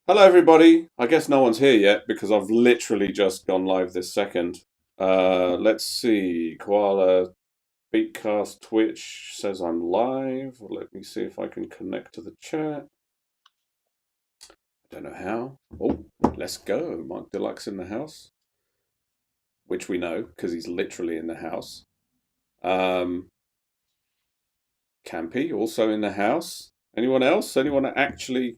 Hello, everybody. I guess no one's here yet because I've literally just gone live this second. Let's see. Koala, Beatcast, Twitch says I'm live. Let me see if I can connect to the chat. I don't know how. Oh, let's go. MarkDlux in the house, which we know because he's literally in the house. Campy also in the house. Anyone else? Anyone actually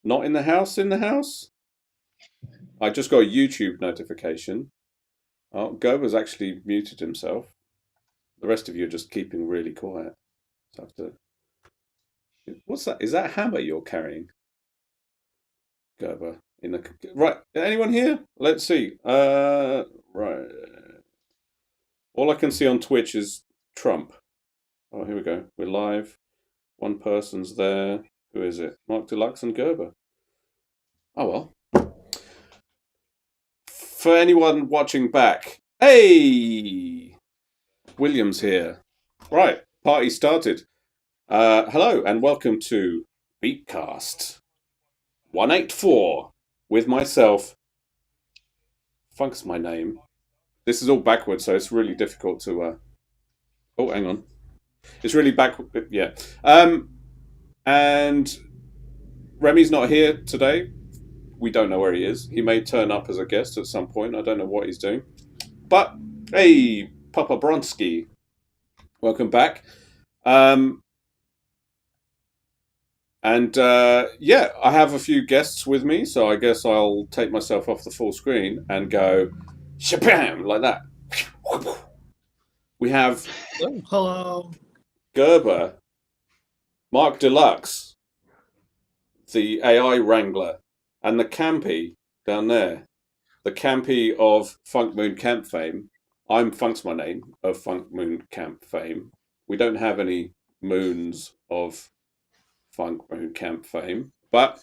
not in the house? In the house? I just got a YouTube notification. Oh, Gerber's actually muted himself. The rest of you are just keeping really quiet. So I have to... What's that? Is that a hammer you're carrying, Gerber? Right? Anyone here? Let's see. Right. All I can see on Twitch is Trump. Oh, here we go. We're live. One person's there. Who is it? MarkDlux and Gerber. Oh well. For anyone watching back, hey, William's here. Right, party started. Hello and welcome to Beatcast 184 with myself. FunksMaName. This is all backwards, so it's really difficult to. Oh, hang on. It's really backward. Yeah. And Remi's not here today. We don't know where he is. He may turn up as a guest at some point. I don't know what he's doing. But hey, Papa Bronsky, welcome back. Yeah, I have a few guests with me, so I guess I'll take myself off the full screen and go shabam like that. We have Hello. Gerber, MarkDlux, the AI Wrangler, and the Campy down there. The Campy of Funkmoon Camp fame. I'm FunksMaName of Funkmoon Camp fame. We don't have any moons of Funkmoon Camp fame, but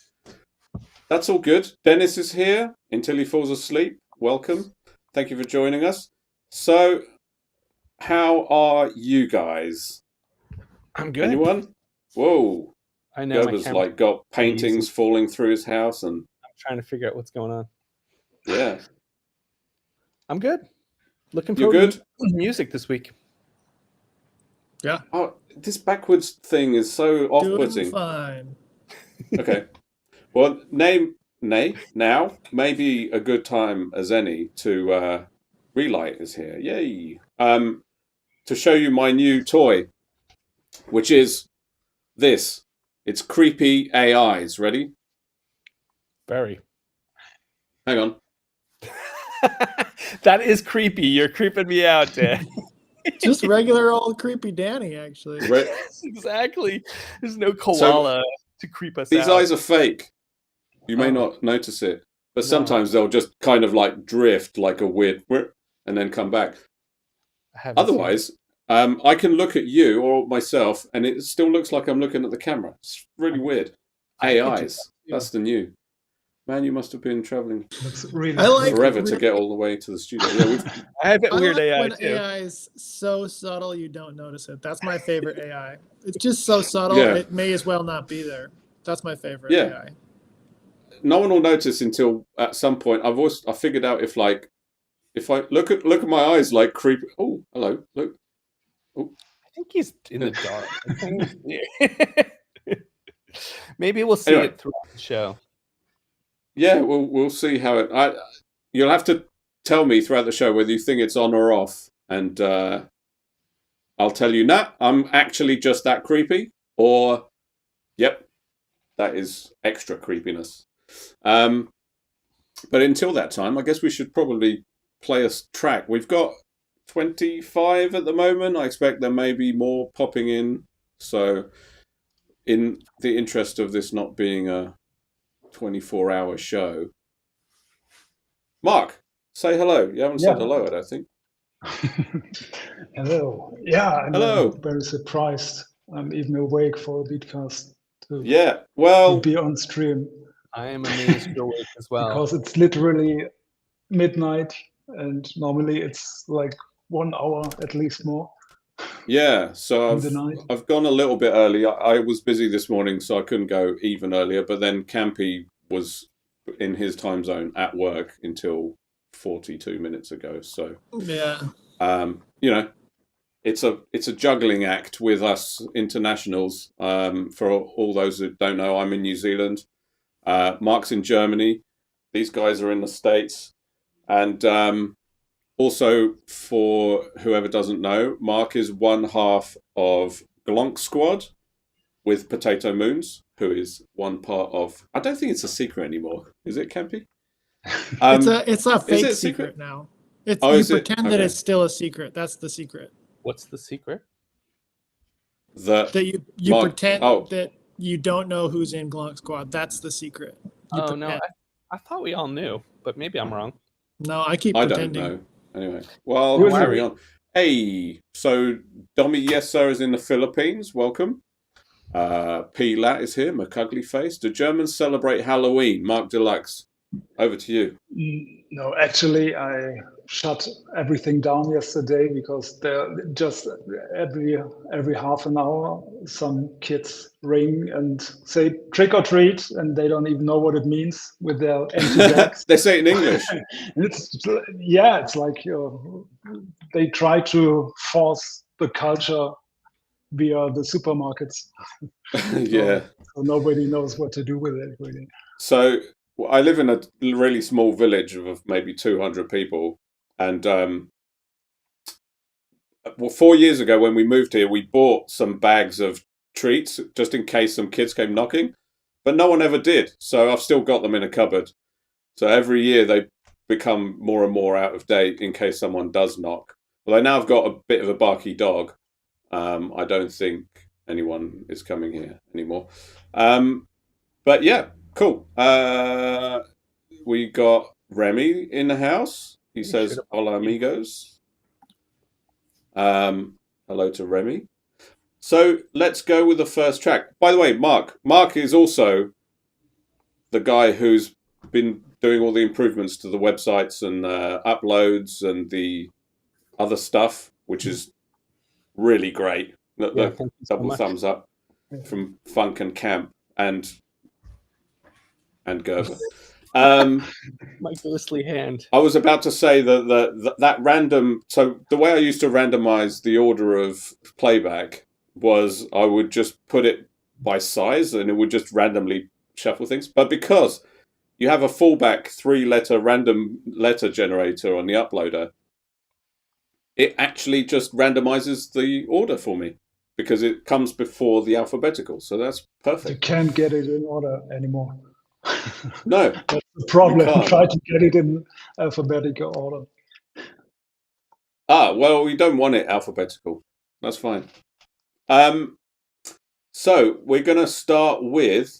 that's all good. Dennis is here until he falls asleep. Welcome. Thank you for joining us. So, how are you guys? I'm good. Anyone? Whoa. I know. Gerber's like got paintings falling through his house, and I'm trying to figure out what's going on. Yeah. I'm good. Looking You're forward good? to music this week. Yeah. Oh, this backwards thing is so off-putting. Doing fine. Okay. Well, now may be a good time as any to Relight is here. Yay. To show you my new toy, which is this. It's creepy AIs. Ready? Very. Hang on. That is creepy. You're creeping me out, Dan. Just regular old creepy Danny, actually. Exactly. There's no koala to creep us out. These eyes are fake. You may not notice it, but sometimes they'll just kind of like drift like a weird and then come back. Otherwise, I can look at you or myself and it still looks like I'm looking at the camera. It's really weird. AIs. That's the new. Man, you must have been traveling forever to get all the way to the studio. Yeah, I have a weird AI when too. AI is so subtle you don't notice it. That's my favorite AI. It's just so subtle it may as well not be there. That's my favorite AI. No one will notice until at some point. I figured out if I look at my eyes like creepy. Oh, hello, look. Oh. I think he's in the dark. Maybe we'll see it throughout the show. Yeah, we'll see how it. You'll have to tell me throughout the show whether you think it's on or off, and I'll tell you, nah, I'm actually just that creepy, or yep, that is extra creepiness. But until that time, I guess we should probably play a track. We've got 25 at the moment. I expect there may be more popping in. So, in the interest of this not being a 24-hour show, Mark, say hello. You haven't said hello, I don't think. Hello. Yeah, hello. I'm very surprised. I'm even awake for a Beatcast to be on stream. I am amazed you're awake as well. Because it's literally midnight, and normally it's like 1 hour at least more. Yeah, so I've gone a little bit early. I was busy this morning, so I couldn't go even earlier. But then Campy was in his time zone at work until 42 minutes ago. So Yeah. It's a juggling act with us internationals. For all those who don't know, I'm in New Zealand. Mark's in Germany. These guys are in the States. And also, for whoever doesn't know, Mark is one half of Glonk Squad with Potato Moons, who is one part of... I don't think it's a secret anymore. Is it, Campy? It's a fake it secret now. You pretend that it's still a secret. That's the secret. What's the secret? That you pretend that you don't know who's in Glonk Squad. That's the secret. No, I thought we all knew, but maybe I'm wrong. No, I keep pretending. I don't know. Anyway, well, carry on. Hey, so Domi Yes Sir is in the Philippines. Welcome. P. Lat is here. McUgly Face. Do Germans celebrate Halloween? MarkDlux, over to you. No, actually, I shut everything down yesterday because there just every half an hour some kids ring and say trick or treat, and they don't even know what it means with their empty bags. They say it in English. It's like they try to force the culture via the supermarkets. Yeah. So nobody knows what to do with it, really. So I live in a really small village of maybe 200 people. And 4 years ago when we moved here, we bought some bags of treats just in case some kids came knocking. But no one ever did. So I've still got them in a cupboard. So every year they become more and more out of date in case someone does knock. Although now I've got a bit of a barky dog. I don't think anyone is coming here anymore. But yeah, cool. We got Remi in the house. He says, hola amigos. Hello to Remi. So let's go with the first track. By the way, Mark is also the guy who's been doing all the improvements to the websites and uploads and the other stuff, which is really great. Double thumbs up from Funk and Camp and Gerber. My ghostly hand. I was about to say that random. So the way I used to randomize the order of playback was I would just put it by size and it would just randomly shuffle things. But because you have a fallback 3-letter random letter generator on the uploader, it actually just randomizes the order for me because it comes before the alphabetical. So that's perfect. You can't get it in order anymore. No. That's the problem. Try to get it in alphabetical order. Well, we don't want it alphabetical. That's fine. So we're going to start with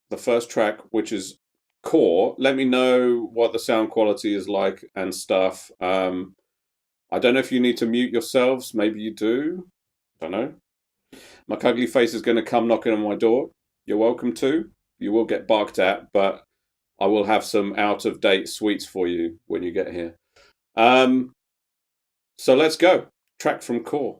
the first track, which is Core. Let me know what the sound quality is like and stuff. I don't know if you need to mute yourselves. Maybe you do. I don't know. My ugly face is going to come knocking on my door. You're welcome to. You will get barked at, but I will have some out-of-date sweets for you when you get here. So let's go. Track from Core.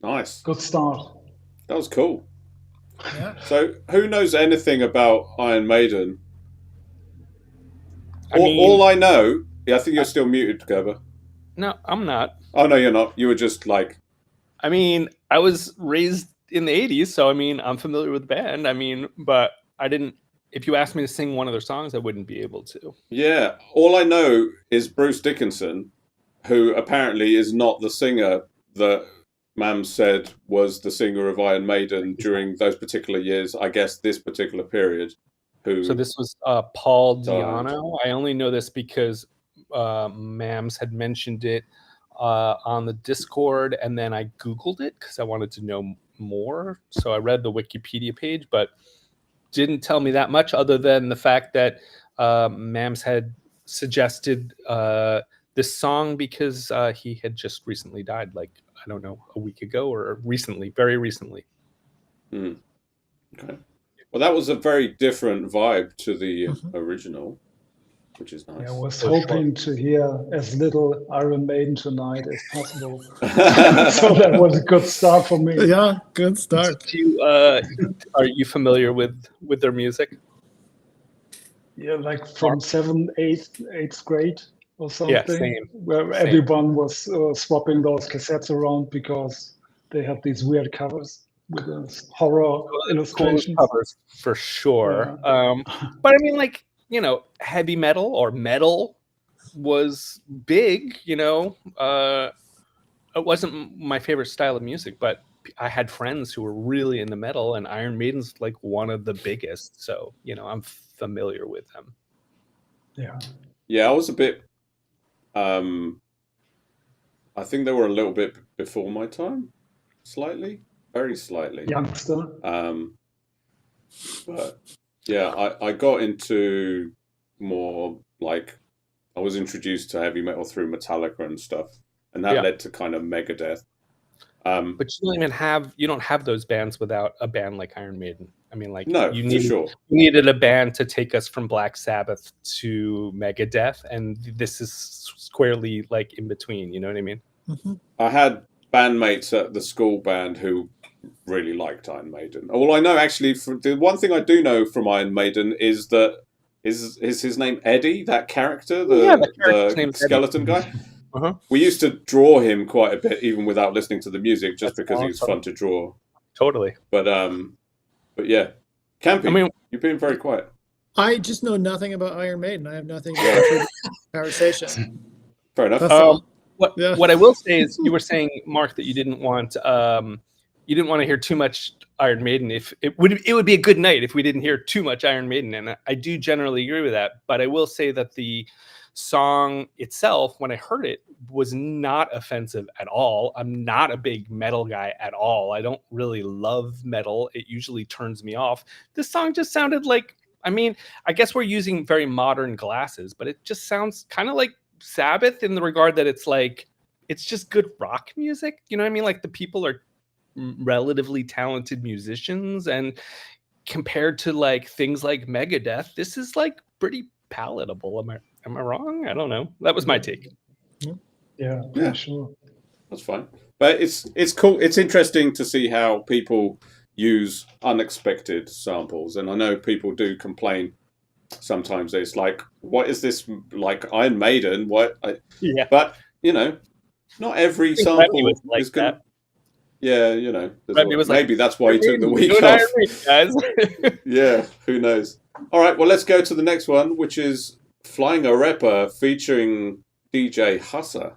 Nice. Good start. That was cool. Yeah. So, who knows anything about Iron Maiden? All I know, I think you're still muted, Gerber. No, I'm not. Oh no, you're not. You were just like. I mean, I was raised in the '80s, so I mean, I'm familiar with the band. I mean, but I didn't. If you asked me to sing one of their songs, I wouldn't be able to. Yeah, all I know is Bruce Dickinson, who apparently is not the singer that Mam said was the singer of Iron Maiden during those particular years. I guess this particular period. So this was Paul died. Diano. I only know this because Mams had mentioned it on the Discord, and then I Googled it because I wanted to know more. So I read the Wikipedia page, but didn't tell me that much other than the fact that Mams had suggested this song because he had just recently died, like, I don't know, a week ago or recently, very recently. Okay. Well, that was a very different vibe to the original, which is nice. Yeah, I was hoping to hear as little Iron Maiden tonight as possible. So that was a good start for me. Yeah, good start. Are you familiar with their music? Yeah, like from 7th, 8th grade or something. Yeah, same. Where everyone was swapping those cassettes around because they had these weird covers with those horror illustrations. Covers for sure. Yeah. But I mean, like, you know, heavy metal or metal was big, you know. It wasn't my favorite style of music, but I had friends who were really into metal, and Iron Maiden's like one of the biggest. So, you know, I'm familiar with them. Yeah. Yeah, I was a bit. I think they were a little bit before my time, slightly, very slightly. Youngster. But yeah, I got into more like I was introduced to heavy metal through Metallica and stuff, and that led to kind of Megadeth. But you don't have those bands without a band like Iron Maiden. I mean, like, no, you for sure. needed a band to take us from Black Sabbath to Megadeth, and this is squarely like in between. You know what I mean? Mm-hmm. I had bandmates at the school band who really liked Iron Maiden. All I know, actually, the one thing I do know from Iron Maiden is that is his name Eddie, that character, the skeleton guy. Uh-huh. We used to draw him quite a bit, even without listening to the music, just because he was fun to draw. Totally. But yeah, Campy, I mean, you've been very quiet. I just know nothing about Iron Maiden. I have nothing to contribute to the conversation. Fair enough. What I will say is, you were saying, Mark, that you didn't want to hear too much Iron Maiden. If it would be a good night if we didn't hear too much Iron Maiden, and I do generally agree with that. But I will say that the song itself, when I heard it, was not offensive at all. I'm not a big metal guy at all. I don't really love metal. It usually turns me off. This song just sounded like, I mean, I guess we're using very modern glasses, but it just sounds kind of like Sabbath in the regard that it's like, it's just good rock music. You know what I mean? Like, the people are relatively talented musicians, and compared to like things like Megadeth, this is like pretty palatable. Am I wrong? I don't know. That was my take. Yeah, sure. That's fine. But it's cool. It's interesting to see how people use unexpected samples. And I know people do complain sometimes. It's like, what is this, like Iron Maiden? Yeah. But, you know, not every sample is going to... Yeah, you know. Maybe that's why he took the week off. Guys. Yeah, who knows? All right, well, let's go to the next one, which is Flying a Rapper featuring DJ Husser.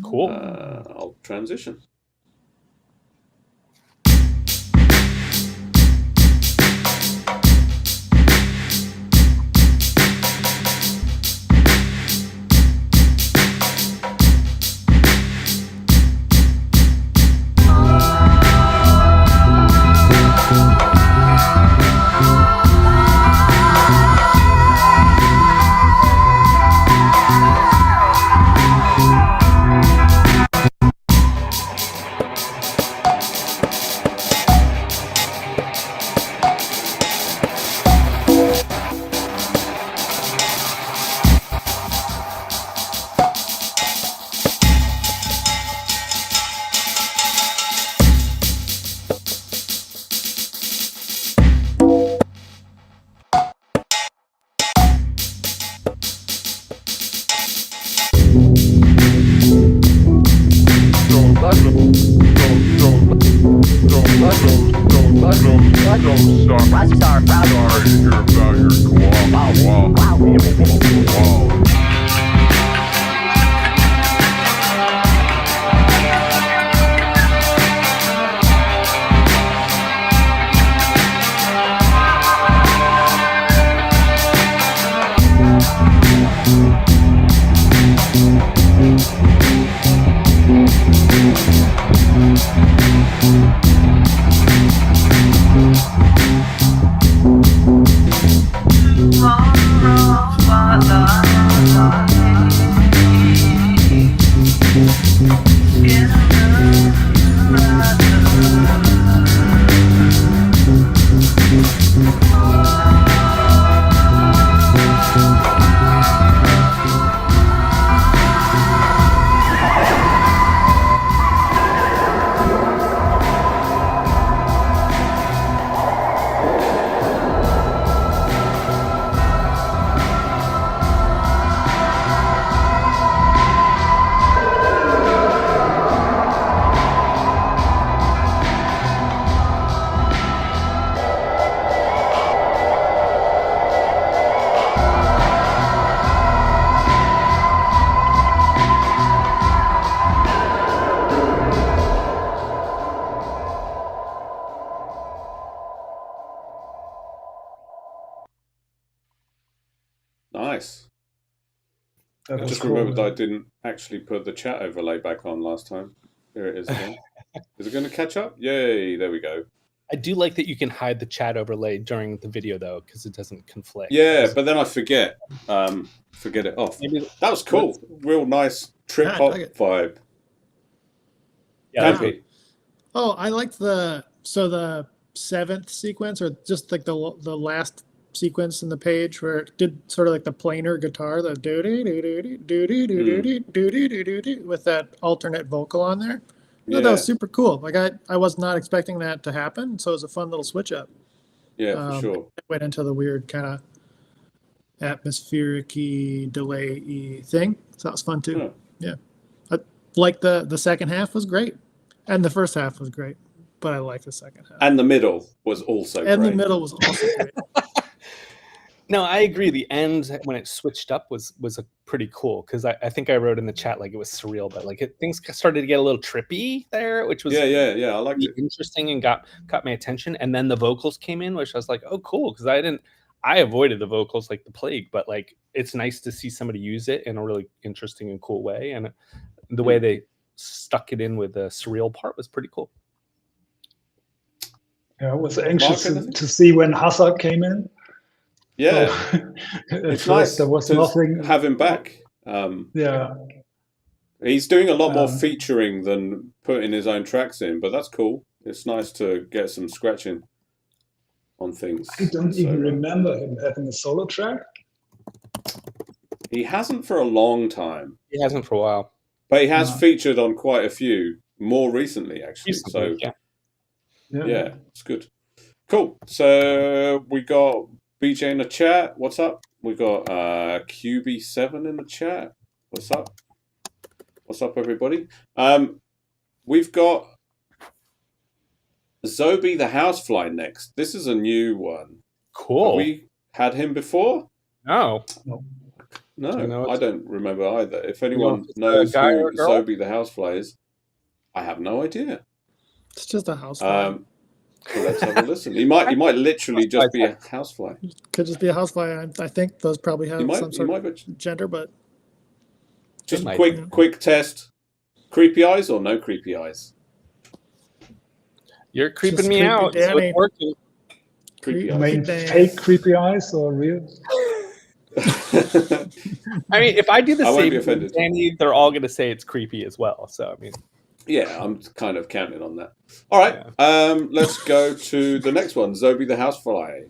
Cool. I'll transition. Nice. That I was just cool, remembered that I man. didn't actually put the chat overlay back on last time. Here it is again. Is it going to catch up? Yay! There we go. I do like that you can hide the chat overlay during the video though, because it doesn't conflict. Yeah, but then I forget it off. Maybe That was cool. Real nice trip hop dug it. vibe. yeah, Campy. Oh, I liked the 7th sequence, or just like the last sequence in the page where it did sort of like the planar guitar, the do do do do do do do do do do do with that alternate vocal on there. I thought that was super cool. Like I was not expecting that to happen, so it was a fun little switch up. Yeah, for sure. It went into the weird kind of atmospheric-y, delay-y thing. So that was fun too. Yeah. Like the second half was great. And the first half was great. But I like the second half. And the middle was also great. And the middle was also great. No, I agree. The end when it switched up was a pretty cool, because I think I wrote in the chat like it was surreal, but like things started to get a little trippy there, which was yeah. I liked it. Interesting and got my attention. And then the vocals came in, which I was like, oh, cool, because I avoided the vocals like the plague, but like it's nice to see somebody use it in a really interesting and cool way, and the way they stuck it in with the surreal part was pretty cool. Yeah, I was anxious to see when Hazard came in. Yeah, so, it's nice. There was nothing. Have him back. Yeah, he's doing a lot more featuring than putting his own tracks in, but that's cool. It's nice to get some scratching on things. I don't even remember him having a solo track. He hasn't for a long time. He hasn't for a while, but he has featured on quite a few more recently, actually. Yeah, it's good. Cool. So we got BJ in the chat. What's up? We got QB7 in the chat. What's up? What's up, everybody? We've got Zobi the Housefly next. This is a new one. Cool. Have we had him before? No, I don't remember either. If anyone knows who Zobi the Housefly is, I have no idea. It's just a housefly. So let's have a listen. He might literally just be a housefly. Could just be a housefly. I think those probably have some sort of gender, but just a quick test. Creepy eyes or no creepy eyes? You're creeping me out. So it's working. Creepy eyes. You mean fake creepy eyes or real? I mean, if I do the same thing, Danny, they're all going to say it's creepy as well. So I mean. Yeah, I'm kind of counting on that. All right, let's go to the next one, Zobi the Housefly.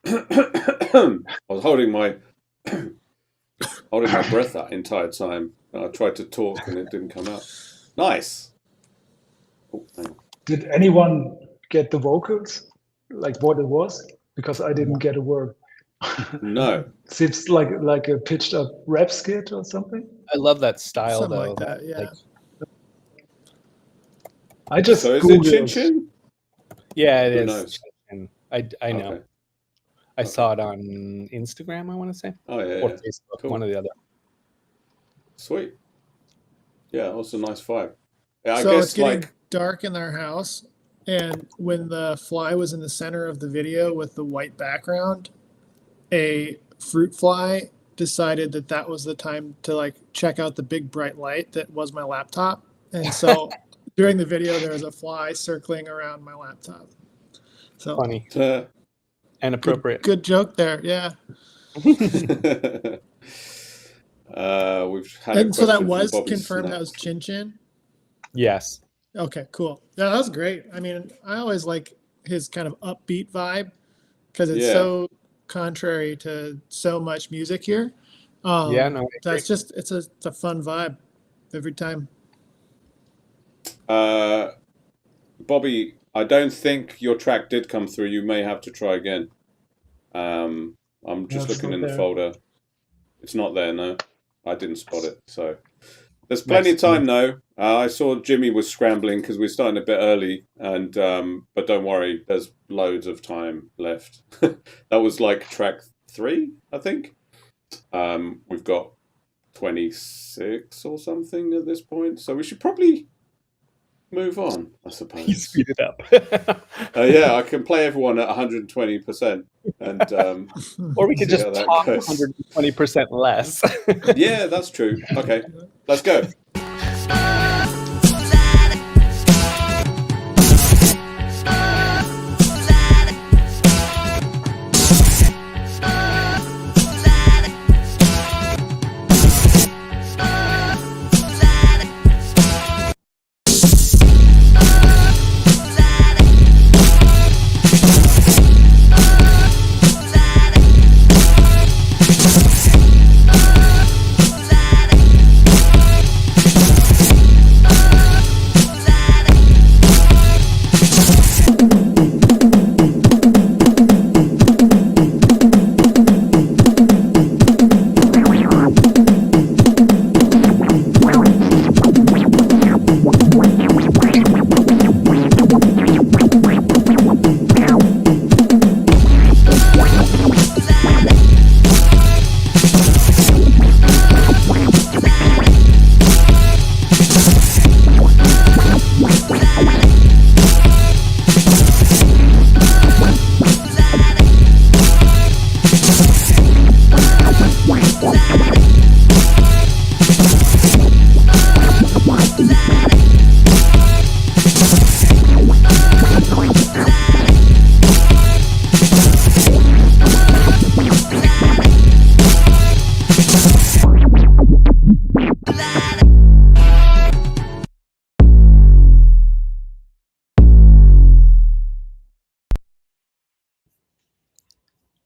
I was holding my breath that entire time. And I tried to talk and it didn't come out. Nice. Oh, hang on. Did anyone get the vocals, like what it was? Because I didn't get a word. No. Seems like a pitched up rap skit or something. I love that style, Something though. like that, yeah. Like, I just So is it Chin Googled. Chin? yeah, it Who is. knows? And I know. Okay. I saw it on Instagram, I want to say, Oh, yeah. or yeah. Facebook, Cool. one or the other. Sweet. Yeah, that was a nice vibe. Yeah, I So it's guess getting like dark in their house, and when the fly was in the center of the video with the white background, a fruit fly decided that that was the time to like check out the big bright light that was my laptop, and so during the video there was a fly circling around my laptop. So Funny uh, and appropriate. good joke there, yeah. we've had And so that question from was Bobby confirmed. Snap. That was Chin Chin. Yes. Okay, cool. Yeah, that was great. I mean, I always like his kind of upbeat vibe because it's Yeah. so contrary to so much music here. Yeah, no, I That's just it's a fun vibe every time. Bobby, I don't think your track did come through. You may have to try again. I'm just No, it's looking not in the there. folder. It's not there, no. I didn't spot it. So there's plenty of time, though. I saw Jimmy was scrambling because we're starting a bit early, and but don't worry, there's loads of time left. That was like track 3, I think. We've got 26 or something at this point, so we should probably move on, I You suppose. speed it up. Yeah, I can play everyone at 120%, and Or we could See just how that talk goes. 120% less. yeah, that's true. Okay, let's go.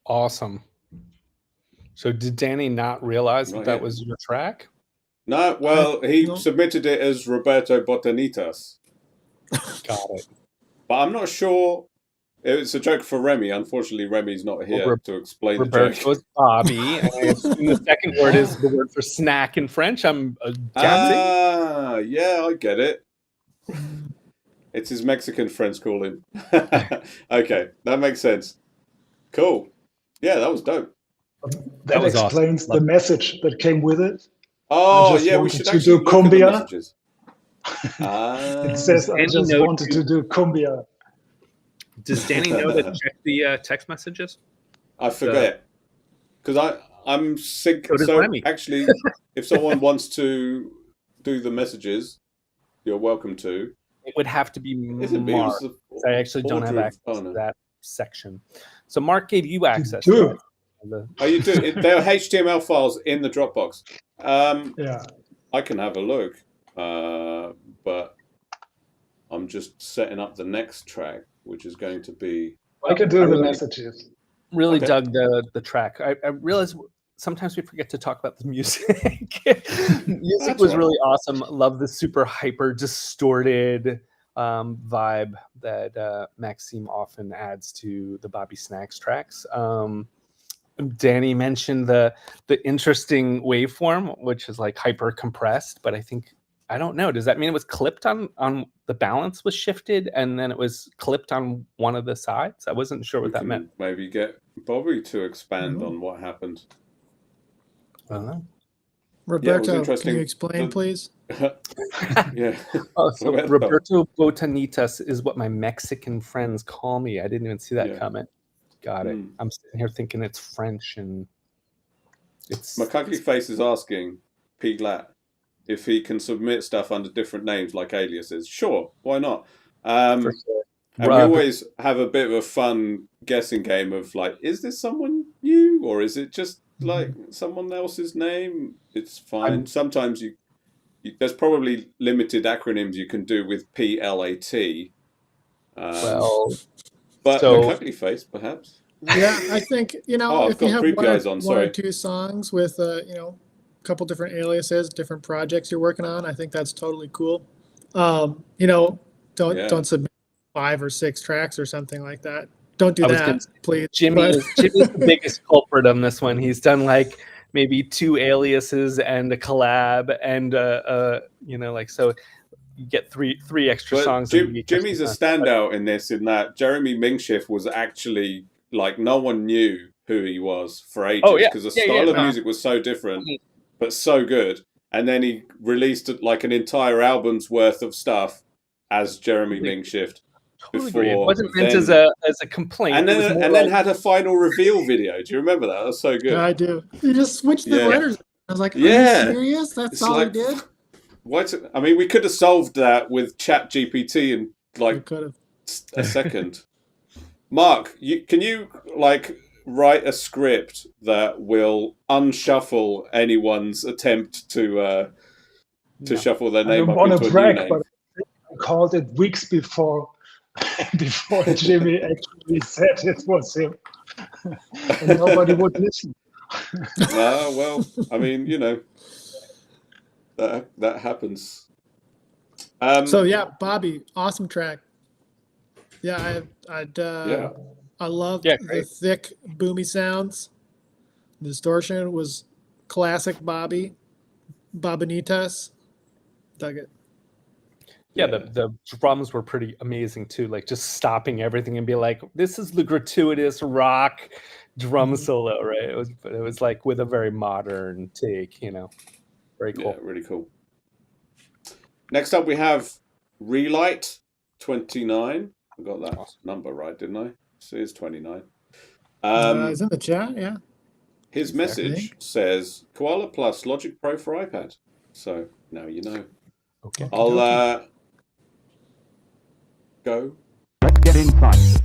Awesome. So did Danny not realize Not that yet. was your track? No, well, he No. submitted it as Roberto Botanitas, Got it. but I'm not sure. It's a joke for Remi. Unfortunately, Remi's not here Well, to explain the Roberto joke. is Bobby, and I assume the second word is the word for snack in French. I'm guessing. Ah, yeah, I get it. It's his Mexican friends call him. Okay, that makes sense. Cool. Yeah, that was dope. That was awesome. explains the message that came with it. Oh, just yeah, we wanted should to actually do look at the cumbia. messages. It says, I Danny just know wanted to do cumbia. Does Danny know to check the text messages? I forget. Because I'm sick. So does So Remi. actually, if someone wants to do the messages, you're welcome to. It would have to be Isn't it? Mark. The I actually don't have order of- access oh, no. to that section. So Mark gave you access. do. to the- Oh, you do? There are HTML files in the Dropbox. Yeah. I can have a look, but I'm just setting up the next track, which is going to be. I can do the messages. Really Okay. dug the track. I realized sometimes we forget to talk about the music. Music That's was all right. really awesome. Love the super hyper distorted vibe that Maxime often adds to the Bobby Snacks tracks. Danny mentioned the interesting waveform, which is like hyper compressed, but I don't know. Does that mean it was clipped on the balance was shifted and then it was clipped on one of the sides? I wasn't sure We what that can meant. maybe get Bobby to expand Mhm. on what happened. I don't know. Yeah, it was Roberto, can interesting. you explain, please? Yeah. Oh, so Roberto. Roberto Botanitas is what my Mexican friends call me. I didn't even see that Yeah. comment. Got it. Mm. I'm sitting here thinking it's French and it's Macaque Face is asking P. Glat if he can submit stuff under different names like aliases. Sure, why not? for sure. And we always have a bit of a fun guessing game of like, is this someone new or is it just like someone else's name? It's fine. Sometimes you there's probably limited acronyms you can do with PLAT. Well, but so- Macaque Face, perhaps. Yeah, I think, Oh, I've if you got have creepy eyes on, one sorry. or two songs with, a couple different aliases, different projects you're working on, I think that's totally cool. Don't Yeah. submit 5 or 6 tracks or something like that. Don't do I was gonna that, say, please. Jimmy's the biggest culprit on this one. He's done like maybe 2 aliases and a collab and so you get three extra But songs. in the Jimmy's a standout in this, in that Jeremy Mingshift was actually like no one knew who he was for ages Oh, yeah. because the Yeah, style of no. music was so different, but so good. And then he released like an entire album's worth of stuff as Jeremy Mingshift. Totally agree. It before wasn't meant then- as a complaint. And It was then more and then like- had a final reveal video. Do you remember that? That was so good. Yeah, I do. You just switched the Yeah. letters. I was like, are Yeah. you serious? That's It's all like, he did? I mean, we could have solved that with ChatGPT in We like could have. a second. Mark, can you like write a script that will unshuffle anyone's attempt to shuffle their I name don't up want into to a brag, new name? but I called it weeks before Jimmy actually said it was him, and nobody would listen. Well, I mean, that happens. So yeah, Bobby, awesome track. Yeah, I love Yeah, the great. thick, boomy sounds. The distortion was classic Bobby. Bobanitas. Dug it. Yeah, the drums were pretty amazing too. Like just stopping everything and be like, "This is the gratuitous rock drum solo," right? It was like with a very modern take, Very cool. Yeah, really cool. Next up, we have Relight 29. I got that number right, didn't I? So it's 29. It's in the chat, yeah. His message think. says Koala Plus Logic Pro for iPad. So now you know. Okay. I'll go. Let's get inside.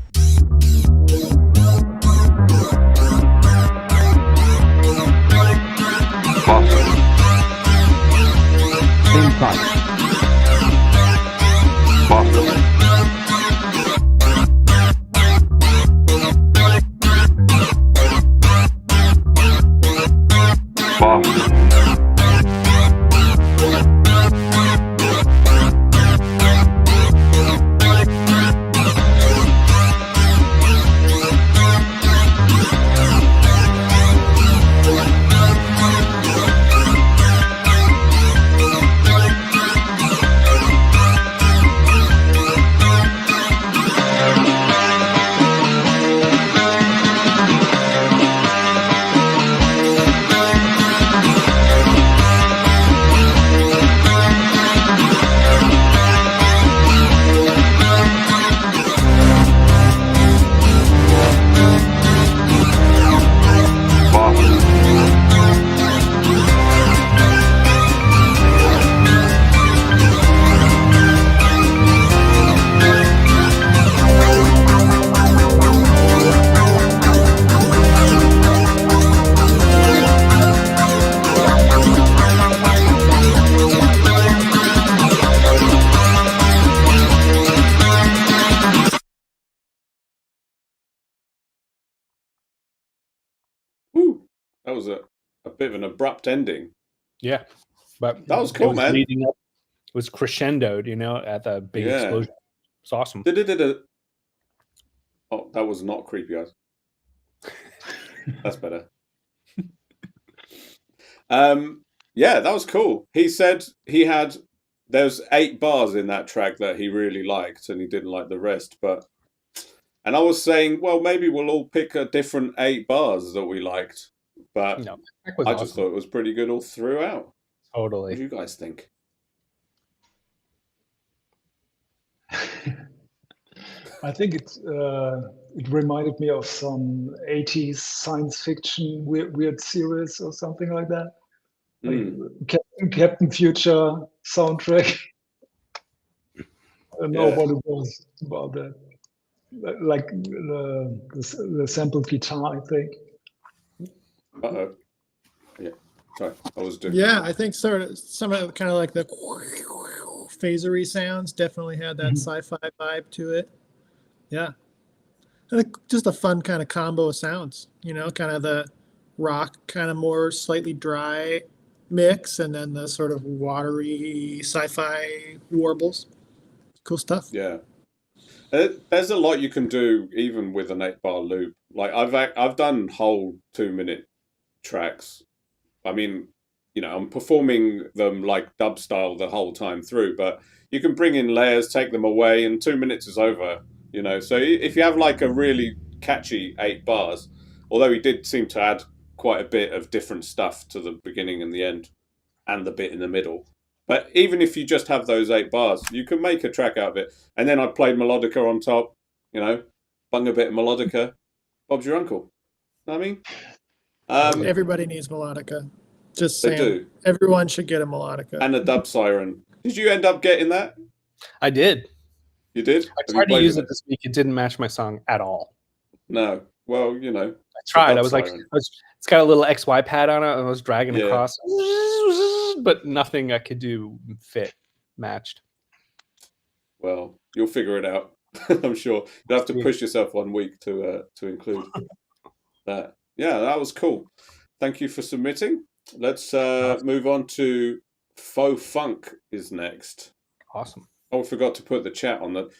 Boston. Inside. Boston. Boston. was a bit of an abrupt ending. Yeah, but That was cool, man. Leading up, it was crescendoed, at the big explosion. It's awesome. Oh, that was not creepy eyes. That's better. Yeah, that was cool. He said there's 8 bars in that track that he really liked, and he didn't like the rest. And I was saying, well, maybe we'll all pick a different 8 bars that we liked. But No, I just thought it was pretty good all throughout. Totally. What do you guys think? I think it reminded me of some 80s science fiction weird series or something like that. Like Captain Future soundtrack. I don't know what it was about that. Like the sampled guitar, I think. Uh-oh. Yeah. Sorry, I was doing. Yeah, I think sort of some of kind of like the phasery sounds definitely had that sci-fi vibe to it. Yeah. And just a fun kind of combo of sounds, kind of the rock, kind of more slightly dry mix, and then the sort of watery sci-fi warbles. Cool stuff. Yeah. There's a lot you can do even with an 8-bar loop. Like I've done whole 2-minute tracks. I mean, I'm performing them like dub style the whole time through, but you can bring in layers, take them away, and 2 minutes is over. So if you have like a really catchy 8 bars, although he did seem to add quite a bit of different stuff to the beginning and the end, and the bit in the middle. But even if you just have those 8 bars, you can make a track out of it. And then I played melodica on top, bung a bit of melodica. Bob's your uncle. Know what I mean? Everybody needs melodica. Just They saying, do. everyone should get a melodica. And a dub siren. Did you end up getting that? I did. You did? I tried to use it this week. It didn't match my song at all. No. Well, I tried. I was like, it's got a little XY pad on it, and I was dragging across, but nothing I could do matched. Well, you'll figure it out. I'm sure. You'll have to push yourself 1 week to include that. Yeah, that was cool. Thank you for submitting. Let's move on to Faux Funk is next. Awesome. Oh, I forgot to put the chat on that.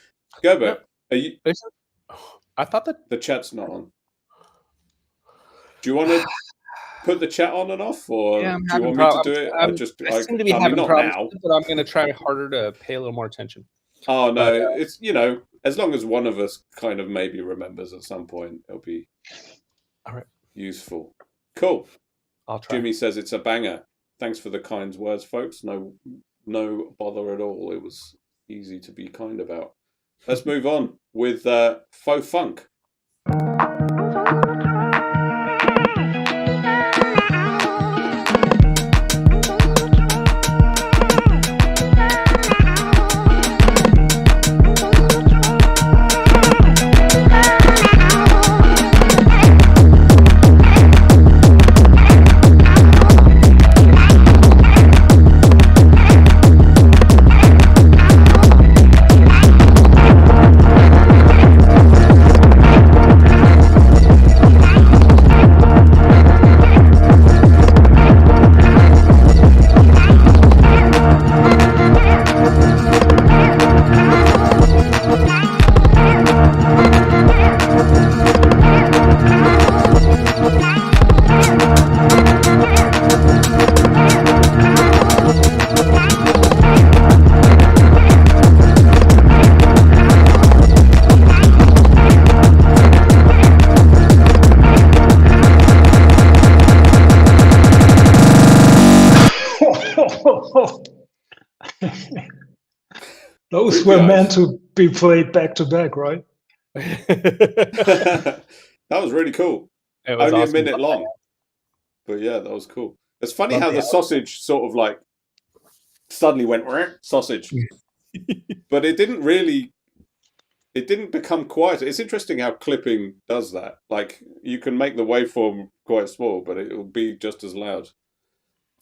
Gerber, are you? I thought that the chat's not on. Do you want to put the chat on and off, or do you want me to do it? I seem to be having problems, but I'm going to try harder to pay a little more attention. Oh no, it's as long as one of us kind of maybe remembers at some point, it'll be all right. Useful. Cool. I'll try. Jimmy says it's a banger. Thanks for the kind words, folks. No bother at all. It was easy to be kind about. Let's move on with Faux Funk. Those were meant to be played back to back, right? That was really cool. It was only awesome. a minute long. But yeah, that was cool. It's funny how the sausage sort of like suddenly went sausage. But it didn't become quiet. It's interesting how clipping does that. Like you can make the waveform quite small, but it will be just as loud.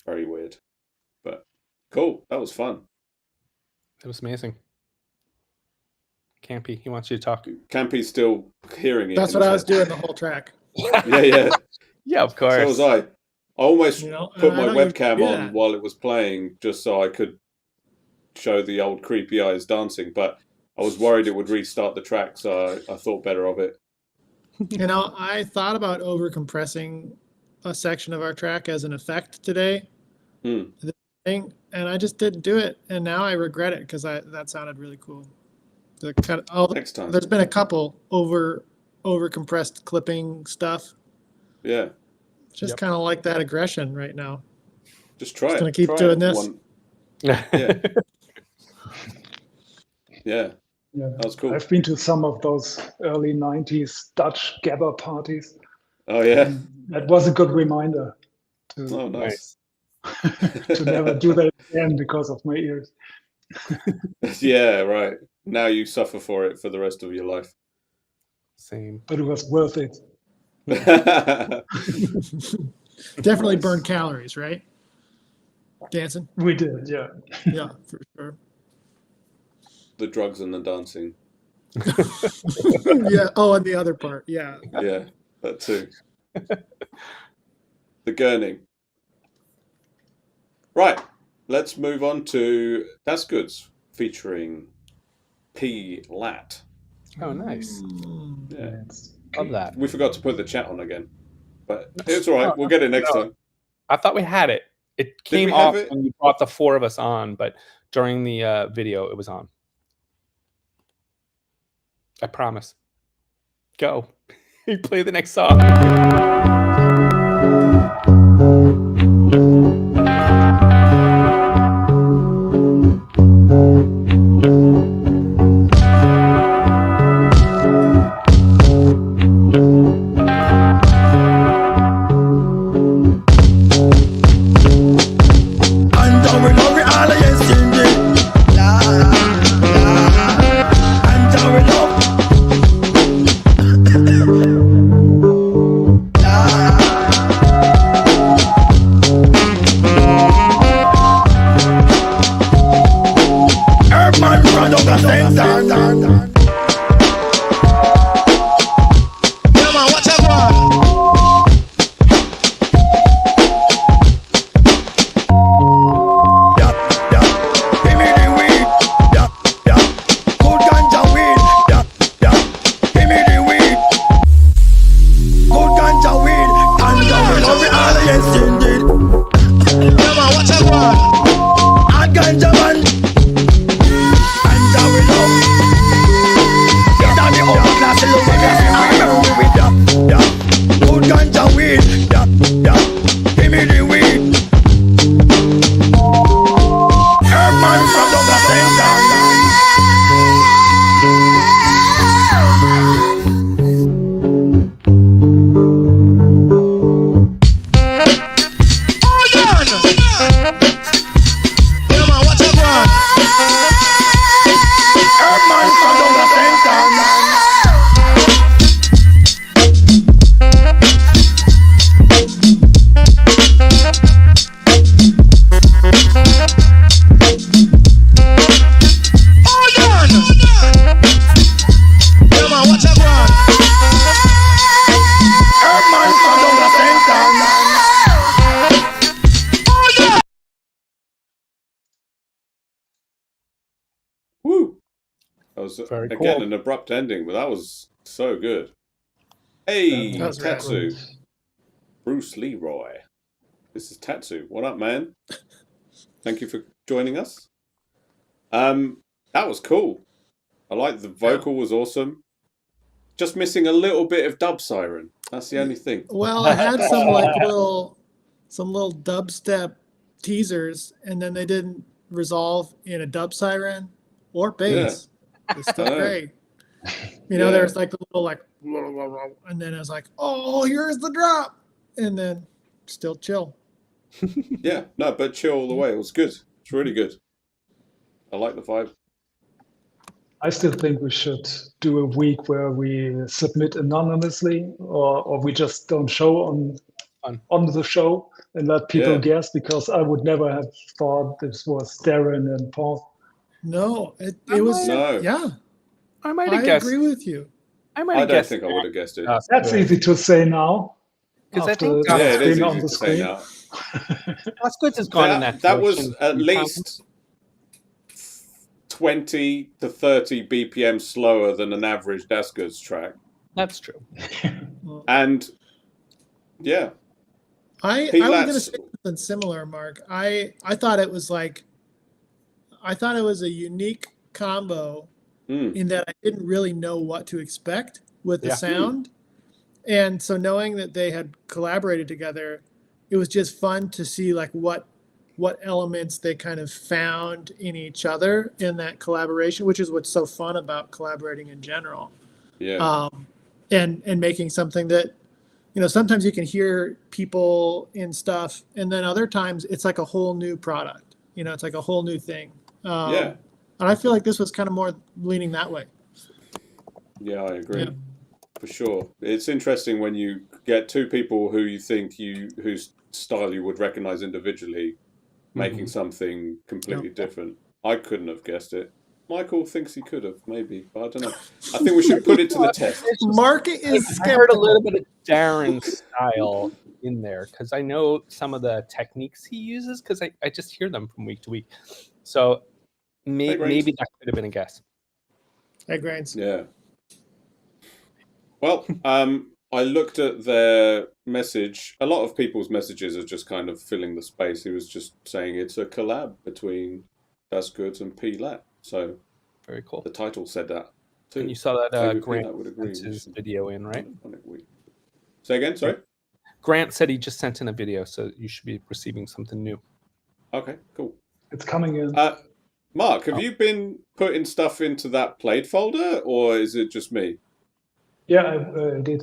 Very weird. But cool. That was fun. It was amazing. Campy, he wants you to talk. Campy's still hearing it. That's what I was doing the whole track. Yeah. Yeah, of course. So was I. I almost You know, put and I my don't even webcam do on that. while it was playing just so I could show the old creepy eyes dancing, but I was worried it would restart the track, so I thought better of it. You know, I thought about over compressing a section of our track as an effect today, Hmm. and I just didn't do it, and now I regret it because that sounded really cool. The kind of, Next time. there's been a couple over compressed clipping stuff. Yeah. Just Yep. kind of like that aggression right now. Just try Just it. gonna keep Try doing it. this. Yeah. Yeah. Yeah, That was cool. I've been to some of those early 90s Dutch Gerber parties. Oh, yeah. And that was a good reminder to, Oh, nice. to never do that again because of my ears. Yeah, right. Now you suffer for it for the rest of your life. Same. But it was worth it. Definitely Nice. burn calories, right? Dancing. We did, yeah. Yeah, for sure. The drugs and the dancing. Yeah. Oh, and the other part. Yeah. Yeah, that too. The gurning. Right. Let's move on to Das Goods featuring P. Lat. Oh, nice. Yeah. Love that. We forgot to put the chat on again, but it's all right. We'll get it next time. I thought we had it. It came we have off it? when you brought the four of us on, but during the video, it was on. I promise. Go. You play the next song. Woo! That was Very again cool. an abrupt ending, but that was so good. Hey, That was rad. Tatsu, Bruce Leroy. This is Tatsu. What up, man? Thank you for joining us. That was cool. I like the vocal was awesome. Just missing a little bit of dub siren. That's the only thing. Well, I had some little dubstep teasers, and then they didn't resolve in a dub siren or bass. It's still Oh. great. You know, Yeah. there's like the little like, and then it's like, oh, here's the drop, and then still chill. Yeah, no, but chill all the way. It was good. It's really good. I like the vibe. I still think we should do a week where we submit anonymously, or we just don't show on the show and let people Yeah. guess, because I would never have thought this was Darren and Paul. No, it was No. yeah. I might I have guessed. agree with you. I might I have don't guessed. think I would have guessed it. That's easy to say now. Because I After think Yeah, it is Thing on easy the to say screen. now. Lost Goods has gone in that That was direction. at You least 20 to 30 BPM slower than an average Das Goods track. That's true. And yeah, I was P-Lat's- going to say something similar, Mark. I thought it was a unique combo in that I didn't really know what to expect with the sound. And so knowing that they had collaborated together, it was just fun to see like what elements they kind of found in each other in that collaboration, which is what's so fun about collaborating in general. yeah, And making something that, you know, sometimes you can hear people in stuff, and then other times it's like a whole new product. You know, it's like a whole new thing. yeah, And I feel like this was kind of more leaning that way. yeah. I agree. Yeah. For sure. It's interesting when you get two people who you think whose style you would recognize individually making something completely different. I couldn't have guessed it. Michael thinks he could have, maybe, but I don't know. I think we should put it to the test. Mark is I heard a skeptical. little bit of Darren's style in there because I know some of the techniques he uses because I just hear them from week to week. So maybe that could have been a guess. Hey, Grains. Yeah. Well, I looked at their message. A lot of people's messages are just kind of filling the space. He was just saying it's a collab between Das Goods and P-Lat. So Very cool. the title said that too. And you saw that Maybe Grant P-Lat would agree. sent his video in, right? Say again, sorry? Grant said he just sent in a video, so you should be receiving something new. Okay, cool. It's coming in. Mark, have you been putting stuff into that played folder, or is it just me? Yeah, I did.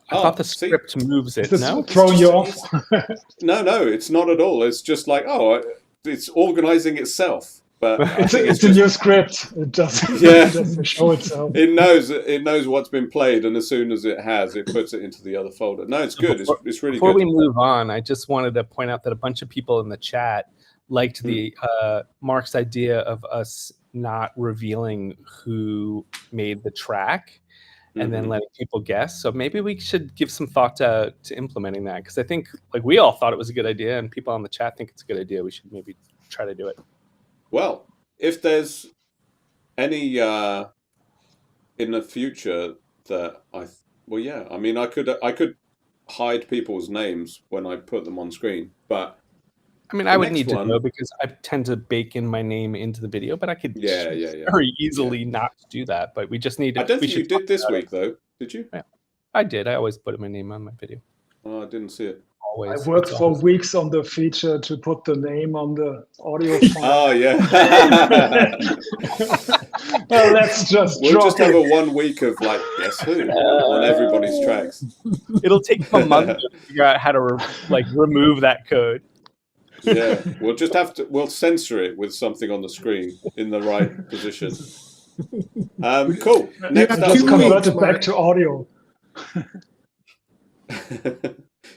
I thought the script moves it. Is this No, throwing you off? No, it's not at all. It's just like, it's organizing itself. But I think it's a new script. It doesn't, Yeah. it doesn't show itself. it knows what's been played, and as soon as it has, it puts it into the other folder. No, it's good. It's really Before good. we move on, I just wanted to point out that a bunch of people in the chat liked the Mark's idea of us not revealing who made the track and then letting people guess. So maybe we should give some thought to implementing that, because I think like we all thought it was a good idea, and people on the chat think it's a good idea. We should maybe try to do it. Well, if there's any in the future that I mean, I could hide people's names when I put them on screen, but I mean, I would need to know because I tend to bake in my name into the video, but I could very easily not do that. But we just need to. I don't think you did this week, though. Did you? Yeah, I did. I always put my name on my video. Oh, I didn't see it. Always. I worked for weeks on the feature to put the name on the audio file. Oh, yeah. Well, let's just We'll just have a 1 week of, like, guess who on everybody's tracks. It'll take a month to figure out how to remove that code. Yeah, we'll censor it with something on the screen in the right position. Cool. Next up, just convert it back to audio.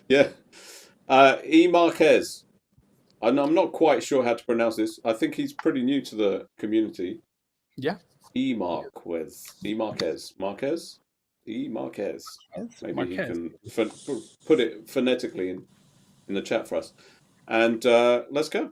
Yeah. E. Marquez. I'm not quite sure how to pronounce this. I think he's pretty new to the community. Yeah. E. Marquez. E. Marquez. Marquez? E. Marquez. Maybe Marquez. he can put it phonetically in the chat for us. And let's go.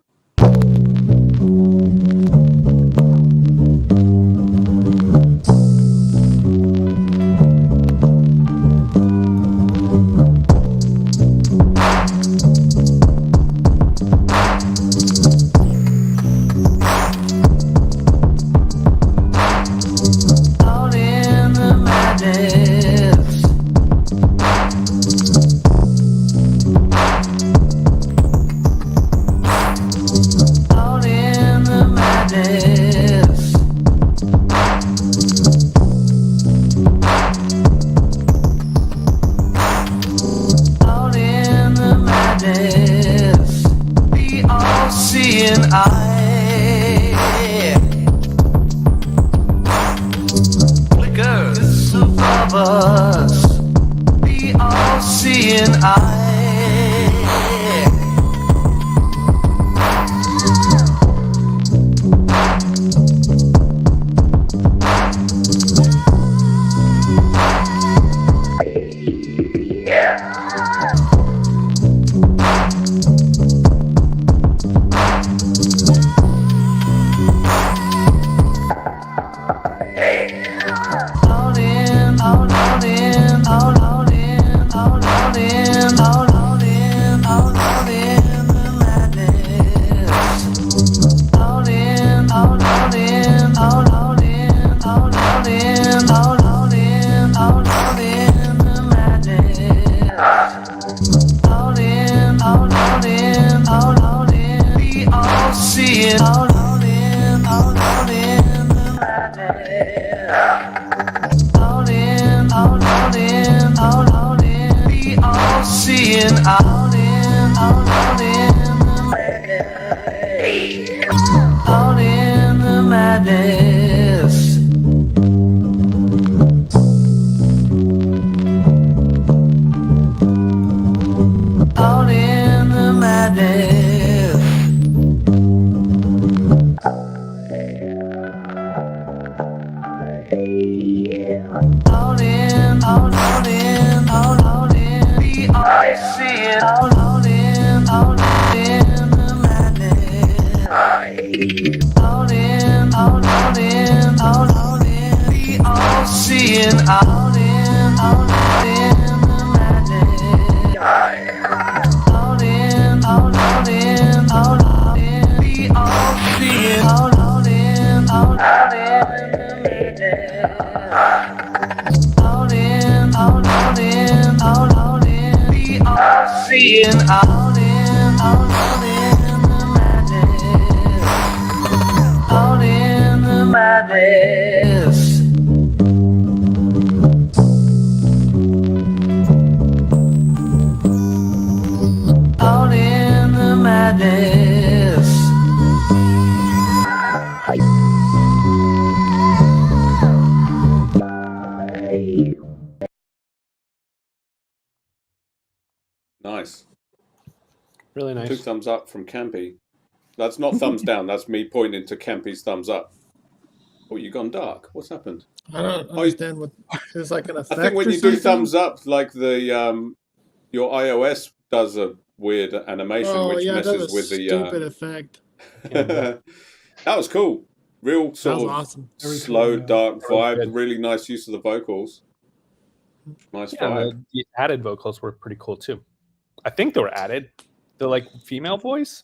the all-seeing, out in the madness. Out in the all-seeing, out in the madness. Out in the madness. Out in the madness. Out in the all-seeing, out in the madness. Out in the all-seeing, out in the madness. Out in the all-seeing, out in the madness. Out in the all-seeing, out in the madness. Out in the madness. Out in the madness. Nice. Really 2 nice. thumbs up from Campy. That's not thumbs down. That's me pointing to Campy's thumbs up. Oh, you gone dark? What's happened? I don't understand what is like an effect. I think when or you do something? thumbs up, like the your iOS does a weird animation which it does messes a with the. stupid effect. That was cool. Real That sort was of awesome. Very slow, cool, yeah. dark That was vibe. good. Really nice use of the vocals. Nice Yeah, vibe. the added vocals were pretty cool too. I think they were added. The like female voice.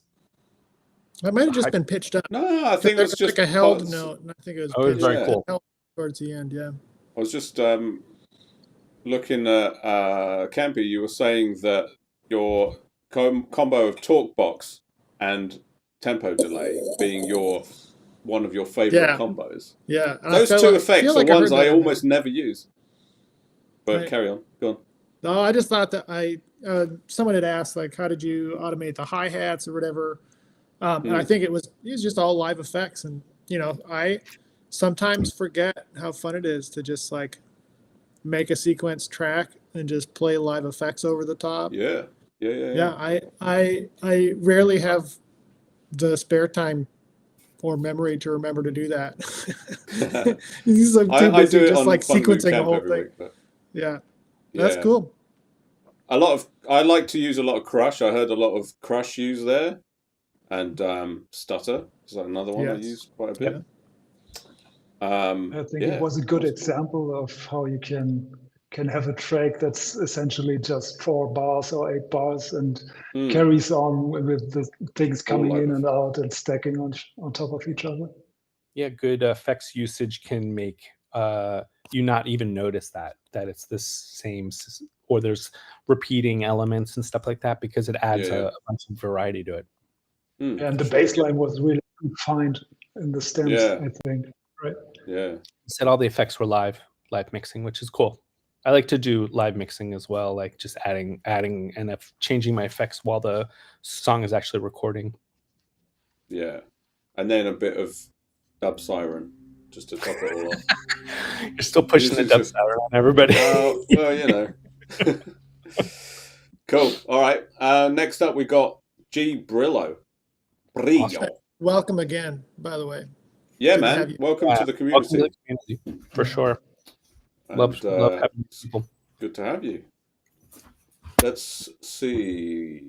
It might have just been pitched up. No, I think it was just like a held parts- note, and I think it was Oh, it was pitched very Yeah. cool. held towards the end. Yeah. I was just looking at Campy. You were saying that your combo of talk box and tempo delay being one of your favorite Yeah. combos. Yeah. And Those two effects are ones I almost never use. But Right. carry on. Go on. No, I just thought that someone had asked like, how did you automate the hi hats or whatever? And I think it was just all live effects, and I sometimes forget how fun it is to just like make a sequence track and just play live effects over the top. Yeah. I rarely have the spare time or memory to remember to do that. I do it just on like Fun Boot sequencing the Camp whole every thing. week, but Yeah, that's yeah. cool. I like to use a lot of Crush. I heard a lot of Crush used there, and Stutter is another one I Yes. use quite a bit. I think it was a good example of how you can have a track that's essentially just 4 bars or 8 bars and carries on with the things coming in and out and stacking on top of each other. Yeah, good effects usage can make you not even notice that it's this same, or there's repeating elements and stuff like that, because it adds a bunch of variety to it. And the bass line was really defined in the stems, Yeah. I think. Right. Yeah. Said all the effects were live mixing, which is cool. I like to do live mixing as well, like just adding and changing my effects while the song is actually recording. Yeah. And then a bit of dub siren just to top it all off. You're still pushing the dub siren on everybody. Well, Cool. All right. Next up, we got G Brillo. Brillo. Awesome. Welcome again, by the way. Yeah, Good to have man. you. Welcome to the Welcome community. to the community, for sure. Love having people. Good to have you. Let's see.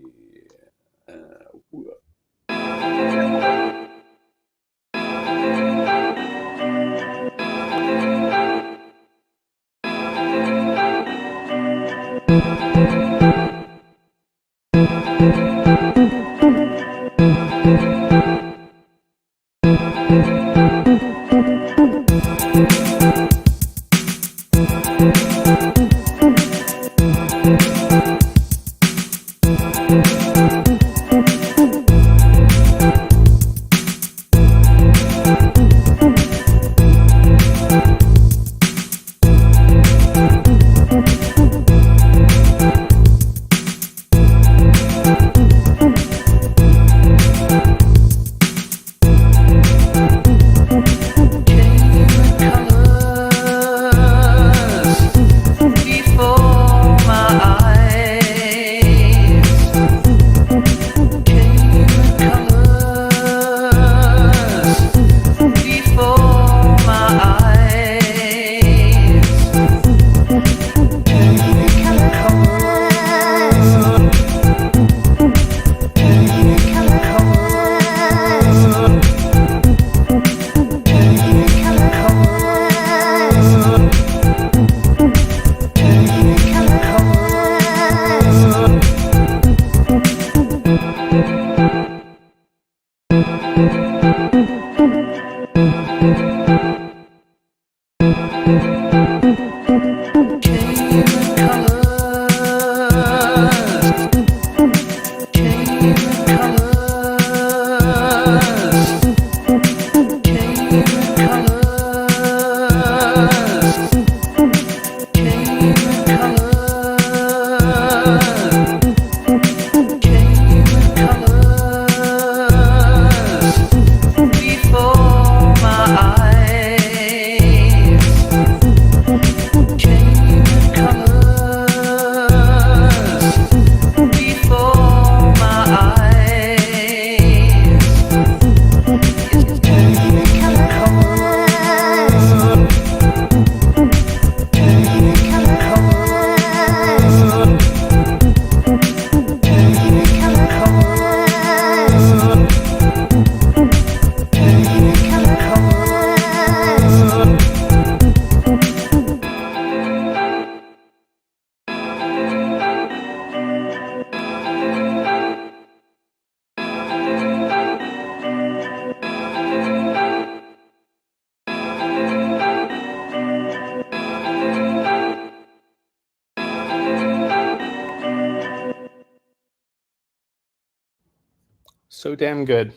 So damn good.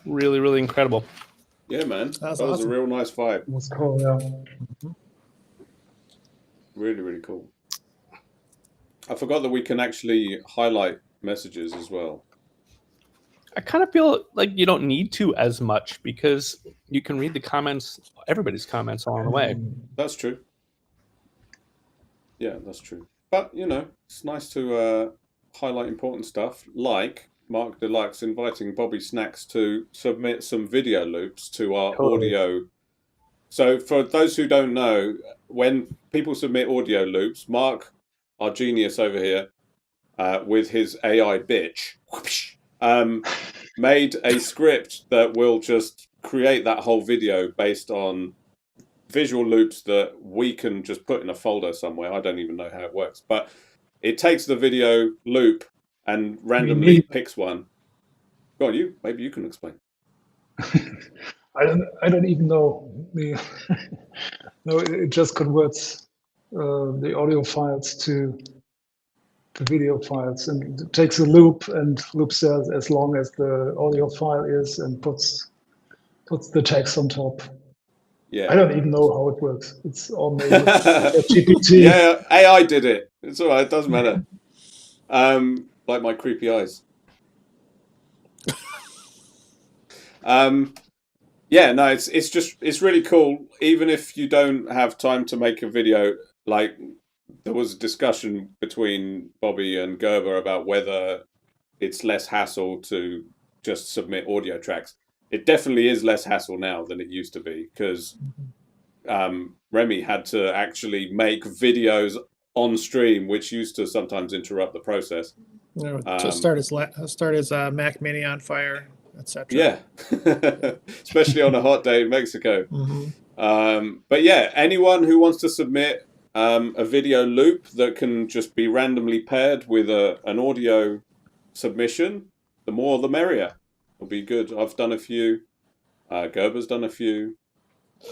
Really, really incredible. Yeah, man. That's That was a awesome. real nice vibe. It was cool, yeah. Really, really cool. I forgot that we can actually highlight messages as well. I kind of feel like you don't need to as much because you can read the comments, everybody's comments along the way. That's true. Yeah, that's true. But, you know, it's nice to highlight important stuff, like MarkDlux inviting Bobby Snacks to submit some video loops to our Totally. audio. So for those who don't know, when people submit audio loops, Mark, our genius over here, with his AI bitch, made a script that will just create that whole video based on visual loops that we can just put in a folder somewhere. I don't even know how it works, but it takes the video loop and randomly picks one. Go on, you. Maybe you can explain. I don't even know. No, it just converts the audio files to the video files, and it takes a loop and loops as long as the audio file is, and puts the text on top. Yeah. I don't even know how it works. It's all made with GPT. Yeah, AI did it. It's all right. It doesn't matter. Like my creepy eyes. Yeah, no, it's really cool. Even if you don't have time to make a video, like there was a discussion between Bobby and Gerber about whether it's less hassle to just submit audio tracks. It definitely is less hassle now than it used to be, because Remi had to actually make videos on stream, which used to sometimes interrupt the process. You know, to start his Mac Mini on fire, etc. Yeah, especially on a hot day in Mexico. But yeah, anyone who wants to submit a video loop that can just be randomly paired with an audio submission, the more the merrier. It'll be good. I've done a few. Gerber's done a few.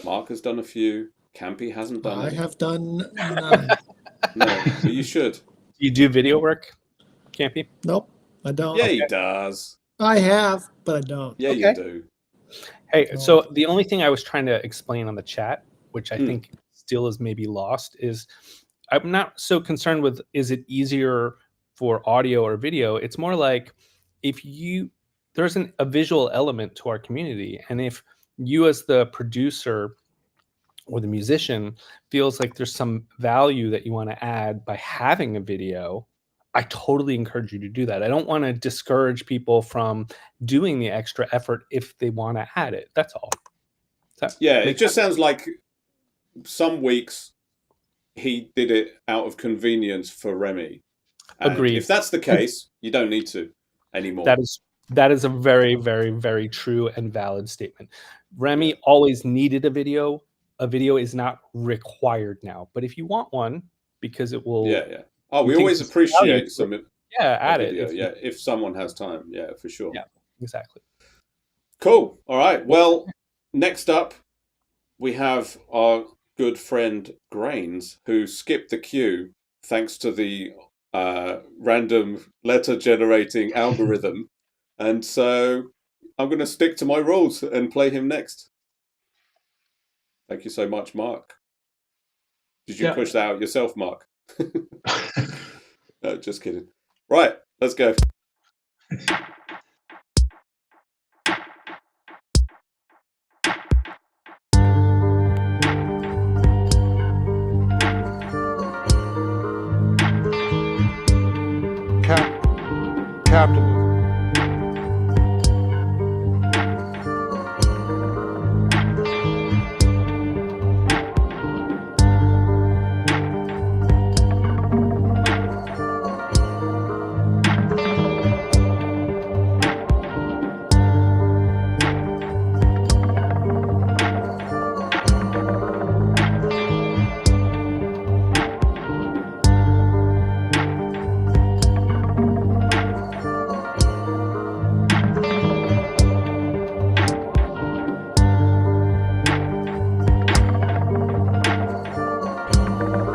Mark has done a few. Campy hasn't done I any. have done none. No, but you should. You do video work, Campy? Nope, I don't. Yeah, he does. I have, but I don't. Yeah, Okay. you do. Hey, so the only thing I was trying to explain on the chat, which I think still is maybe lost, is I'm not so concerned with is it easier for audio or video. It's more like if there's a visual element to our community, and if you as the producer or the musician feels like there's some value that you want to add by having a video, I totally encourage you to do that. I don't want to discourage people from doing the extra effort if they want to add it. That's all. Yeah, it just sounds like some weeks he did it out of convenience for Remi. And Agreed. if that's the case, you don't need to anymore. That is a very, very, very true and valid statement. Remi always needed a video. A video is not required now, but if you want one, because it will. Yeah. Oh, we always appreciate some. Add video, it. if someone has time. Yeah, for sure. Yeah, exactly. Cool. All right. Well, next up, we have our good friend Grains, who skipped the queue thanks to the random letter generating algorithm. And so I'm going to stick to my rules and play him next. Thank you so much, Mark. Did you push that out yourself, Mark? No, just kidding. Right, let's go. Capitalism.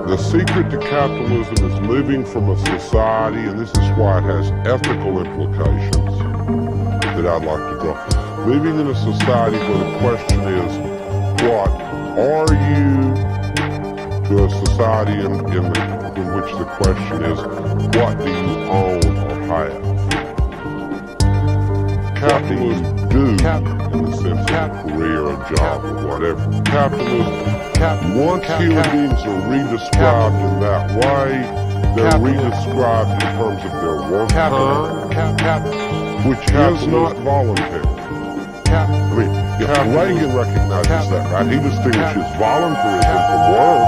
The secret to capitalism is moving from a society, and this is why it has ethical implications that I'd like to draw. Moving in a society where the question is, what are you, to a society in which the question is, what do you own or have? Capitalism do, in the sense of a career, a job, or whatever. Capitalism, once human beings are redescribed in that way, they're redescribed in terms of their work time, which is not voluntary. I mean, if Reagan recognizes that, right? He distinguishes voluntarism from work.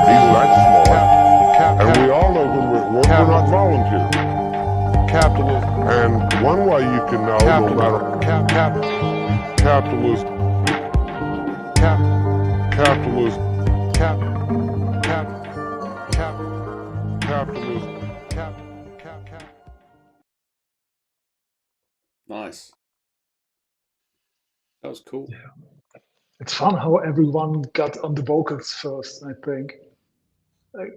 He's that smart. And we all know when we're at work, we're not volunteering. Capitalism. And one way you can know, no matter capitalism, Nice. That was cool. Yeah. It's fun how everyone got on the vocals first, I think.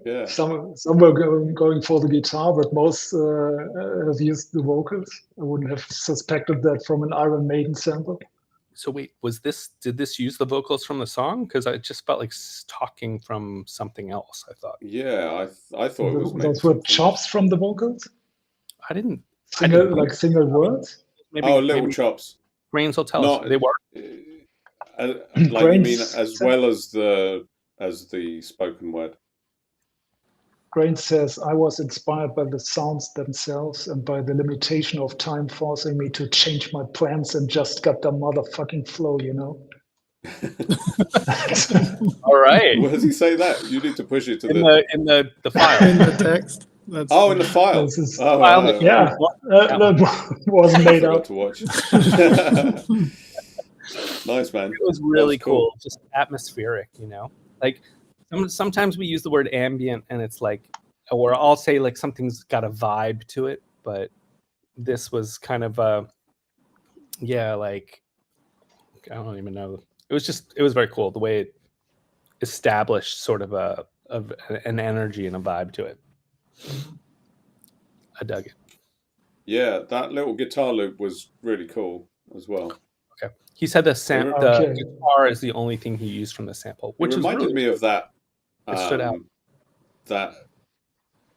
Yeah. Some were going for the guitar, but most have used the vocals. I wouldn't have suspected that from an Iron Maiden sample. So wait, did this use the vocals from the song? Because I just felt like talking from something else, I thought. Yeah, I thought it was Those were chops from the vocals? I didn't single words? Maybe, little chops. Grains will tell us. They were. Like you mean as well as the spoken word? Grain says, I was inspired by the sounds themselves and by the limitation of time forcing me to change my plans and just got the motherfucking flow, you know? All right. Where does he say that? You need to push it to in the file. In the text. In the file. File yeah, that wasn't made up. To watch. Nice, man. It was really cool. Just atmospheric, you know? Like, sometimes we use the word ambient and it's like, or I'll say like something's got a vibe to it, but this was kind of like, I don't even know. It was very cool the way it established sort of an energy and a vibe to it. I dug it. Yeah, that little guitar loop was really cool as well. Okay. He said the guitar is the only thing he used from the sample, which reminded me of that. It stood out. That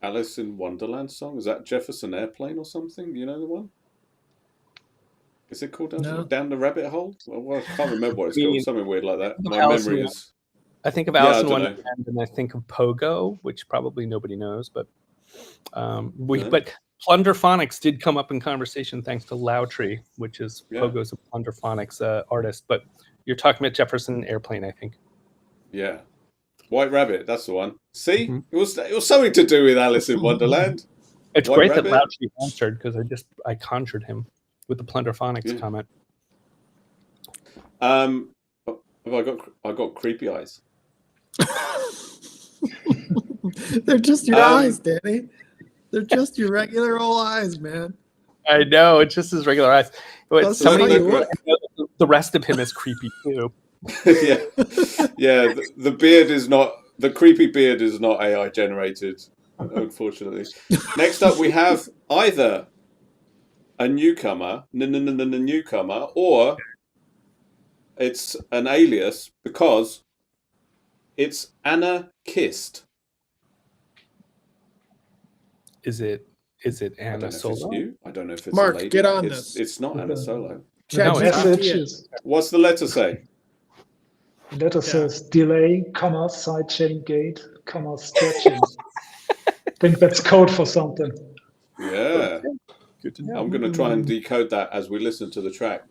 Alice in Wonderland song. Is that Jefferson Airplane or something? You know the one? Is it called Down the Rabbit Hole? Well, I can't remember what it's called. Something weird like that. My memory is... I think of Alice in Wonderland and I think of Pogo, which probably nobody knows, but but Plunderphonics did come up in conversation thanks to Lowtree, which is Pogo's a Plunderphonics artist. But you're talking about Jefferson Airplane, I think. Yeah. White Rabbit, that's the one. See? It was something to do with Alice in Wonderland. It's great that Lowtree answered because I conjured him with the Plunderphonics comment. I got creepy eyes. They're just your eyes, Danny. They're just your regular old eyes, man. I know, it's just his regular eyes. But the rest of him is creepy too. Yeah. The beard is not, the creepy beard is not AI generated, unfortunately. Next up we have either a newcomer, newcomer, or it's an alias because it's anarchist. Is it I don't Anna know if it's Solo? you. I don't know if it's Mark, a lady. get on it's, this. It's not Anna Solo. Chat No, The it's GPT message it. is What's the letter say? letter says delay, comma, sidechain gate, comma, stretching. I think that's code for something. Yeah. Good to know. I'm going to try and decode that as we listen to the track.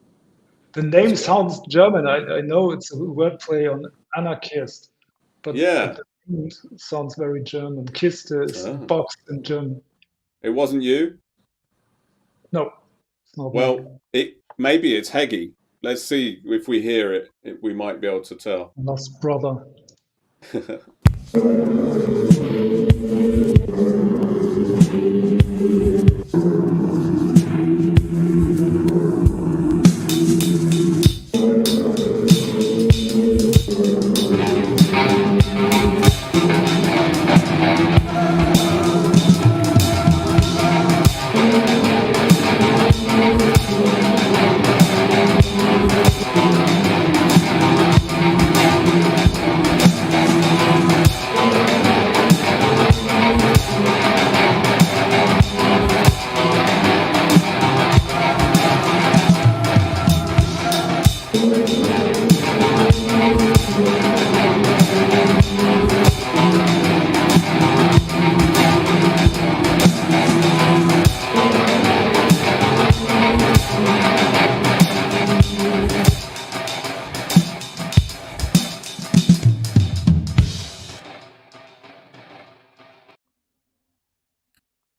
The name sounds German. I know it's a wordplay on anarchist, but Yeah. the name sounds very German. Kiste is Ah. box in German. It wasn't you? No, it's not me. Well, maybe it's Heggy. Let's see if we hear it. We might be able to tell. Lost brother.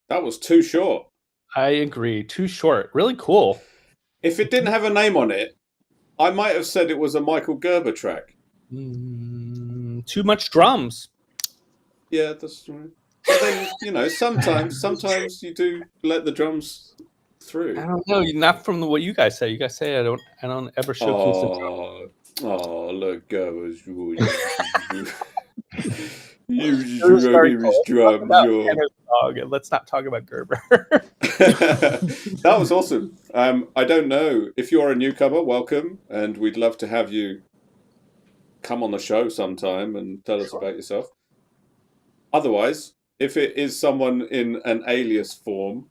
That was too short. I agree. Too short. Really cool. If it didn't have a name on it, I might have said it was a Michael Gerber track. Too much drums. Yeah, that's right. But then, you know, sometimes you do let the drums through. I don't know. Not from what you guys say. You guys say I don't ever showcase the drum. Oh, look, Gerber's. You Let's not talk about Gerber. That was awesome. I don't know if you're a newcomer, welcome, and we'd love to have you come on the show sometime and tell us about yourself. Otherwise, if it is someone in an alias form,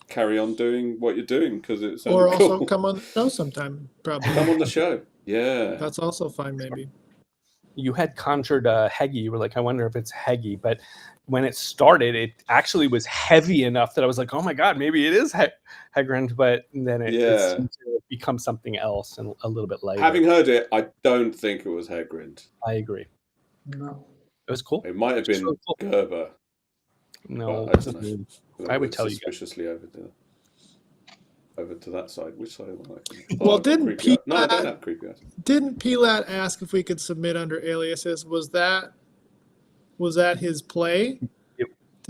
carry on doing what you're doing because it's Or cool. also come on the show sometime, probably. Come on the show. Yeah. That's also fine, maybe. You had conjured Heggy. You were like, I wonder if it's Heggy. But when it started, it actually was heavy enough that I was like, oh my God, maybe it is Hegrind. But then it seemed to become something else and a little bit later. Having heard it, I don't think it was Hegrind. I agree. No. It was cool. It might have been Gerber. No, I don't know. I would tell you. Suspiciously over to that side. Which side am I? Well, didn't Pete? No, I don't have creepy eyes. Didn't Pilat ask if we could submit under aliases? Was that his play?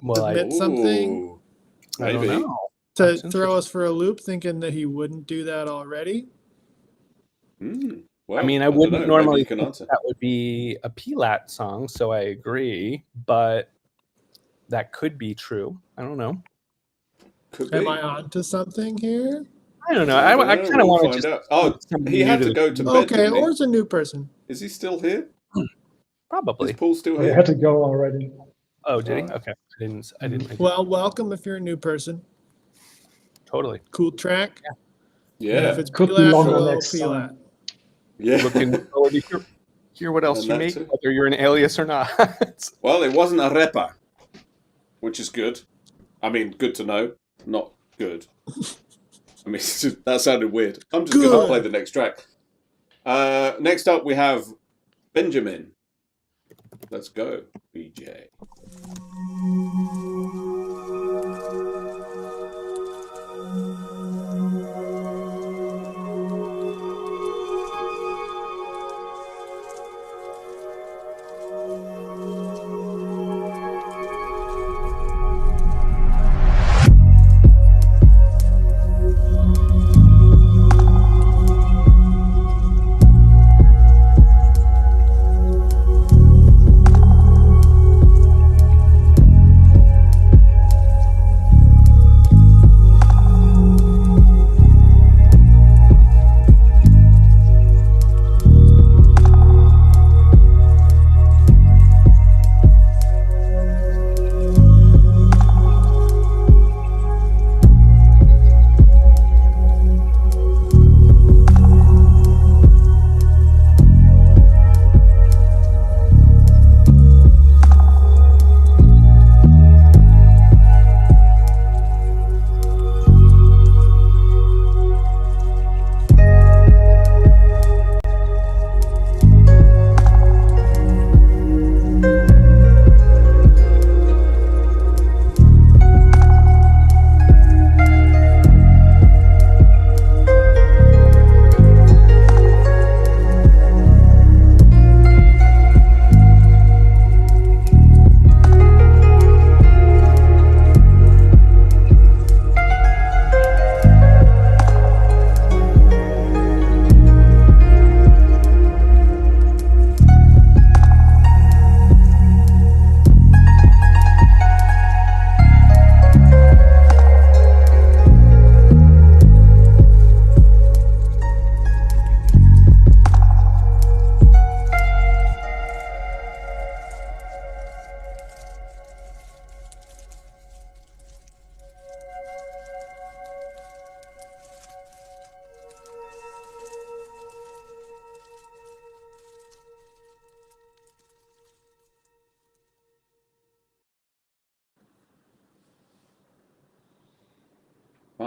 Well, Submit something Ooh, I don't maybe. know. to That's throw us for a loop, thinking that he wouldn't do that already. Well, I mean, I don't wouldn't know. Maybe normally you can think answer. that would be a Pilat song, so I agree. But that could be true. I don't know. Could be. Am I on to something here? I don't know. I kind of We'll want to find just. out. Oh, something he new had to to the- go to bed. Okay, didn't he? or it's a new person. Is he still here? Probably. Is Paul still I here? had to go already. Oh, did he? Alright. Okay. I didn't. Well, welcome if you're a new person. Totally. Cool track. And Yeah. if it's Could be Pilat, longer hello, next Pilat. time. Yeah. Looking forward to hear what else And you that make, too. whether you're an alias or not. Well, it wasn't a rapper, which is good. I mean, good to know. Not good. I mean, that sounded weird. I'm just going to Good. play the next track. Next up, we have Benjamin. Let's go, BJ.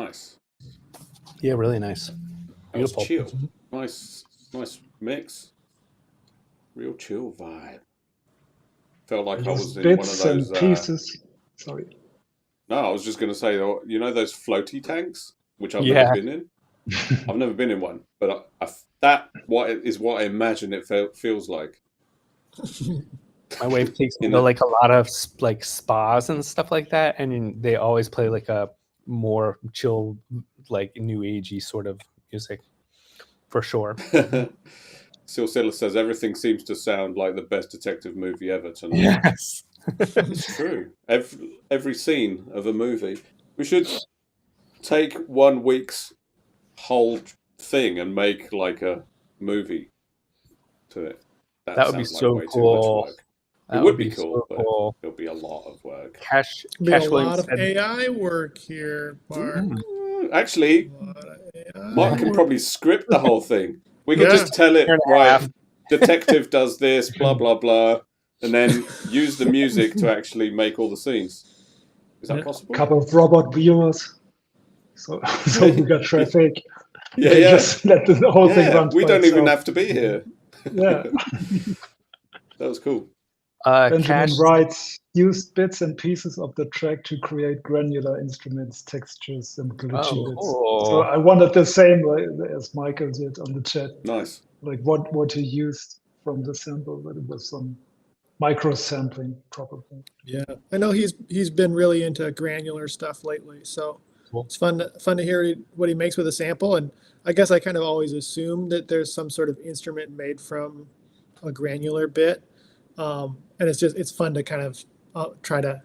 Nice. Yeah, really nice. That was Beautiful. chill. Nice mix. Real chill vibe. Felt like I was in one of Bits those. and pieces. Sorry. No, I was just going to say, you know those floaty tanks, which I've Yeah. never been in. I've never been in one, but that is what I imagine it feels like. My wife takes me In to the- like a lot of like spas and stuff like that, and they always play like a more chill, like new agey sort of music, for sure. Silsilla says everything seems to sound like the best detective movie ever tonight. Yes. It's true. Every scene of a movie. We should take 1 week's whole thing and make like a movie to it. That would be sounds so way cool. Too much work. That It would be so cool, but cool. it'll be a lot of work. Cash Be a Williams lot of said- AI work here, Mark. Actually, A lot of AI Mark can work. probably script the whole thing. We can Yeah. just tell it, Year and a right, half. detective does this, blah, blah, blah, and then use the music to actually make all the scenes. Is that possible? Couple of robot viewers. So we got traffic. Yeah, They yeah. just let the whole thing Yeah, run. we by don't even itself. have to be here. Yeah. That was cool. Benjamin Cash writes, used bits and pieces of the track to create granular instruments, textures, and glitchy Oh, bits. cool. So I wanted the same as Michael did on the chat, Nice. like what he used from the sample, but it was some micro sampling probably. Yeah, I know he's been really into granular stuff lately, so Cool. it's fun to hear what he makes with a sample. And I guess I kind of always assume that there's some sort of instrument made from a granular bit, and it's fun to kind of try to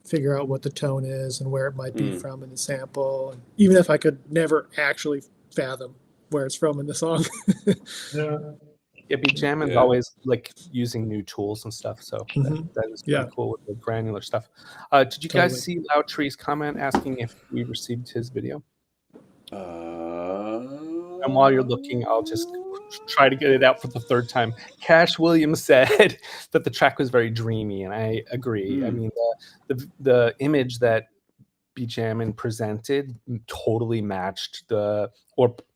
figure out what the tone is and where it might be from in the sample, and even if I could never actually fathom where it's from in the song. Yeah. Yeah, Beatjam is Yeah. always like using new tools and stuff. So Mhm. that is pretty Yeah. cool with the granular stuff. Did you guys Totally. see Loudtree's comment asking if we received his video? And while you're looking, I'll just try to get it out for the third time. Cash Williams said that the track was very dreamy, and I agree. I mean, the image that Beatjam presented totally matched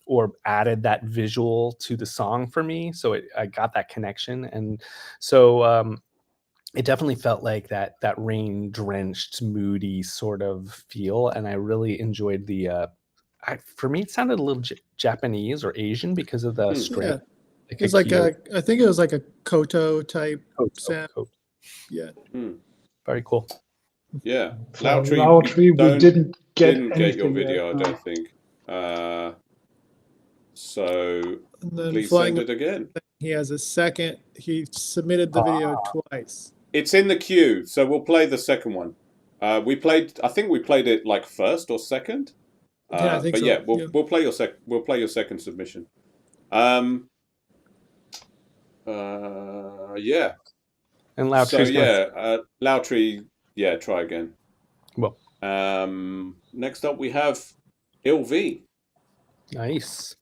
or added that visual to the song for me. So I got that connection. And so it definitely felt like that rain drenched, moody sort of feel. And I really enjoyed for me, it sounded a little Japanese or Asian because of the string. Yeah. It's like I think it was like a koto type sound. Yeah. Very cool. Yeah. For Loudtree, Loudtree, we didn't get your anything video, yet, I no. don't think. So And then please Flying send it again. He has a second. He submitted the video twice. It's in the queue, so we'll play the second one. I think we played it like first or second. Yeah, I think but so. yeah, we'll Yeah. play your second submission. Yeah. And So Loudtree's yeah, Loudtree, yeah, try again. Well, next up we have IlV. nice.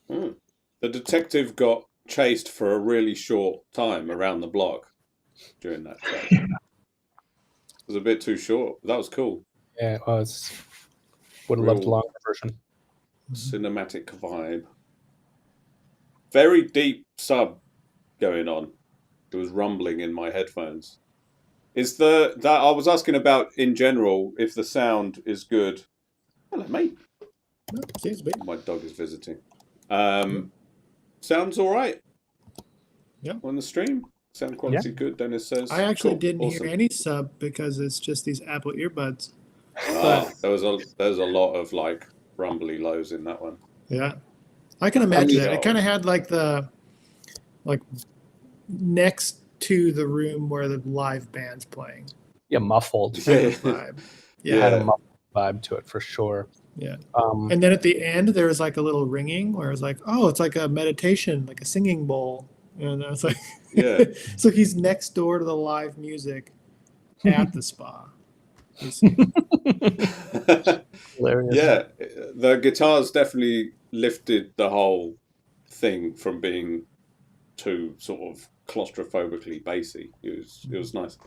Mm. The detective got chased for a really short time around the block during that show. It was a bit too short. That was cool. Yeah, it was. Would have loved a Real longer version. cinematic vibe. Very deep sub going on. It was rumbling in my headphones. Is that I was asking about in general if the sound is good. Hello, mate. Seems big. My dog is visiting. Sounds all right. Yeah. On the stream, sound quality good. Dennis says. I actually Cool. didn't Awesome. hear any sub because it's just these Apple earbuds. There was a lot of like rumbly lows in that one. Yeah, I can imagine that. It kind of had like next to the room where the live band's playing. Yeah, muffled. Vibe. Yeah, had a muffled vibe to it for sure. Yeah. And then at the end, there was like a little ringing where it was like, oh, it's like a meditation, like a singing bowl. And I was like, yeah. So he's next door to the live music at the spa. Hilarious. Yeah, the guitars definitely lifted the whole thing from being too sort of claustrophobically bassy. It was nice.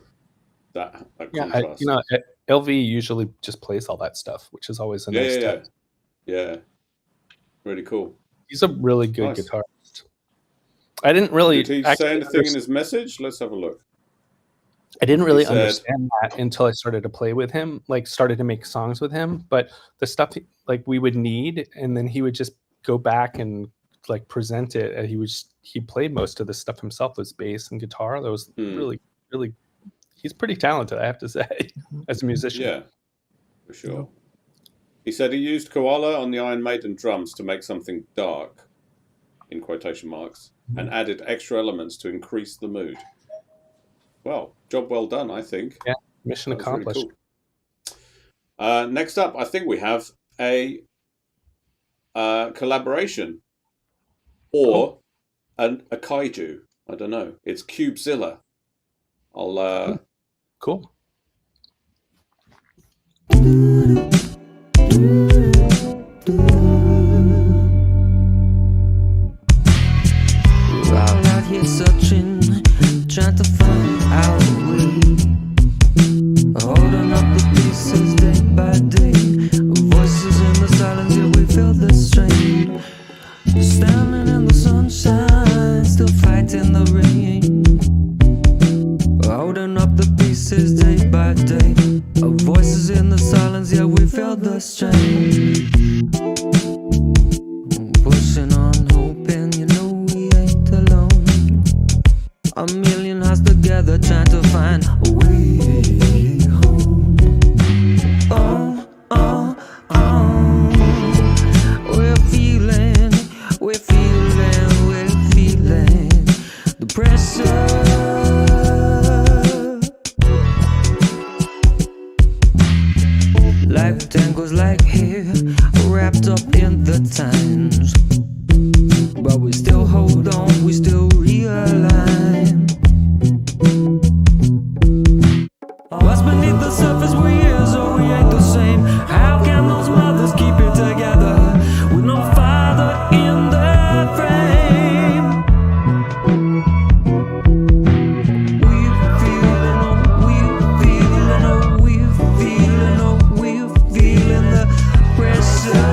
That contrast. LV usually just plays all that stuff, which is always a nice touch. Yeah. Really cool. He's a really good guitarist. I didn't really. Did he say anything in his message? Let's have a look. I didn't really understand that until I started to play with him, like started to make songs with him. But the stuff like we would need, and then he would just go back and like present it. And he played most of the stuff himself with bass and guitar. That was really, really. He's pretty talented, I have to say, as a musician. Yeah, for sure. He said he used Koala on the Iron Maiden drums to make something dark, in quotation marks, and added extra elements to increase the mood. Well, job well done, I think. Yeah, mission accomplished. Really cool. Next up, I think we have a collaboration or a kaiju. I don't know. It's Cubezilla. I'll Cool. We're all out here searching, trying to find our way, holding up the pieces day by day. Voices in the silence, yeah, we feel the strain. Standing in the sunshine, still fighting the rain, holding up the pieces day by day. Voices in the silence, yeah, we feel the strain. Pushing on, hoping, you know we ain't alone. A million hearts together trying to find a way home. Oh, oh, oh. We're feeling the pressure. Life tangles like hair, wrapped up in the times. But we still hold on, we still realign. What's beneath the surface we is, or we ain't the same. How can those mothers keep it together with no father in the frame? We're feeling the pressure.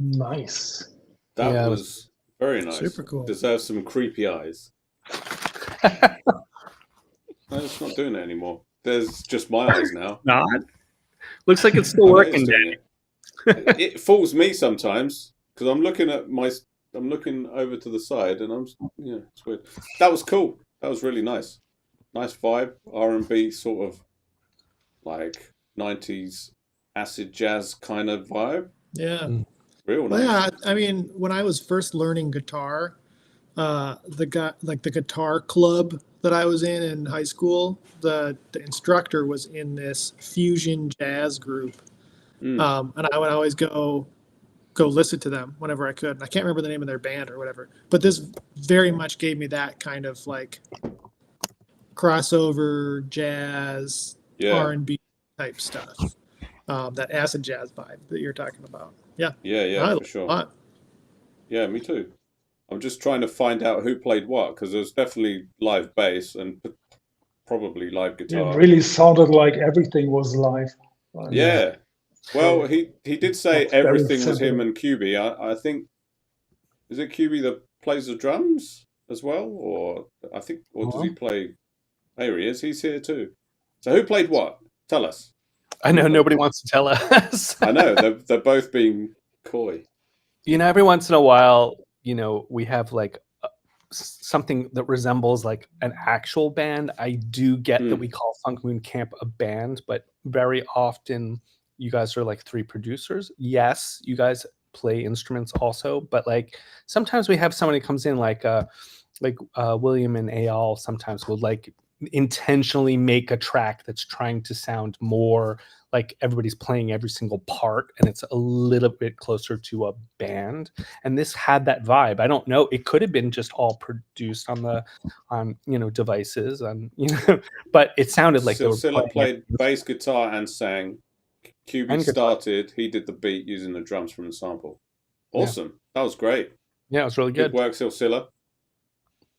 Nice. That was very nice. Super cool. Deserves some creepy eyes. No, it's not doing it anymore. There's just my eyes now. Not. Looks like it's still working, Danny. It fools me sometimes because I'm looking over to the side and it's weird. That was cool. That was really nice. Nice vibe, R&B sort of like 90s acid jazz kind of vibe. Yeah. Real Well, nice. yeah, I mean, when I was first learning guitar, the guitar club that I was in high school, the instructor was in this fusion jazz group, and I would always go listen to them whenever I could. And I can't remember the name of their band or whatever, but this very much gave me that kind of like crossover jazz, Yeah. R&B type stuff, that acid jazz vibe that you're talking about. Yeah, Yeah, I for like sure. it a lot. Yeah, me too. I'm just trying to find out who played what, because there's definitely live bass and probably live guitar. It really sounded like everything was live. Yeah. Well, he did say That's very everything was him simple. and QB. I think, is it QB that plays the drums as well, or does he play? There he is. He's here too. So who played what? Tell us. I know nobody wants to tell us. I know they're both being coy. You know, every once in a while, you know, we have like something that resembles like an actual band. I do get that we call Funk Moon Camp a band, but very often you guys are like three producers. Yes, you guys play instruments also, but like sometimes we have somebody comes in like William and Ayal sometimes will like intentionally make a track that's trying to sound more like everybody's playing every single part and it's a little bit closer to a band, and this had that vibe. I don't know, it could have been just all produced on you know, devices, and you know, but it sounded like Silla played bass guitar and sang. QB And guitar. started, he did the beat using the drums from the sample. Awesome. That was great. Yeah, it was really good. Good work, Silla.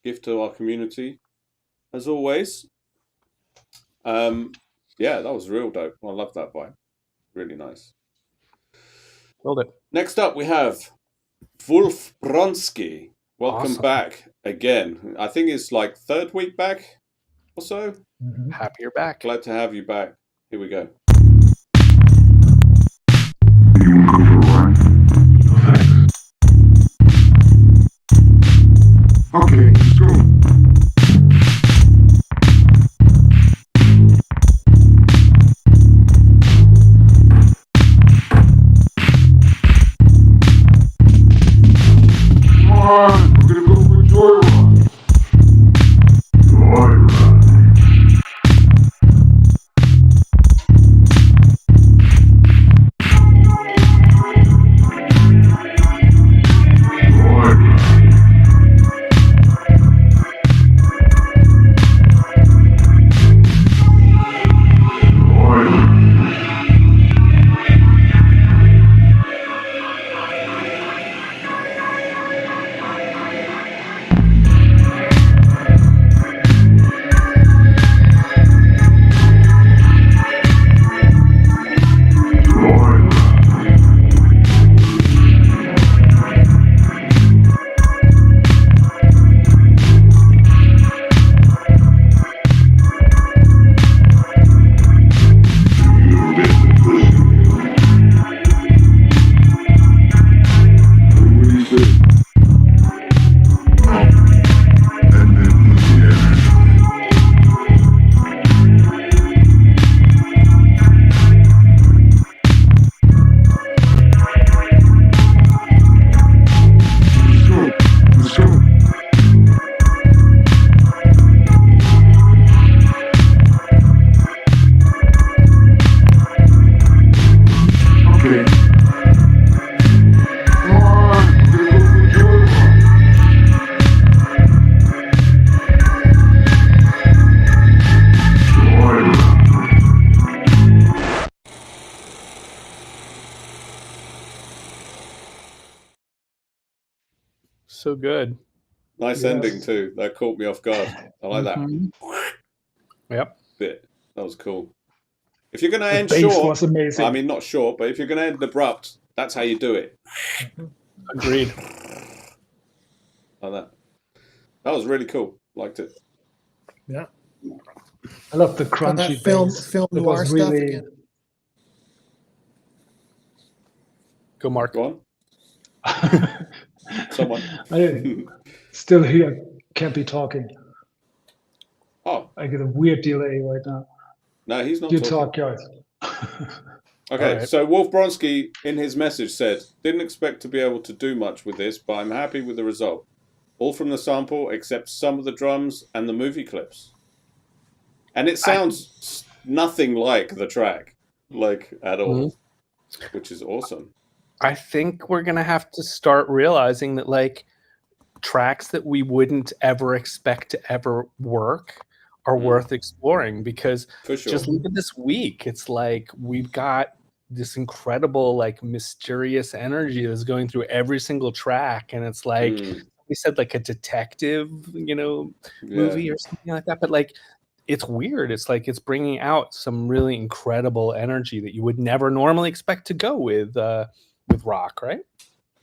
Gift to our community, as always. Yeah, that was real dope. I love that vibe. Really nice. Killed it. Next up, we have Wolf Bronski. Welcome Awesome. back again. I think it's like third week back or so. Happy you're back. Glad to have you back. Here we go. Okay, let's go. Come on, we're gonna go for a joyride. Joyride. So good. Nice ending too. That caught me off guard. I like that Yep. bit. That was cool. If you're going to The end bass short, was amazing. I mean not short, but if you're going to end abrupt, that's how you do it. Agreed. Like that. That was really cool. Liked it. Yeah. I love the That crunchy film bass. film It noir was stuff really again. Go Mark. Go on. Someone. I still hear Campy talking. Oh, I get a weird delay right now. no, he's not You talking. talk, guys. Okay, Alright. so Wolf Bronski in his message said, "Didn't expect to be able to do much with this, but I'm happy with the result. All from the sample, except some of the drums and the movie clips. And it sounds nothing like the track, like at all, which is awesome. I think we're gonna have to start realizing that like tracks that we wouldn't ever expect to ever work are worth exploring, because For sure. just look at this week. It's like we've got this incredible like mysterious energy that's going through every single track, and it's like we said, like a detective, movie or something like that. But like it's weird. It's like it's bringing out some really incredible energy that you would never normally expect to go with rock, right?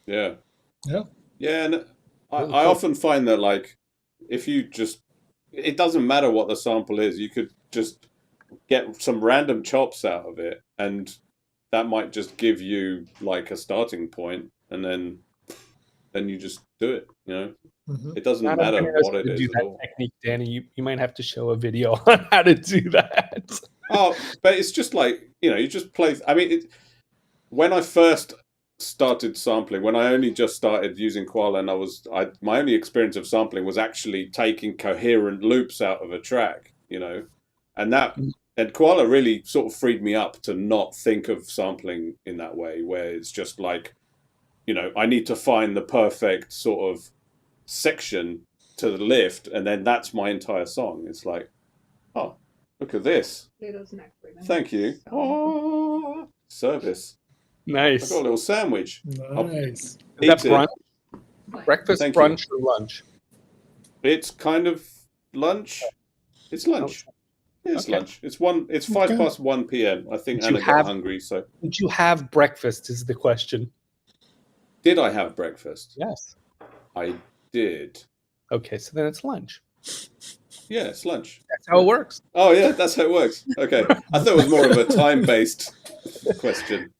Yeah. Yeah. Yeah, and I Really cool. often find that, like, if you just, it doesn't matter what the sample is, you could just get some random chops out of it, and that might just give you, like, a starting point, and then you just do it, you know? It doesn't Not matter everybody knows what how it to is do at that all. technique, Danny. You might have to show a video on how to do that. Oh, but it's just like, you just play. I mean, when I first started sampling, when I only just started using Koala, and my only experience of sampling was actually taking coherent loops out of a track, and Koala really sort of freed me up to not think of sampling in that way, where it's just like, I need to find the perfect sort of section to the lift, and then that's my entire song. It's like, oh, look at this. Thank you. Oh, service. I Nice. got a little sandwich. Nice. Is that Eat it. brunch? Breakfast, Thank you. brunch, or lunch? It's kind of lunch. It's lunch. Yeah, it's Okay. lunch. It's 1 p.m. I think Did Anna you got have- hungry. So, Did you have breakfast? Is the question. did I have breakfast? Yes. I did. Okay, so then it's lunch. Yeah, it's lunch. That's how it works. Oh, yeah, that's how it works. Okay, I thought it was more of a time-based question,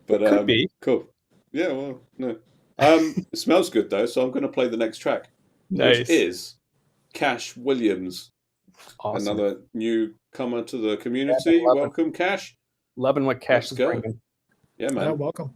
but Could be. cool. Yeah, well, no. It smells good though, so I'm going to play the next track, Nice. which is Cash Williams. Awesome. Another newcomer to the community. Yeah, love it. Welcome, Cash. Loving what Cash Let's is go. bringing. Yeah, Yeah, man. welcome.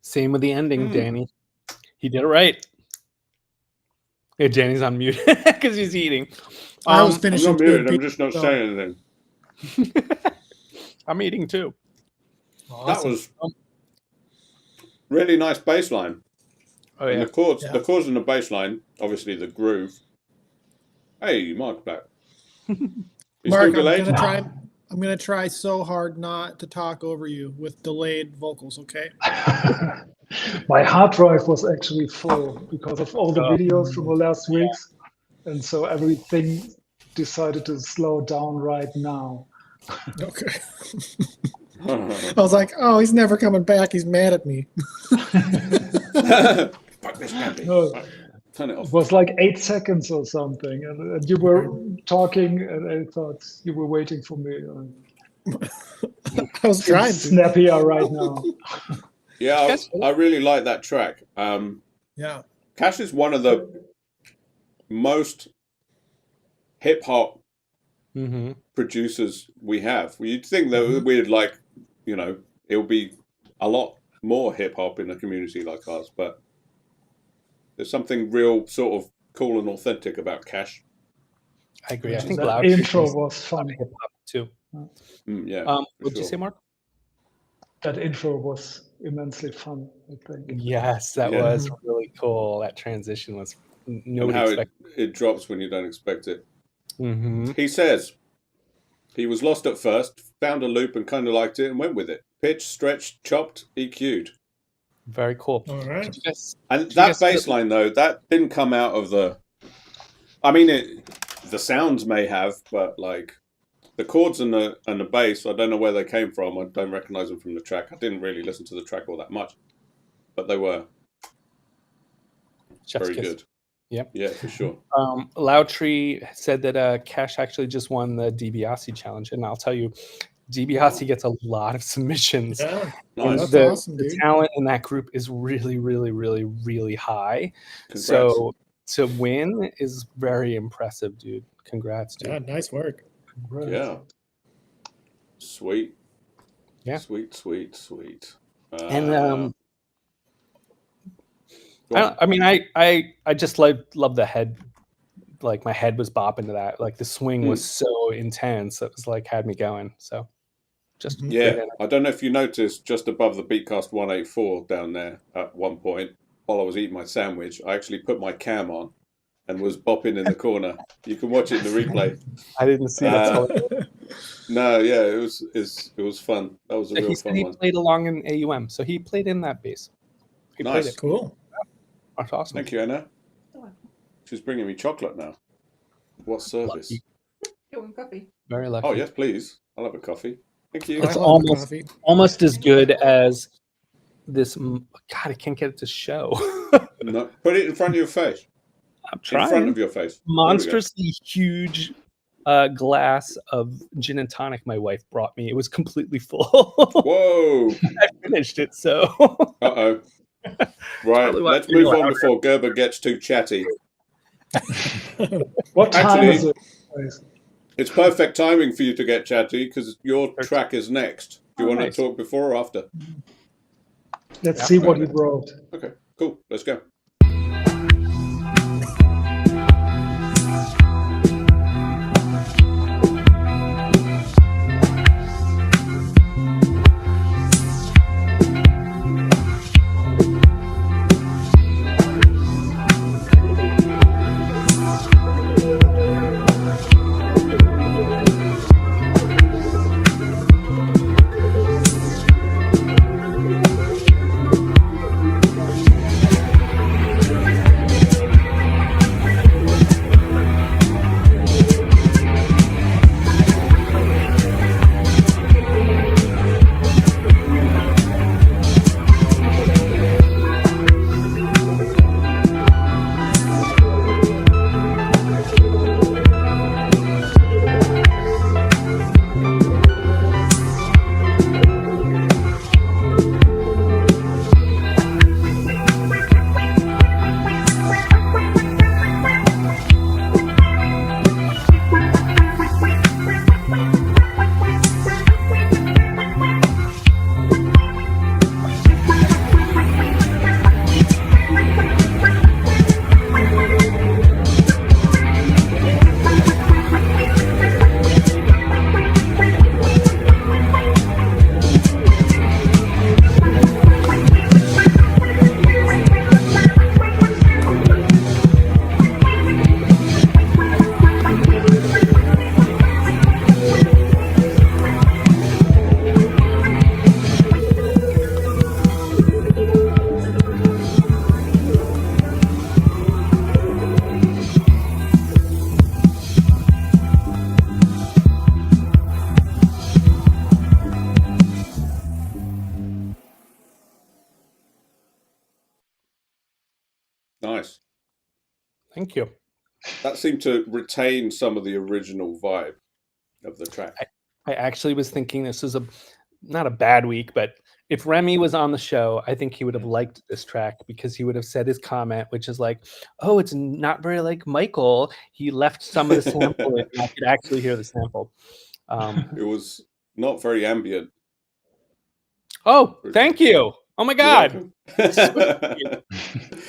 Same with the ending, Danny. He did it right. Hey, Danny's on mute because he's eating. I was I'm finishing. not muted. I'm pizza, just not so- saying anything. I'm eating too. That Awesome. was really nice bass line. Oh And yeah. the chords, Yeah. the chords and the bass line, obviously the groove. Hey, Mark back. You Mark, still delayed? I'm gonna try so hard not to talk over you with delayed vocals. Okay. My hard drive was actually full because of all the videos from the last weeks. And so everything decided to slow down right now. Okay. I was like, oh, he's never coming back. He's mad at me. Fuck this Campy. No. Right, turn it It off. was like 8 seconds or something. And you were talking, and I thought you were waiting for me. I was trying to. Snappier right now. Yeah, I really like that track. Yeah. Cash is one of the most hip hop producers we have. You'd think that we'd like, you know, it'll be a lot more hip hop in a community like ours, but there's something real sort of cool and authentic about Cash. I agree. I think That Loud intro was fun. hip hop too. Yeah. What for did you sure. say, Mark? That intro was immensely fun, I think. Yes, that Yeah. was really cool. That transition was And nobody how expected. it drops when you don't expect it. Mm-hmm. He says he was lost at first, found a loop and kind of liked it and went with it. Pitched, stretched, chopped, EQ'd. Very cool. All right. Did you guys, And did you that guys- bass line, though, that didn't come out of the... I mean, the sounds may have, but, like, the chords and the bass, I don't know where they came from. I don't recognize them from the track. I didn't really listen to the track all that much. But they were Chef's very kiss. good. Yep. Yeah, for sure. Loudtree said that Cash actually just won the DiBiase challenge, and I'll tell you, DiBiase gets a lot of submissions. Yeah. And Nice. That's awesome, the dude. talent in that group is really, really, really, really high. Congrats. So to win is very impressive, dude. Congrats, dude. Yeah, nice work. Yeah. Sweet. Yeah. Sweet, sweet, sweet. And go on. I mean, I just love the head. Like my head was bopping to that. Like the swing was so intense. It was like had me going. So just Yeah, I don't know if you noticed just above the Beatcast 184 down there at one point, while I was eating my sandwich, I actually put my cam on and was bopping in the corner. You can watch it in the replay. I didn't see that. No, yeah, it was fun. That was a real He said fun he one. played along in AUM, so he played in that bass. He Nice. played it. Cool. That's awesome. Thank you, Anna. She's bringing me chocolate now. What service? Lucky. You want coffee? Very lucky. Oh, yes, please. I'll have a coffee. Thank you. It's I love the almost- coffee. Almost as good as this. God, I can't get it to show. No, put it in front of your face. I'm In front trying. of your face. There we go. Monstrously huge glass of gin and tonic my wife brought me. It was completely full. Whoa. I finished it, so Uh-oh. Right, Probably why let's you're move on louder. before Gerber gets too chatty. What time Actually- is it? guys? It's perfect timing for you to get chatty because your track is next. Do you Oh, want nice. to talk before or after? Let's Yeah. see what he wrote. Okay, cool. Let's go. Nice. Thank you. That seemed to retain some of the original vibe of the track. I actually was thinking this is not a bad week, but if Remi was on the show, I think he would have liked this track because he would have said his comment, which is like, "Oh, it's not very like Michael. He left some of the sample in, and I could actually hear the sample." It was not very ambient. Oh, thank you. Oh my God.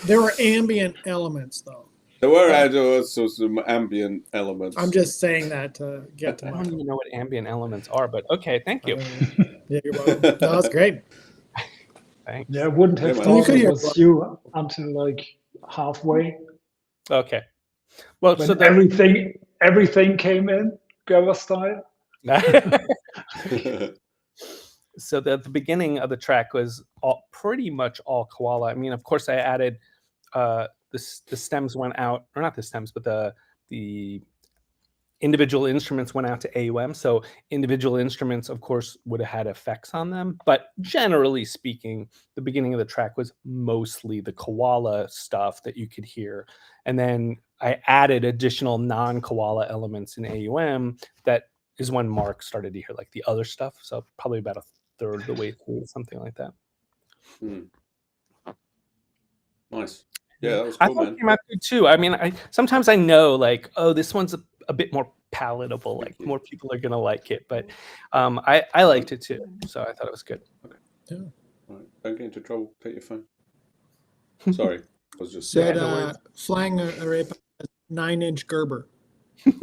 There were ambient elements, though. There were also some ambient elements. I'm just saying that to get to I my. don't even know what ambient elements are, but okay, thank you. Yeah, you're welcome. No, that's great. Thanks. Yeah, I wouldn't have Yeah, man. thought You could it hear- was you until like halfway. Okay. Well, When so everything came in, Gerber style. So the beginning of the track was pretty much all Koala. I mean, of course, I added the stems went out, or not the stems, but the individual instruments went out to AUM. So individual instruments, of course, would have had effects on them. But generally speaking, the beginning of the track was mostly the Koala stuff that you could hear. And then I added additional non-Koala elements in AUM. That is when Mark started to hear like the other stuff. So probably about a third of the way through, something like that. Nice. Yeah, that was I cool, thought man. it came out good too. I mean, sometimes I know like, oh, this one's a bit more palatable. Like more people are gonna like it, but I liked it too. So I thought it was good. Yeah. All right. Don't get into trouble. Take your phone. Sorry. I was just Said no worries. flying a 9-inch Gerber, which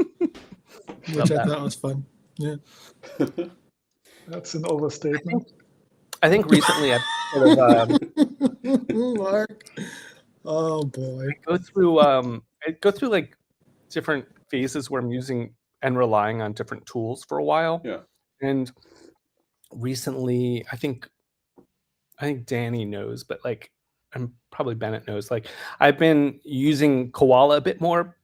I that. thought was fun. Yeah. That's an overstatement. I think recently I've sort of Mark. Oh boy. I go through like different phases where I'm using and relying on different tools for a while. Yeah. And recently, I think Danny knows, but like, and probably Bennett knows, like I've been using Koala a bit more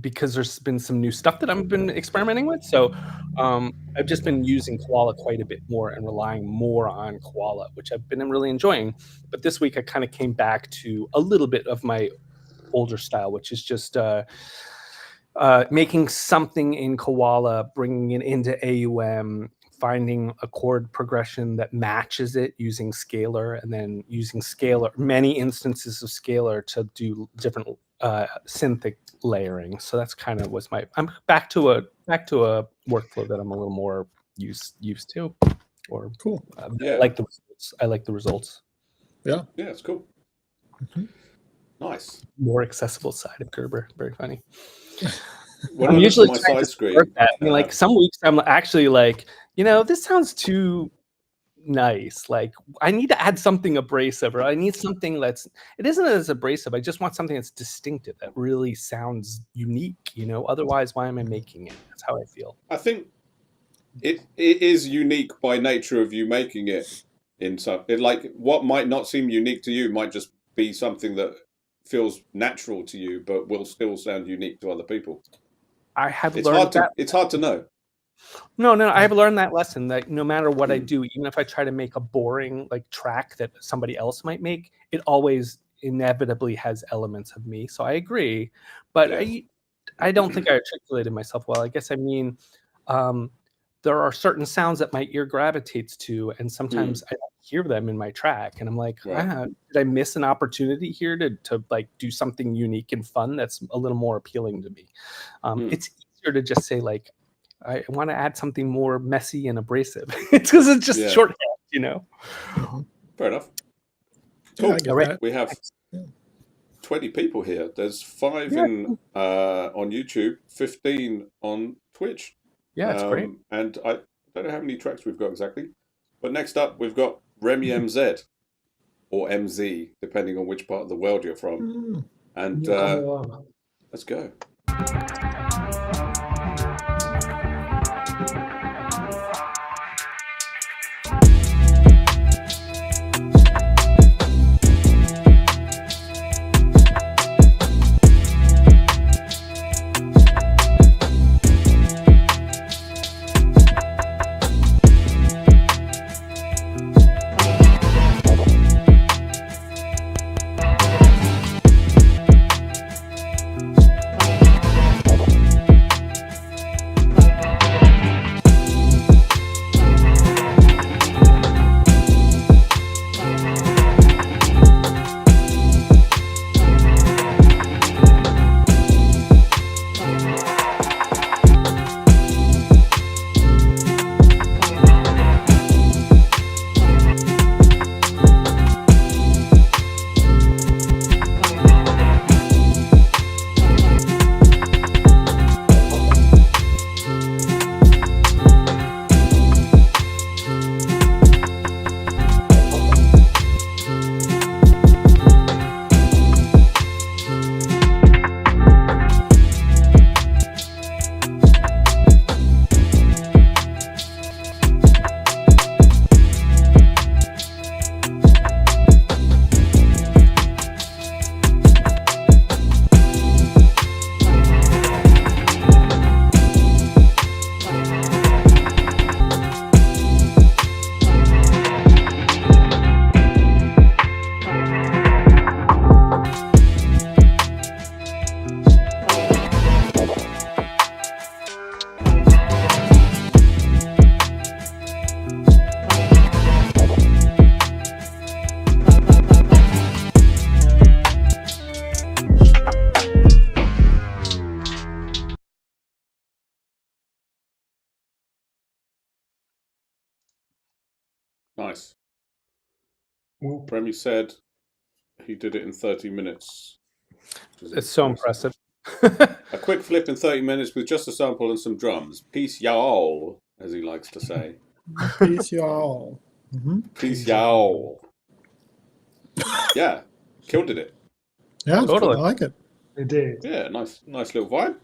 because there's been some new stuff that I've been experimenting with. So I've just been using Koala quite a bit more and relying more on Koala, which I've been really enjoying. But this week I kind of came back to a little bit of my older style, which is just making something in Koala, bringing it into AUM, finding a chord progression that matches it using scalar, and then using scalar, many instances of scalar to do different synthic layering. So that's kind of was I'm back to a workflow that I'm a little more used to, or Cool. Yeah. I like the results. Yeah. Yeah, it's cool. Nice. More accessible side of Gerber. Very funny. When I'm I look usually at my trying to side screen, support that. I mean, like some weeks I'm actually like, this sounds too nice. Like I need to add something abrasive, or I need something it isn't as abrasive. I just want something that's distinctive, that really sounds unique. Otherwise, why am I making it? That's how I feel. I think it is unique by nature of you making it in some. Like what might not seem unique to you might just be something that feels natural to you, but will still sound unique to other people. I have It's learned hard to. that. It's hard to know. No, I have learned that lesson that no matter what I do, even if I try to make a boring like track that somebody else might make, it always inevitably has elements of me. So I agree, but Yeah. I don't think I articulated myself well. I guess I mean there are certain sounds that my ear gravitates to, and sometimes I don't hear them in my track, and I'm like, Right. did I miss an opportunity here to like do something unique and fun that's a little more appealing to me? It's easier to just say like, I want to add something more messy and abrasive. It's because it's just shorthand, Fair enough. Yeah, Cool. I get All right. that. We have 20 people here. There's 5 on YouTube, 15 on Twitch. Yeah, it's great. And I don't know how many tracks we've got exactly. But next up, we've got Remi MZ, or MZ, depending on which part of the world you're from. And let's go. Nice. Whoop. Remi said he did it in 30 minutes. It's so impressive. A quick flip in 30 minutes with just a sample and some drums. Peace y'all, as he likes to say. Peace, y'all. Peace y'all. Yeah, killed it. Yeah, Totally. I like it. They did. Yeah, nice little vibe.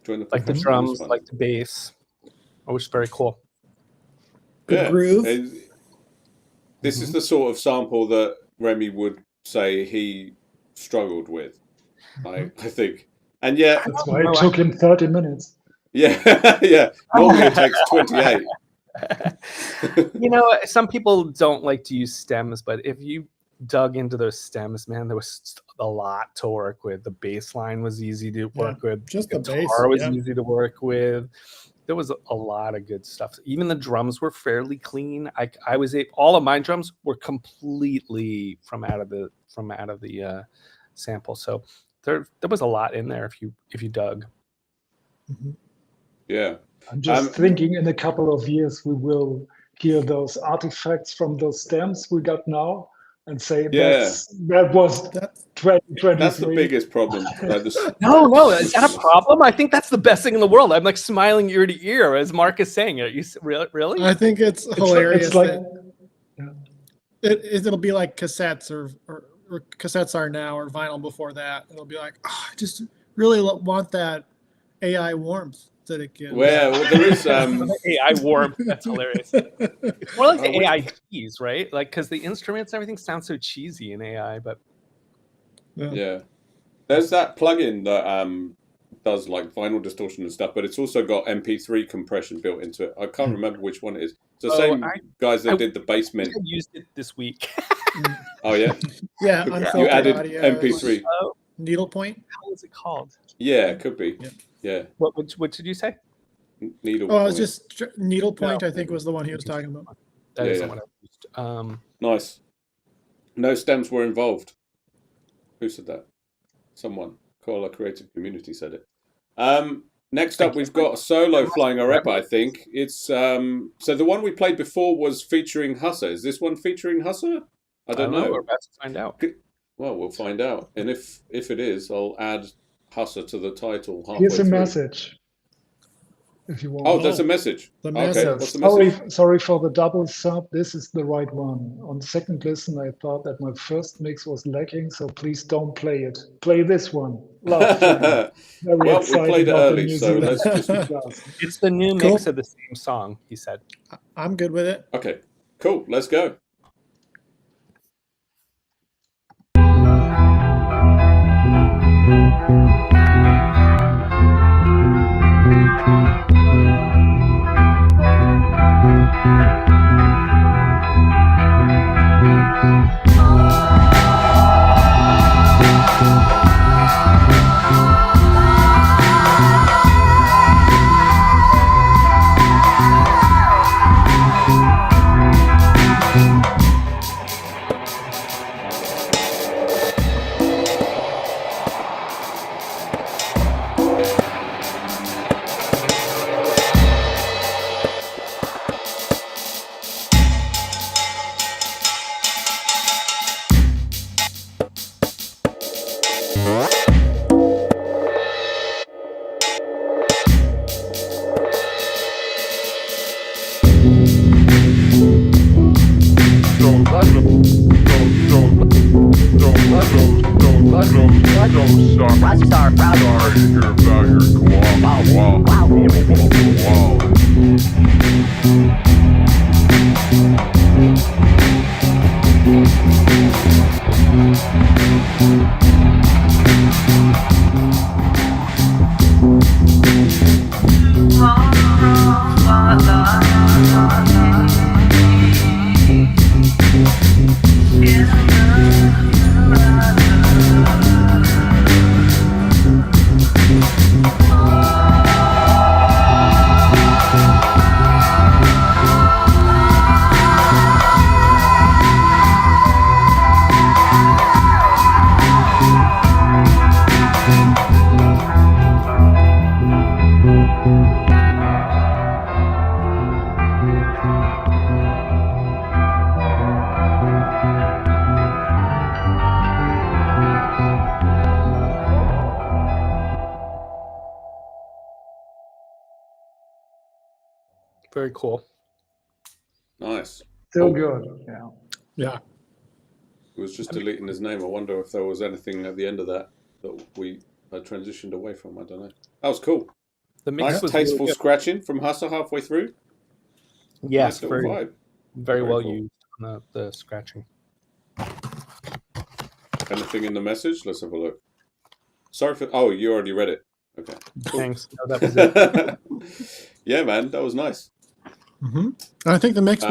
Join the Like the percussion, drums, it's fun. like the bass. Oh, it's very cool. Good groove. This is the sort of sample that Remi would say he struggled with. I think. And yet, That's why it took him 30 minutes. yeah, yeah. Normally it takes 28. You know, some people don't like to use stems, but if you dug into those stems, man, there was a lot to work with. The bass line was easy to work with. Just the bass, guitar was yeah. easy to work with. There was a lot of good stuff. Even the drums were fairly clean. I was all of my drums were completely from out of the sample. So there was a lot in there if you dug. Yeah. I'm just thinking in a couple of years we will hear those artifacts from those stems we got now and say that was 2023. That's the biggest problem. No, is that a problem? I think that's the best thing in the world. I'm like smiling ear to ear as Mark is saying it. You really? I think it's hilarious. It's like, it'll be like cassettes or cassettes are now, or vinyl before that. It'll be like, I just really want that AI warmth that it gives. Well, there is AI warmth. That's hilarious. It's more like the AI keys, right? Like, because the instruments and everything sounds so cheesy in AI, but yeah. There's that plugin that does like vinyl distortion and stuff, but it's also got MP3 compression built into it. I can't remember which one it is. It's the same guys that did the Basement. I used it this week. Oh yeah. Yeah, You added audio, MP3. Needlepoint. How is it called? Yeah, it could be. Yeah. What did you say? Needlepoint. Oh, I was just Needlepoint. I think was the one he was talking about. That is the one I used. Nice. No stems were involved. Who said that? Someone. Koala Creative Community said it. Next up, we've got a solo flying a rep, I think. It's so the one we played before was featuring Husser. Is this one featuring Husser? I don't know. We're about to find out. Well, we'll find out. And if it is, I'll add Husser to the title halfway here's a through. message. If you want. Oh, there's a message. The Okay, message. what's the message? Sorry for the double sub. This is the right one. On second listen, I thought that my first mix was lacking, so please don't play it. Play this one. Love Very Well, we excited played it about the early, New so Zealand let's just... class. It's the new Cool. mix of the same song, he said. I'm good with it. Okay, cool. Let's go. Very cool. Nice. Still good. Yeah. Yeah. It was just deleting his name. I wonder if there was anything at the end of that we had transitioned away from. I don't know. That was cool. The mix Nice, was tasteful really good. scratching from Husser halfway through. Yes, Nice little very, vibe. very Very well cool. used on the scratching. Anything in the message? Let's have a look. Sorry for. Oh, you already read it. Okay. Cool. Thanks. No, that was it. Yeah, man, that was nice. I think the mix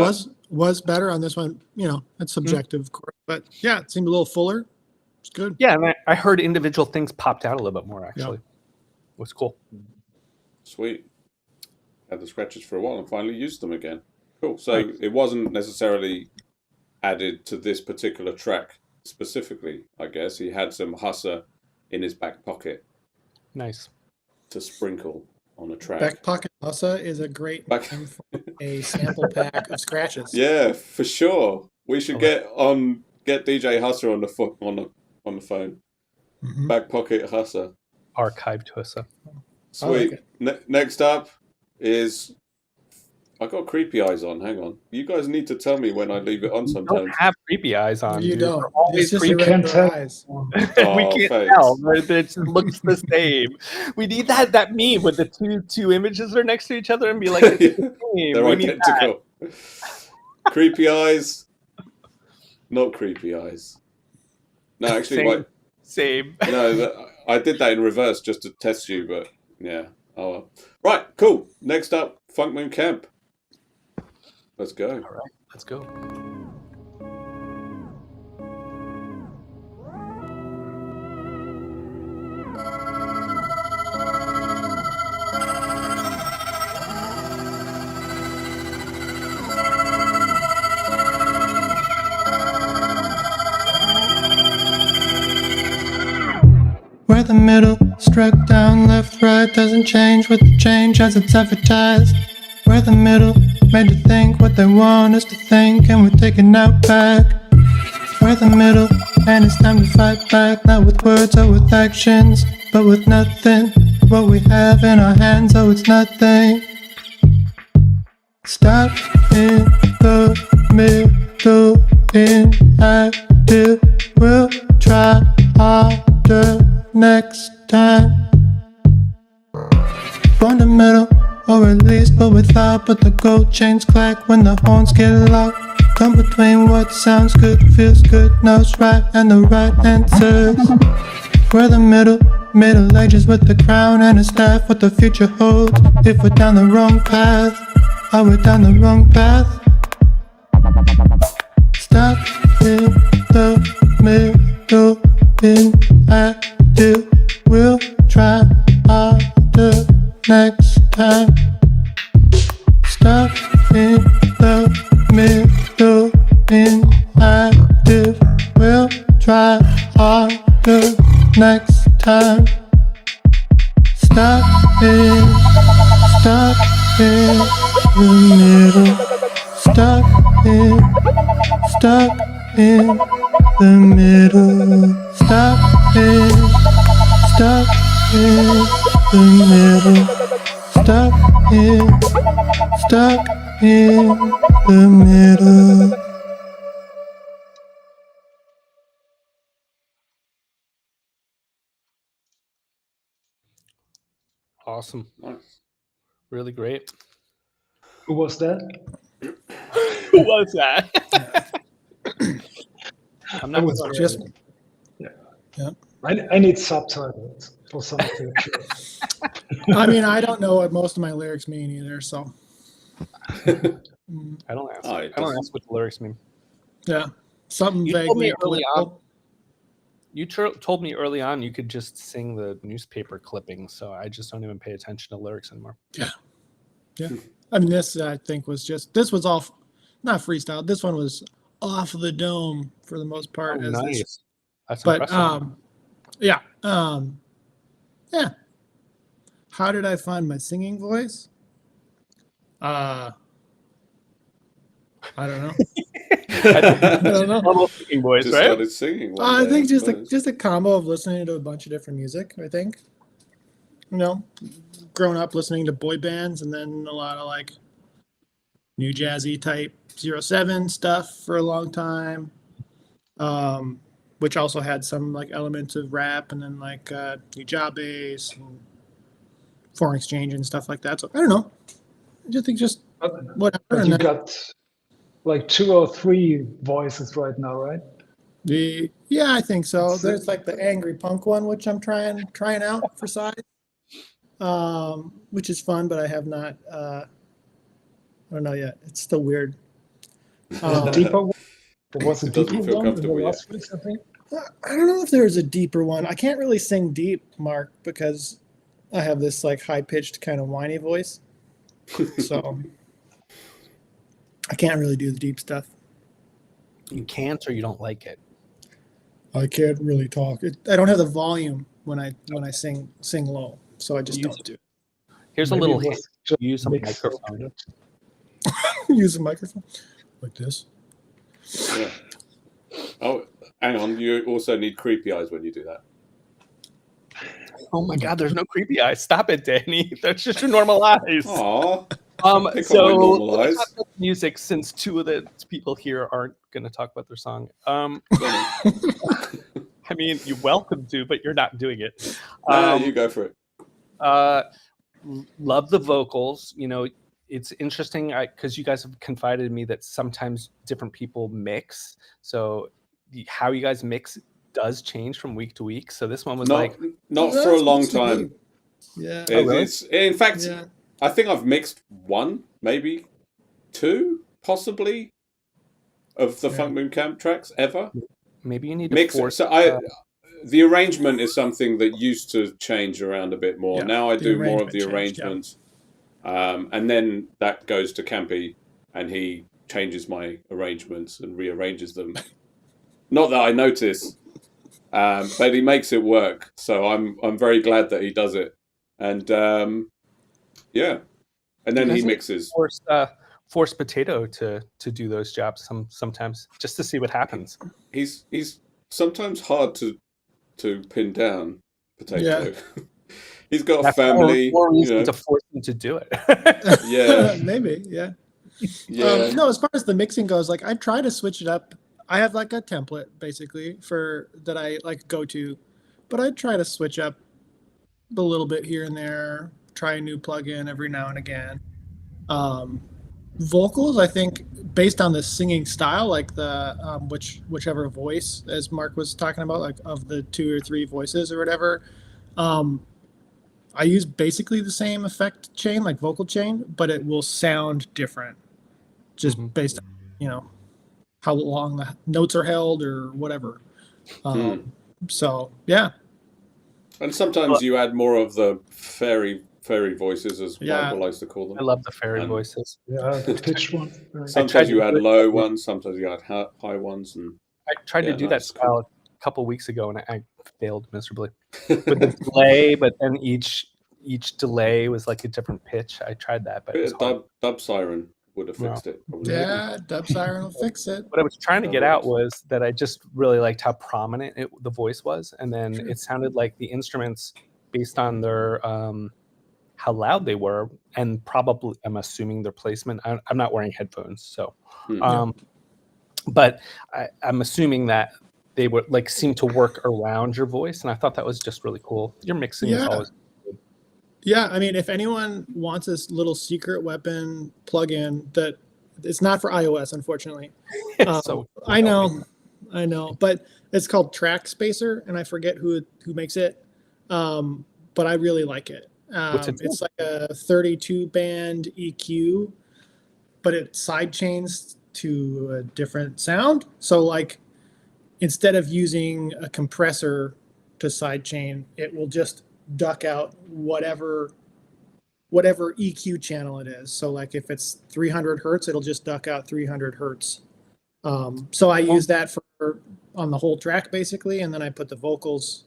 was better on this one. You know, it's subjective, of course, but yeah, it seemed a little fuller. It's good. Yeah, and I heard individual things popped out a little bit more, actually. It was cool. Sweet. Had the scratches for a while and finally used them again. Cool. So it wasn't necessarily added to this particular track specifically, I guess. He had some Husser in his back pocket Nice. to sprinkle on a track. Back Pocket Hussa is a great name for a sample pack of scratches. Yeah, for sure. We should get DJ Husser on the phone. Back pocket Husser. Archived Hussa. Sweet. Next up is I got creepy eyes on. Hang on. You guys need to tell me when I leave it on You sometimes. don't have creepy eyes on. You dude. don't. They're always It's just creepy. your regular eyes. Oh, We can't thanks. tell. But it just looks the same. We need that meme with the two images are next to each other and be like, it's the same. They're We need that. identical. Creepy eyes. Not creepy eyes. No, actually, Same. no, I did that in reverse just to test you, but yeah. Oh well. Right, cool. Next up, Funkman Camp. Let's go. All right, let's go. Where the middle, struck down, left, right, doesn't change with the change as it's advertised. Where the middle, made to think what they want us to think, and we're taking out back. Where the middle, and it's time to fight back, not with words or with actions, but with nothing. What we have in our hands, oh, it's nothing. Stop in the middle, inactive. We'll try harder next time. Fundamental, or at least but without. But the gold chains clack when the horns get loud. Come between what sounds good, feels good, knows right, and the right answers. We're the middle ages with the crown and a staff. What the future holds if we're down the wrong path. Are we down the wrong path? Stop in the middle, inactive. We'll try harder next time. Stop in the middle, inactive. We'll try harder next time. Stop in the middle. Stuck in the middle. Stuck in the middle. Stuck in the middle. Awesome. Nice. Really great. Who was that? Who was that? I'm not was Just I need subtitles for some of the shows. I mean, I don't know what most of my lyrics mean either, so I don't ask. Oh, I don't ask what the lyrics mean. yeah. Something You told vaguely me early on. political. You told me early on you could just sing the newspaper clippings, so I just don't even pay attention to lyrics anymore. Yeah. I mean, this I think was all not freestyle. This one was off the dome for the most part. Oh, as this- nice. That's But impressive. yeah. How did I find my singing voice? I don't know. I don't know. Normal singing voice, Just right? started singing. one I day, think suppose. just a combo of listening to a bunch of different music. I think, growing up listening to boy bands, and then a lot of like new jazzy type 07 stuff for a long time, which also had some like elements of rap, and then like new job bass and foreign exchange and stuff like that. So I don't know. I just think just whatever. But And you then got like 2 or 3 voices right now, right? yeah, I think so. There's like the angry punk one, which I'm trying out for size, which is fun, but I have not. I don't know yet. It's still weird. Deeper one? There was a It doesn't deeper feel one in the comfortable yet. last week, I think. I don't know if there's a deeper one. I can't really sing deep, Mark, because I have this like high pitched kind of whiny voice. So I can't really do the deep stuff. You can't, or you don't like it. I can't really talk. I don't have the volume when I sing low, so I just don't do it. Here's Maybe a little it was hint. just Use a mixed microphone. up. Use a microphone like this. Yeah. Oh, hang on. You also need creepy eyes when you do that. Oh my God, there's no creepy eyes. Stop it, Danny. That's just your normal eyes. Aw. Pick So on my normal let's eyes. talk about music, since 2 of the people here aren't going to talk about their song. I mean, you're welcome to, but you're not doing it. You go for it. Love the vocals. You know, it's interesting because you guys have confided in me that sometimes different people mix. So how you guys mix does change from week to week. So this one was Not for a long time. Yeah. It's in fact, Yeah. I think I've mixed 1, maybe 2, possibly, of the Funkmaname Camp tracks ever. Maybe you need to Mix it. force. So the arrangement is something that used to change around a bit more. Yeah, Now I the do more of arrangement the changed, yeah. arrangements, and then that goes to Campy, and he changes my arrangements and rearranges them. Not that I notice, but he makes it work. So I'm very glad that he does it, and yeah, and then he mixes. Force Potato to do those jobs sometimes just to see what happens. He's sometimes hard to pin down, Potato. Yeah. He's got a family. More reason to force him to do it. Yeah. Maybe. Yeah. Yeah. No, as far as the mixing goes, like I try to switch it up. I have like a template basically for that I like go to, but I try to switch up a little bit here and there. Try a new plugin every now and again. Vocals, I think, based on the singing style, like the whichever voice, as Mark was talking about, like of the 2 or 3 voices or whatever, I use basically the same effect chain, like vocal chain, but it will sound different, just based on how long the notes are held or whatever. So yeah. And sometimes you add more of the fairy voices, as Michael likes to call them. I love the fairy voices. Yeah, the pitch one. Sometimes you add low ones, sometimes you add high ones, and I tried to do that that's style a couple weeks ago, and I failed miserably with the delay. But then each delay was like a different pitch. I tried that, but it was dub siren would have fixed it. Probably. Yeah, dub siren will fix it. What I was trying to get out was that I just really liked how prominent the voice was, and then it sounded like the instruments, based on their how loud they were, and probably I'm assuming their placement. I'm not wearing headphones, so, but I'm assuming that they would like seem to work around your voice, and I thought that was just really cool. Your mixing is always good. Yeah, I mean, if anyone wants this little secret weapon plugin, that it's not for iOS, unfortunately. So I know, but it's called Track Spacer, and I forget who makes it, but I really like it. It's like a 32 band EQ, but it side chains to a different sound. So like instead of using a compressor to sidechain, it will just duck out whatever EQ channel it is. So like if it's 300 hertz, it'll just duck out 300 hertz. So I use that for on the whole track basically, and then I put the vocals.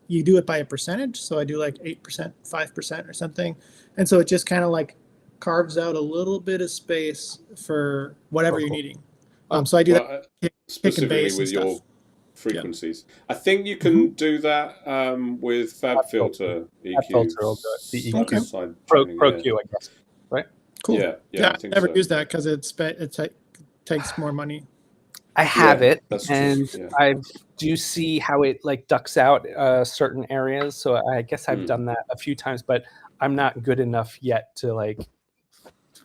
You do it by a percentage, so I do like 8%, 5% or something, and so it just kind of like carves out a little bit of space for whatever you're needing. So I do that specifically with your frequencies. I think you can do that with FabFilter EQ. FabFilter will do it. The EQ. Pro Q, I guess. Right? Cool. Yeah, Yeah, I I've think never so. used that because takes more money. I have it, that's true, and yeah. I do see how it like ducks out certain areas. So I guess I've done that a few times, but I'm not good enough yet to like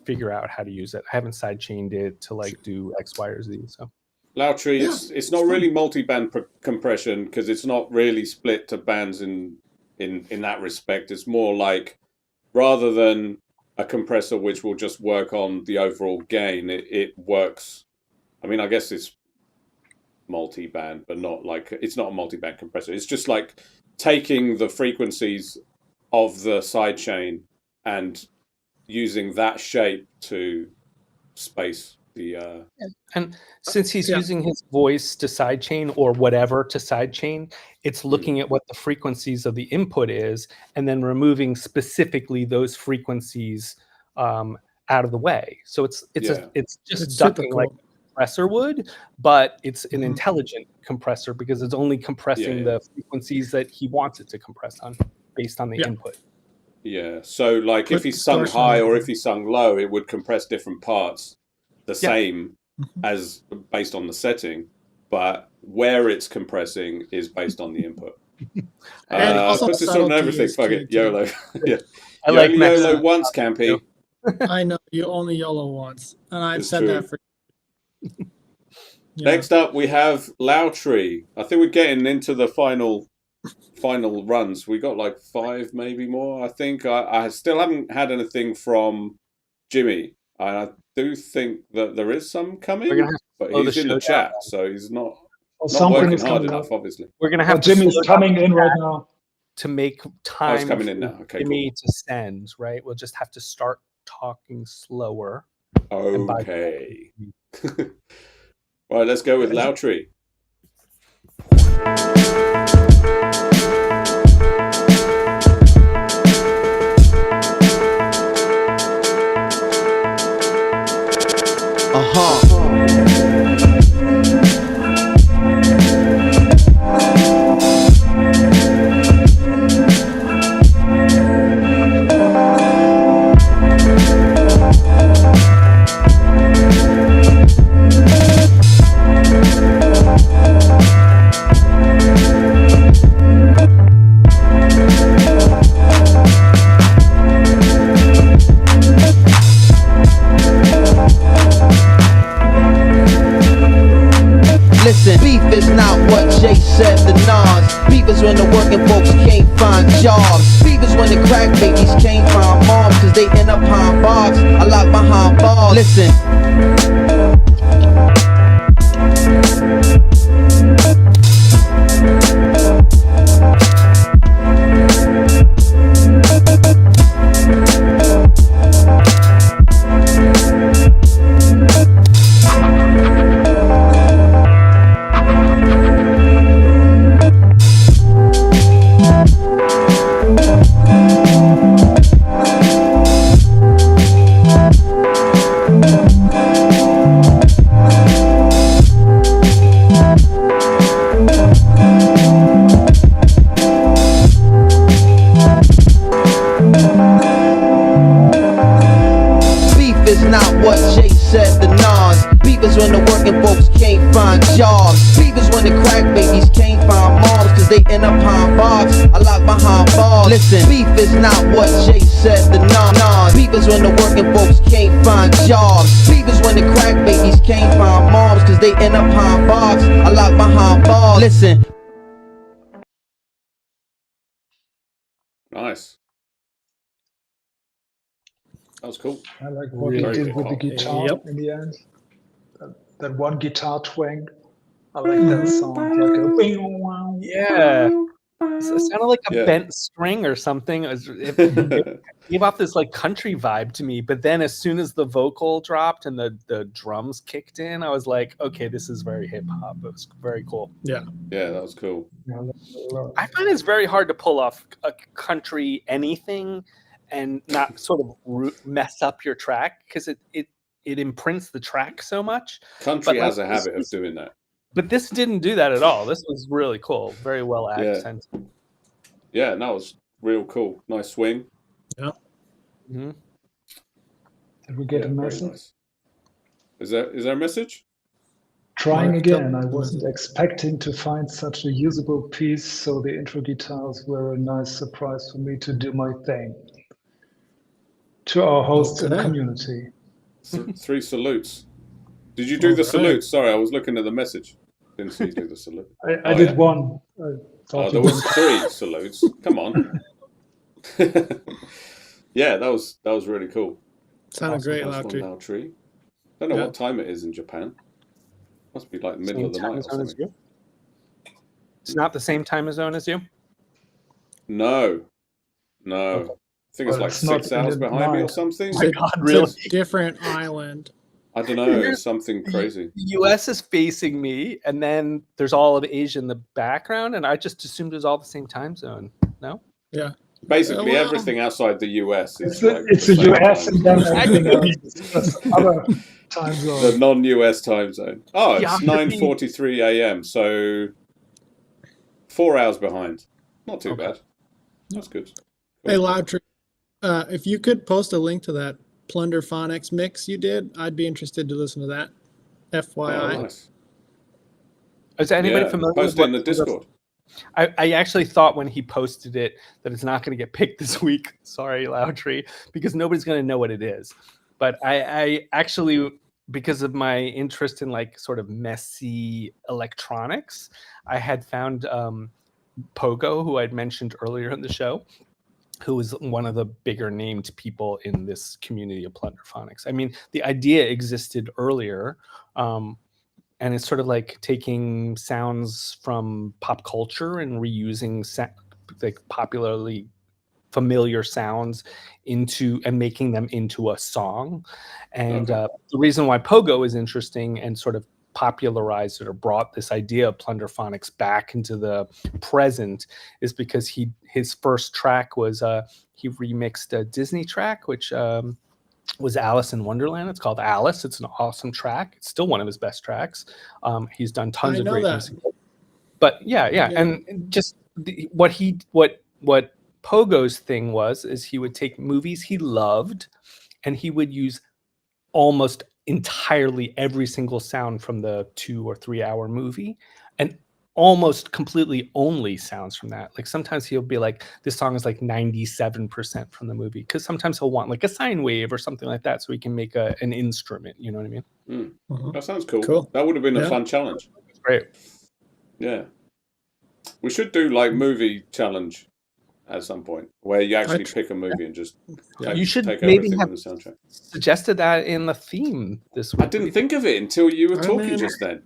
figure out how to use it. I haven't sidechained it to like do X, Y, or Z. So Loutree, Yeah, it's not really multi-band compression because it's not really split to bands in that respect. It's more like rather than a compressor which will just work on the overall gain, it works. I mean, I guess it's multi-band, but not like it's not a multi-band compressor. It's just like taking the frequencies of the sidechain and using that shape to space the and since he's Yeah. using his voice to sidechain or whatever to sidechain, it's looking at what the frequencies of the input is and then removing specifically those frequencies out of the way. So it's just It's super ducking like cool. a compressor would, but it's an intelligent compressor because it's only compressing the frequencies that he wants it to compress on based on the input. Yeah, so like Put if he sung distortion high on or it. if he sung low, it would compress different parts the same as based on the setting, but where it's compressing is based on the input. And also put this on subtlety everything, is fuck key, it, too. YOLO. Yeah, I you like only Mexican YOLO once, Campy. I know you only YOLO once, and I've It's said true. that for. Next up, we have Loutree. I think we're getting into the final runs. We got like 5, maybe more. I think I still haven't had anything from Jimmy. I do think that there is some coming, We're gonna have to but slow he's the in show the down, chat, then. so he's not something working is hard coming enough, up. obviously. We're gonna have But to Jimmy's slow down coming the in right chat now. to make Oh, time it's coming for in now. Okay, Jimmy to send, right? We'll just have to start talking slower. cool. Okay. Right, let's go with Loutree. Listen, beef is not what Jay said to Nas. Beef is when the working folks can't find jobs. Beef is when the crack babies can't find moms, cause they end up behind bars. I lock behind bars. Listen. Beef is not what Jay said to Nas. Beef is when the working folks can't find jobs. Beef is when the crack babies can't find moms, cause they end up behind bars. I lock behind bars. Listen, beef is not what Jay said to Nas. Beef is when the working folks can't find jobs. Beef is when the crack babies can't find moms, cause they end up behind bars. I lock behind bars. Listen. Nice. That was cool. I like what Really he did with the cool. guitar Yep. in the end. That one guitar twang. I like that sound. Like a bing, wow. Yeah. It sounded like a Yeah. bent string or something. It gave off this like country vibe to me. But then as soon as the vocal dropped and the drums kicked in, I was like, okay, this is very hip hop. It was very cool. Yeah, that was cool. Yeah, I find it's very hard to pull off a country anything and not sort of mess up your track because it imprints the track so much. Country But, has like, a habit of doing that. But this didn't do that at all. This was really cool. Very well accented. Yeah, that was real cool. Nice swing. Mhm. Did we get a very message? nice. Is there a message? Trying Mark, again. I double wasn't expecting to find such a usable piece, so the intro guitars were a nice surprise for me to do my thing. To our hosts and Okay. community. 3 salutes. Did you do the Alright. salute? Sorry, I was looking at the message. Didn't see you do the salute. I did one. I thought there you was 3 salutes. Come on. Yeah, that was really cool. Sounded great, Nice one, Lautry. Lautry. Don't know Yeah. what time it is in Japan. Must be like the middle of the night or Time zone as something. you? It's not the same time zone as you? No. Okay. I think it's Well, like it's not 6 hours in the behind me or night. something. It's a- God, it's really? a different island. I don't know. It's something crazy. The US is facing me, and then there's all of Asia in the background, and I just assumed it was all the same time zone. No? Yeah. Basically, Well, everything outside the US is It's the a same US time. and then everything else is just other time The zones. non-US time zone. Oh, it's Geography. 9:43 a.m. So 4 hours behind. Not too bad. That's good. Hey, Lautry, if you could post a link to that Plunder Phonics mix you did, I'd be interested to listen to that. FYI. Oh, nice. Is anybody Yeah, familiar post with it in the Discord. I actually thought when he posted it that it's not going to get picked this week. Sorry, Lautry, because nobody's going to know what it is. But I actually, because of my interest in like sort of messy electronics, I had found Pogo, who I'd mentioned earlier in the show, who is one of the bigger named people in this community of Plunderphonics. I mean, the idea existed earlier, and it's sort of like taking sounds from pop culture and reusing like popularly familiar sounds into and making them into a song. And the reason why Pogo is interesting and sort of popularized it or brought this idea of Plunderphonics back into the present is because his first track was he remixed a Disney track, which was Alice in Wonderland. It's called Alice. It's an awesome track. It's still one of his best tracks. He's done tons of great music. But yeah, and just what Pogo's thing is he would take movies he loved and he would use almost entirely every single sound from the 2 or 3 hour movie and almost completely only sounds from that. Like sometimes he'll be like, this song is like 97% from the movie, because sometimes he'll want like a sine wave or something like that so he can make an instrument, you know what I mean? That sounds cool. That would have been a fun challenge. It's great. Yeah, we should do like movie challenge at some point where you actually pick a movie and just you should take maybe everything have in the soundtrack. Suggested that in the theme this week. I didn't think of it until you were talking just then.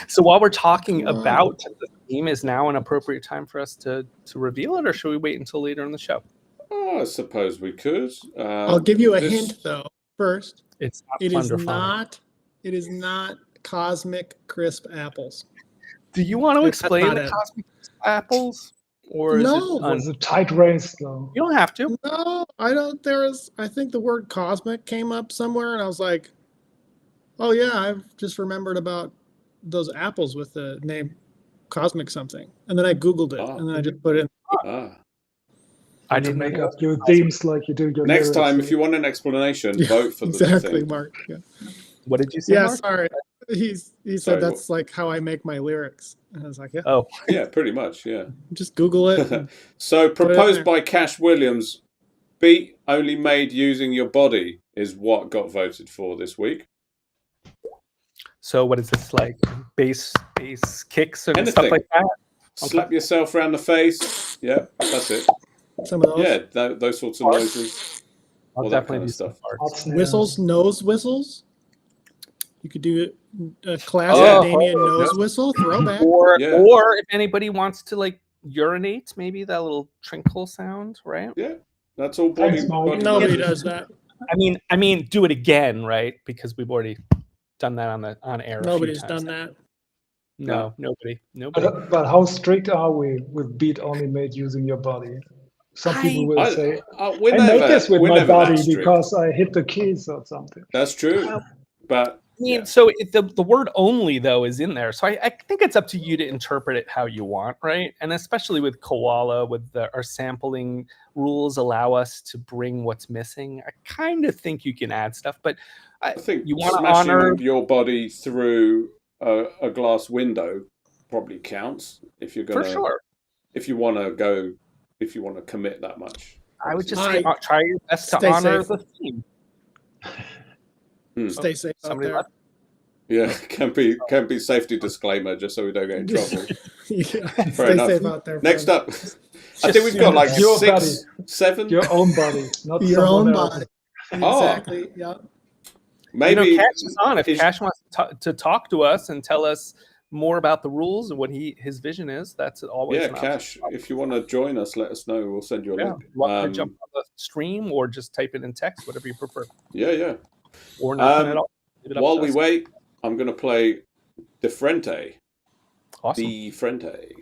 So while we're talking about the theme, is now an appropriate time for us to reveal it, or should we wait until later in the show? Oh, I suppose we could. I'll give you a hint though. First, it is not cosmic crisp apples. Do you want to explain the it. cosmic apples? Or is No. it It was a tight race, though. You don't have to. No, I don't. I think the word cosmic came up somewhere, and I was like, oh, yeah, I've just remembered about those apples with the name cosmic something. And then I Googled it, and then I just put it in. I didn't make up your themes like you do your Next lyrics. time, if you want an explanation, vote for the Exactly, thing. Mark. Yeah. What did you say, Yeah, Mark? sorry. He Sorry, said that's like how I make my lyrics. And I was like, yeah. Oh. Yeah, pretty much, yeah. Just Google it. So, proposed by Cash Williams, beat only made using your body is what got voted for this week. So what is this, like bass kicks and Anything. stuff like that? Slap yourself around the face. Yeah, that's it. Some of those. Yeah, those sorts of noises. I'll all that definitely kind do of some stuff. farts. Whistles, nose whistles. You could do a classic Oh, Danian nose whistle, throwback. Or if anybody wants to like urinate, maybe that little trinkle sound, right? Yeah, that's all body. Thanks, Mark. Nobody does that. I mean, do it again, right? Because we've already done that on air. Nobody's done that. No, nobody. But how strict are we with beat only made using your body? Some people will say, I made this with my body because I hit the keys or something. That's true. But mean, so if the word only though is in there, so I think it's up to you to interpret it how you want, right? And especially with Koala, with our sampling rules allow us to bring what's missing. I kind of think you can add stuff, but I think you want to smashing honor your body through a glass window probably counts if you're gonna. for sure. If you want to commit that much. I would just say try your best to Stay honor safe. the theme. Stay safe out Somebody there. left. Yeah, Campy safety disclaimer, just so we don't get in trouble. Yeah, Fair stay enough. safe out there. Next friends. up, I think we've got like Your 6, 7. Your own body, not Your someone own else's. body. Oh. Exactly. Yeah. Maybe Cash is on. If is- Cash wants to talk to us and tell us more about the rules and what his vision is, that's always an option. Cash. If you want to join us, let us know. We'll send you a Yeah, link. want to jump on the stream or just type it in text, whatever you prefer, Yeah. or nothing at all. Leave it up While to we us. wait, I'm going to play De Frente. Awesome. De Frente.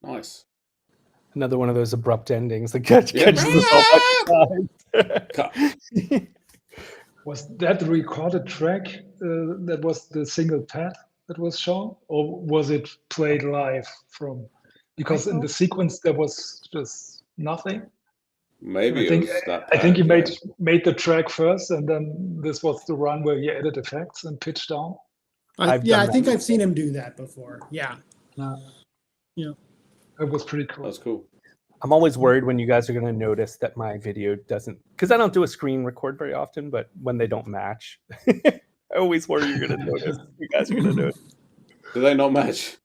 Nice. Another one of those abrupt endings that catches Yeah. us all by surprise. Was that the recorded track that was the single pad that was shown, or was it played live from? Because in the sequence there was just nothing. Maybe I think it was that. I think he bad, made the track first, and then this was the run where he added effects and pitched down. I've Yeah, done I think that. I've seen him do that before. Yeah. Yeah. It was pretty cool. That's cool. I'm always worried when you guys are going to notice that my video doesn't, because I don't do a screen record very often, but when they don't match, I always worry you're going to notice. You guys are going to notice. Do they not match?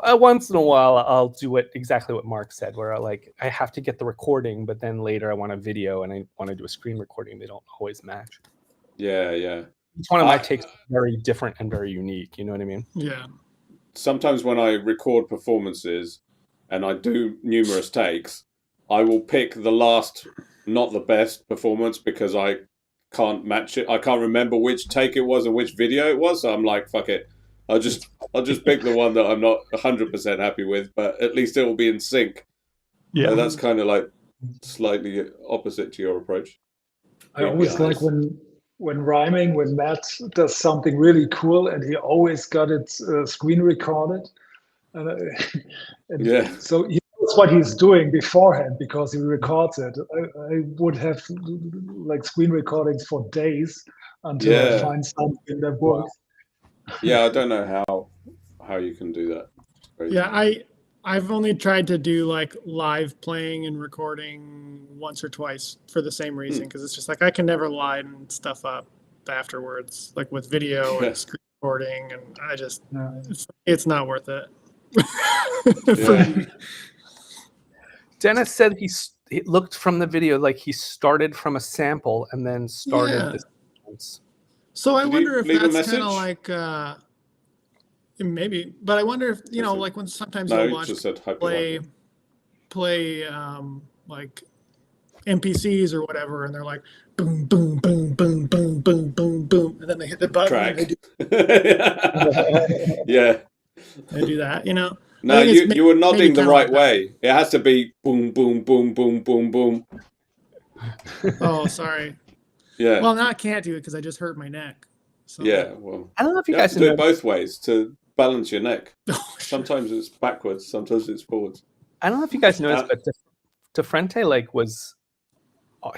Once in a while, I'll do exactly what Mark said, where I have to get the recording, but then later I want a video and I want to do a screen recording. They don't always match. Yeah. Each one of my takes is very different and very unique. You know what I mean? Yeah. Sometimes when I record performances and I do numerous takes, I will pick the last, not the best performance because I can't match it. I can't remember which take it was and which video it was. So I'm like, fuck it. I'll just pick the one that I'm not 100% happy with, but at least it will be in sync. Yeah. So that's kind of like slightly opposite to your approach. I always like when rhyming, when Matt does something really cool and he always got it screen recorded. And so he knows what he's doing beforehand because he records it. I would have like screen recordings for days until I find something that works. Yeah, I don't know how you can do that. Yeah, I've only tried to do like live playing and recording once or twice for the same reason, because it's just like I can never line stuff up afterwards, like with video and screen recording, and I just it's not worth it. For me. Dennis said he looked from the video like he started from a sample and then started the sequence. So I Did wonder you if leave a that's kind of message? like maybe, but I wonder if Is it- like when sometimes No, you'll you watch just said hope you're happy. play like NPCs or whatever, and they're like boom, boom, boom, boom, boom, boom, boom, boom, and then they hit the button and Track. they Yeah. do that, you know. No, I think it's you were maybe nodding the kinda right like that. way. It has to be boom, boom, boom, boom, boom, boom. Oh, sorry. Yeah. Well, now I can't do it because I just hurt my neck. So. Yeah. Well, I don't know if you you have guys to do know. it both ways to balance your neck. Oh, sure. Sometimes it's backwards, sometimes it's forwards. I don't know if you guys noticed, but DeFrente like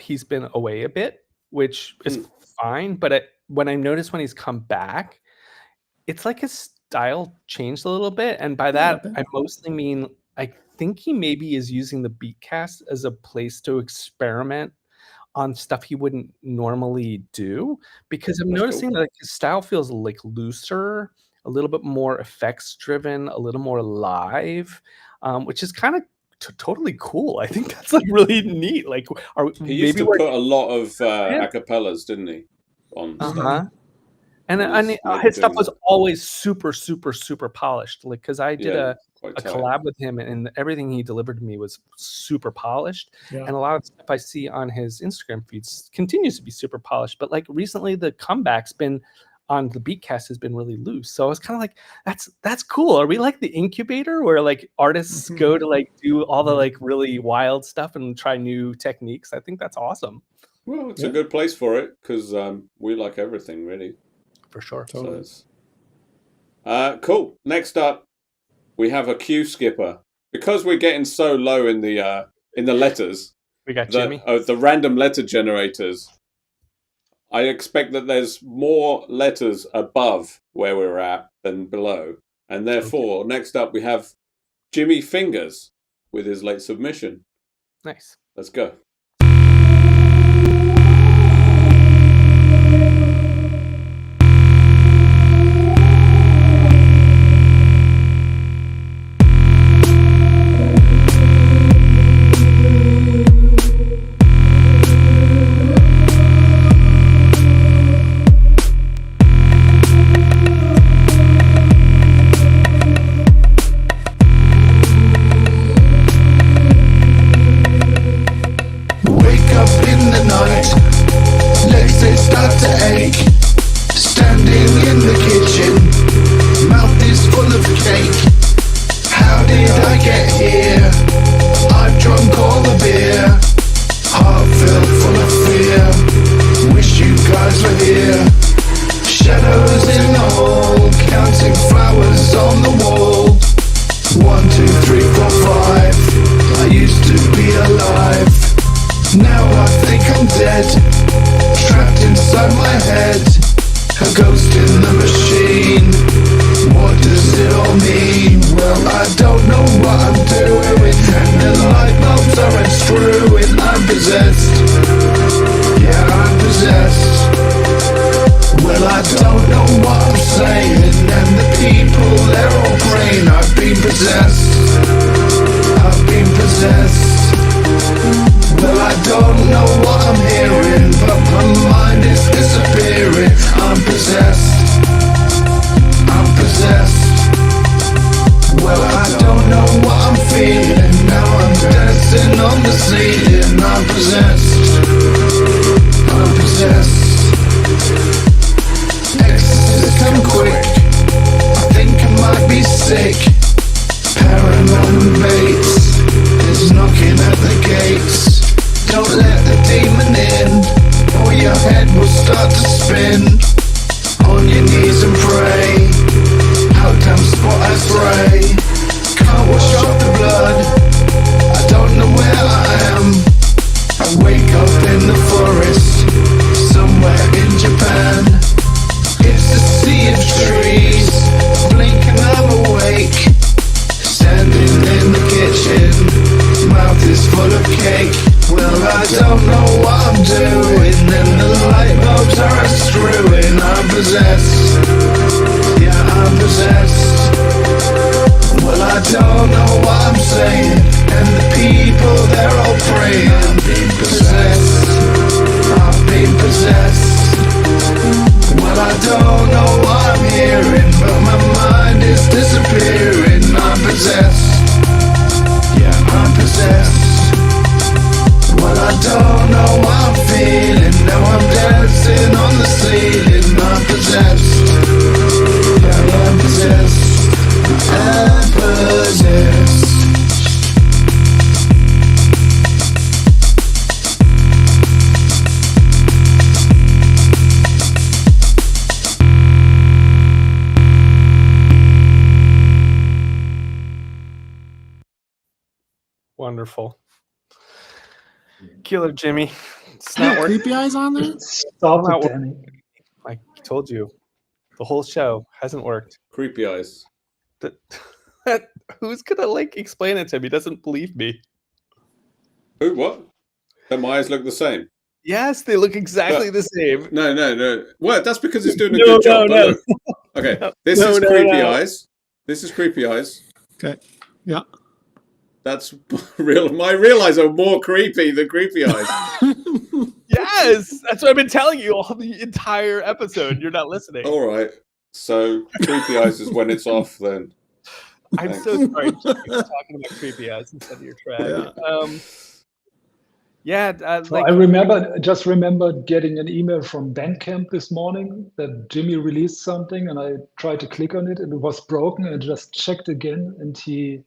he's been away a bit, which is fine. But when I noticed when he's come back, it's like his style changed a little bit, and by that I mostly mean I think he maybe is using the Beatcast as a place to experiment on stuff he wouldn't normally do, because I'm noticing that his style feels like looser, a little bit more effects driven, a little more live, which is kind of totally cool. I think that's like really neat. Like, he used to put a lot of acapellas, didn't he? On stuff. And his stuff was always super, super, super polished. Like, because I did a collab with him, and everything he delivered to me was super polished. Yeah. And a lot of stuff I see on his Instagram feeds continues to be super polished. But like recently, the comeback's been on the Beatcast has been really loose. So I was kind of like, that's cool. Are we like the incubator where like artists go to like do all the like really wild stuff and try new techniques? I think that's awesome. Well, it's a good place for it because we like everything really. For sure. Totally. So cool. Next up, we have a cue skipper. Because we're getting so low in the letters. We got Jimmy. The random letter generators. I expect that there's more letters above where we're at than below. And therefore, next up we have Jimmy Fingers with his late submission. Nice. Let's go. Well, I don't know what I'm hearing, but my mind is disappearing. I'm possessed, yeah, I'm possessed. Well, I don't know what I'm feeling. Now I'm dancing on the ceiling. I'm possessed, yeah, I'm possessed. I'm possessed. Wonderful. Killer Jimmy. It's not working. Creepy Eyes on there? Stop Not it, Danny. I told you. The whole show hasn't worked. Creepy Eyes. Who's gonna like explain it to him? He doesn't believe me. Who? What? That my eyes look the same. Yes, they look exactly the same. No. Well, that's because it's doing a No, good job. no. Look. Okay, this is Creepy Eyes. This is Creepy Eyes. Okay. Yeah. That's real. My real eyes are more creepy than Creepy Eyes. Yes, that's what I've been telling you all the entire episode. You're not listening. All right. So Creepy Eyes is when it's off then. I'm Thanks. so sorry. You're talking about Creepy Eyes instead of your track. I just remembered getting an email from Bandcamp this morning that Jimmy released something, and I tried to click on it, and it was broken. I just checked again, and he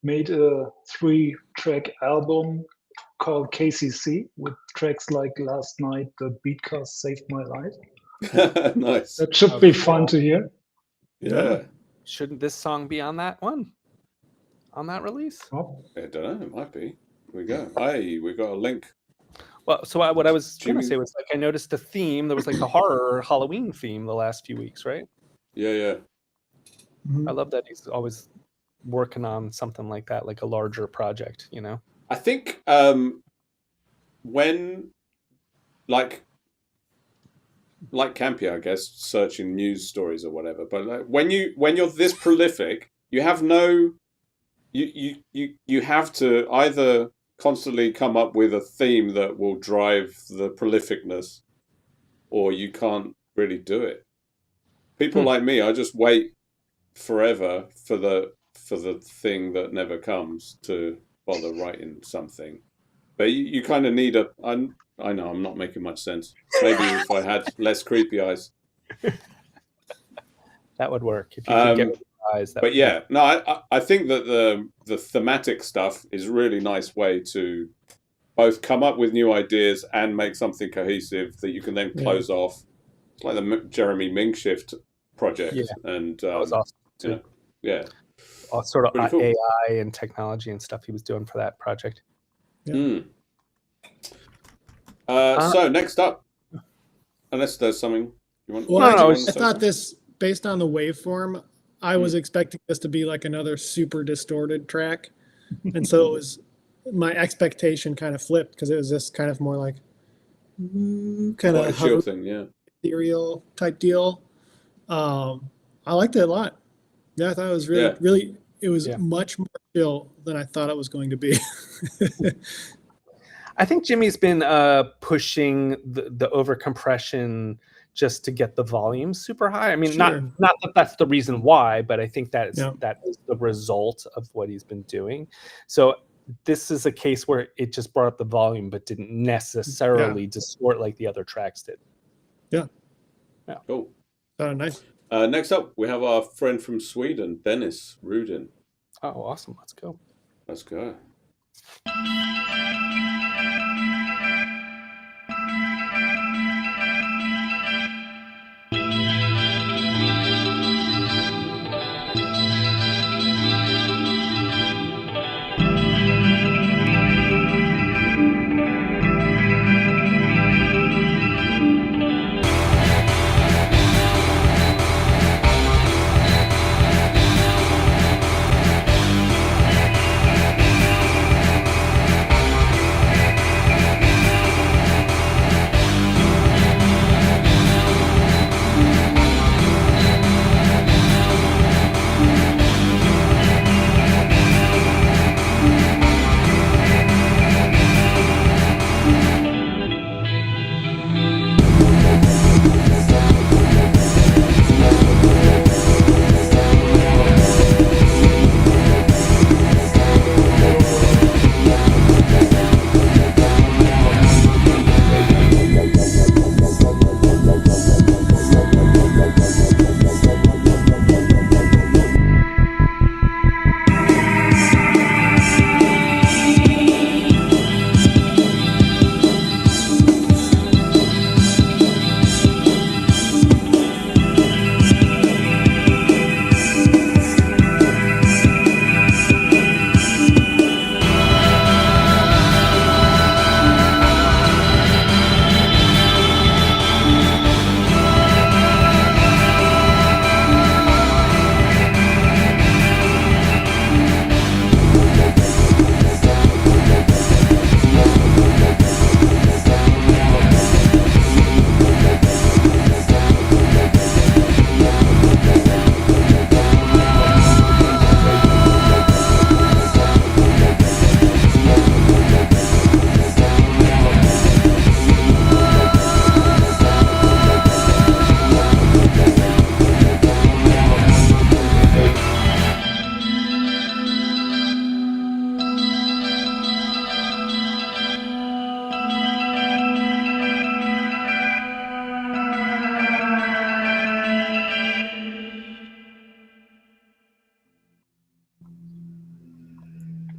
made a 3-track album called KCC with tracks like Last Night, the Beatcast Saved My Life. Nice. That should be fun to hear. Yeah. Shouldn't this song be on that one? On that release? Oh. I don't know. It might be. Here we go. Hey, we got a link. Well, so what I was going Jimmy- to say was like I noticed a theme. There was like a horror Halloween theme the last few weeks, right? Yeah. I love that he's always working on something like that, like a larger project, you know? I think when like Campy, I guess, searching news stories or whatever, but like when you're this prolific, you have no you have to either constantly come up with a theme that will drive the prolificness, or you can't really do it. People like me, I just wait forever for the thing that never comes to bother writing something. But you kind of need I know I'm not making much sense. Maybe if I had less Creepy Eyes. That would work if you could get rid of your eyes. But yeah, no, I think that the thematic stuff is a really nice way to both come up with new ideas and make something cohesive that you can then close off. It's like the Jeremy Mingshift project. Yeah. And that was awesome too. Yeah. Sort of Cool. AI and technology and stuff he was doing for that project. Yeah. So next up, unless there's something you want. Well, I thought this, based on the waveform, I was expecting this to be like another super distorted track, and so it was my expectation kind of flipped because it was this kind of more like kind of chill thing, yeah, ethereal type deal. I liked it a lot. Yeah, I thought it was really. It was much more chill than I thought it was going to be. I think Jimmy's been pushing the over compression just to get the volume super high. I mean, not that that's the reason why, but I think that is the result of what he's been doing. So this is a case where it just brought up the volume, but didn't necessarily distort like the other tracks did. Yeah. Cool. Nice. Next up, we have our friend from Sweden, Dennis Rudin. Oh, awesome. Let's go. Let's go.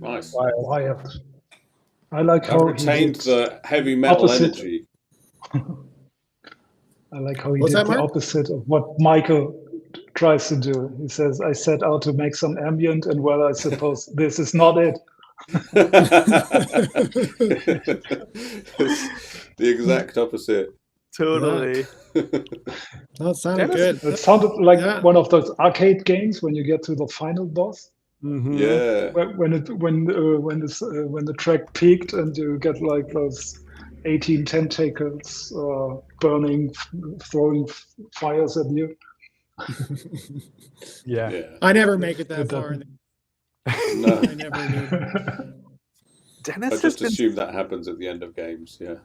Nice. Wired. I like I've how retained he did the heavy metal opposite. energy. I like how he What's did that, the Mark? opposite of what Michael tries to do. He says, I set out to make some ambient, and well, I suppose this is not it. It's the exact opposite. Totally. That sounded Dennis- good. It sounded like Yeah. one of those arcade games when you get to the final boss. Mhm. Yeah. When the track peaked and you get like those 18 tentacles burning, throwing fires at you. Yeah. Yeah. I never make it that It far. doesn't- No. I never do. Dennis I has just been assume that happens at the end of games. Yeah.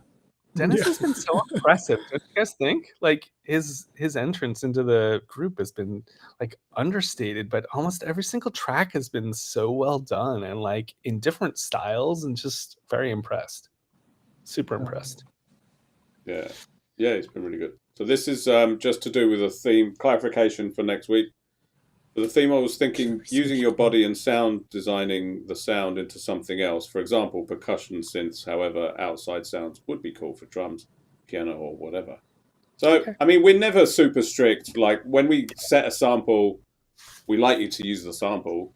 Dennis Yeah. has been so impressive. Don't you guys think? Like his entrance into the group has been like understated, but almost every single track has been so well done and like in different styles, and just very impressed. Super impressed. Yeah. Yeah, it's been really good. So this is just to do with a theme clarification for next week. For the theme, I was thinking using your body and sound, designing the sound into something else. For example, percussion synths, however, outside sounds would be cool for drums, piano, or whatever. So, Okay. I mean, we're never super strict. Like when we set a sample, we like you to use the sample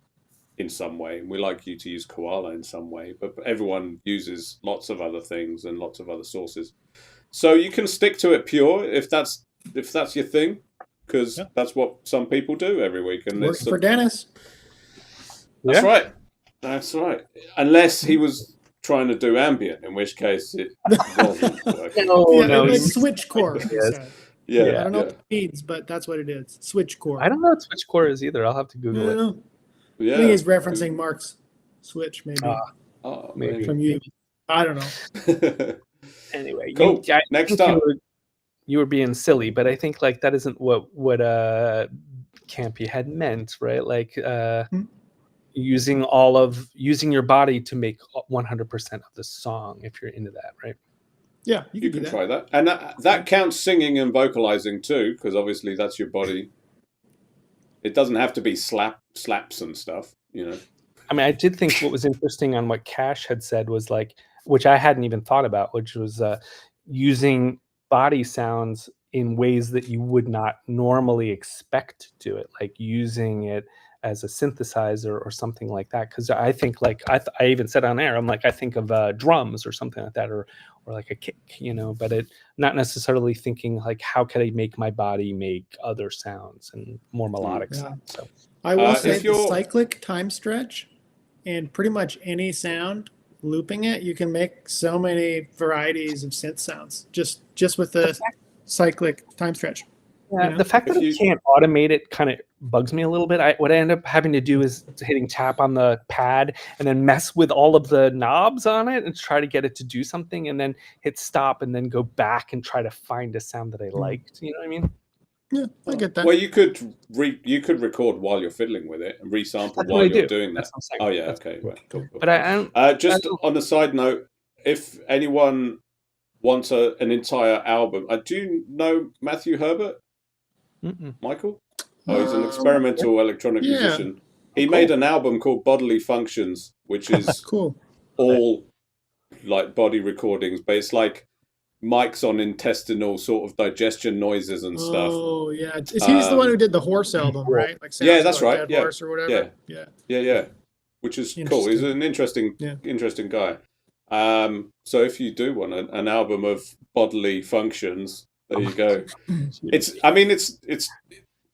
in some way, and we like you to use Koala in some way. But everyone uses lots of other things and lots of other sources. So you can stick to it pure if that's your thing, because that's what some people do every week. And Working for Dennis. that's right. That's right. Unless he was trying to do ambient, in which case it wasn't working. Yeah, no, like he's- switch core. he Yes. said. Yeah, I don't know yeah. what it means, but that's what it is. Switch core. I don't know what Switch Core is either. I'll have to Google it. No. Yeah. I think he's referencing Mark's switch, maybe Oh, Maybe. from you. I don't know. Anyway, Cool. I Next think up. you were being silly, but I think like that isn't what Campy had meant, right? Like using your body to make 100% of the song, if you're into that, right? Yeah, You can can do that. try that. And that counts singing and vocalizing too, because obviously that's your body. It doesn't have to be slaps and stuff, you know. I mean, I did think what was interesting on what Cash had said was like, which I hadn't even thought about, which was using body sounds in ways that you would not normally expect to do it, like using it as a synthesizer or something like that. Because I think like I even said on air, I'm like, I think of drums or something like that, or like a kick, you know, but it not necessarily thinking like, how can I make my body make other sounds and more melodic Yeah. sounds? So I will If say the you're- cyclic time stretch and pretty much any sound, looping it, you can make so many varieties of synth sounds just with the cyclic time stretch. yeah, You know? the fact If that you- you can't automate it kind of bugs me a little bit. What I end up having to do is hitting tap on the pad and then mess with all of the knobs on it and try to get it to do something, and then hit stop and then go back and try to find a sound that I liked. You know what I mean? Yeah, I get that. Well, you could record while you're fiddling with it and resample That's while what I you're do. doing that. That's what I'm saying. Oh yeah, That's okay, what I right, cool. But I don't. Just don't- on a side note, if anyone wants an entire album, do you know Matthew Herbert, Mm-mm. Michael? Oh, he's an experimental electronic yeah. musician. He made an album called Bodily Functions, which is Cool. all like body recordings, but it's like mics on intestinal sort of digestion noises and stuff. Oh yeah, he's the one who did the horse album, right? Like Yeah, Sounds that's Like right. Dead Yeah. Horse or whatever. Yeah. Yeah, which is cool. He's an interesting guy. So if you do want an album of bodily functions, there you go. It's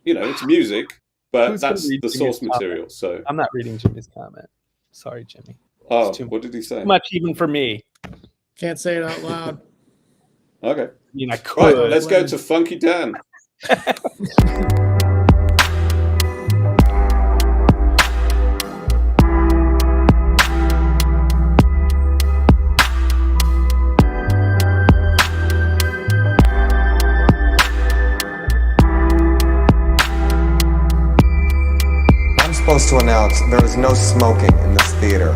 you know, it's music, but Who's gonna that's read the source Jimmy's comment? material. So I'm not reading Jimmy's comment. Sorry, Jimmy. oh, too what did he say? Much even for me. Can't say it out loud. Okay, I mean, I could. right. Let's go to Funky Dan. I'm supposed to announce there is no smoking in this theater,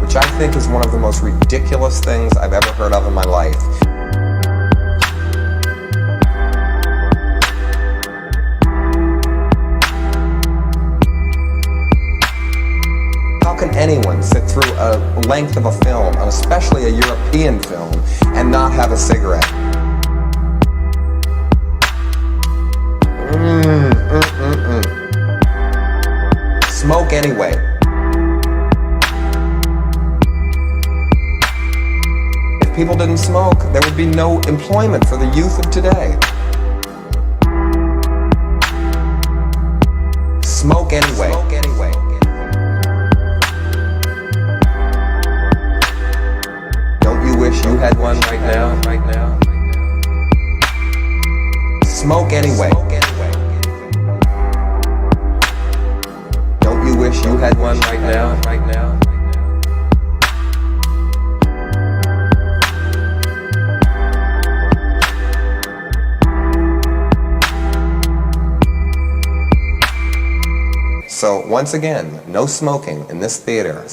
which I think is one of the most ridiculous things I've ever heard of in my life. anyone sit through a length of a film, and especially a European film, and not have a cigarette? Smoke anyway. If people didn't smoke, there would be no employment for the youth of today. Smoke anyway. Smoke anyway. Don't you wish you had one right now? Right now. Smoke anyway. Don't you wish you had one right now? Right now. So once again, no smoking in this theater.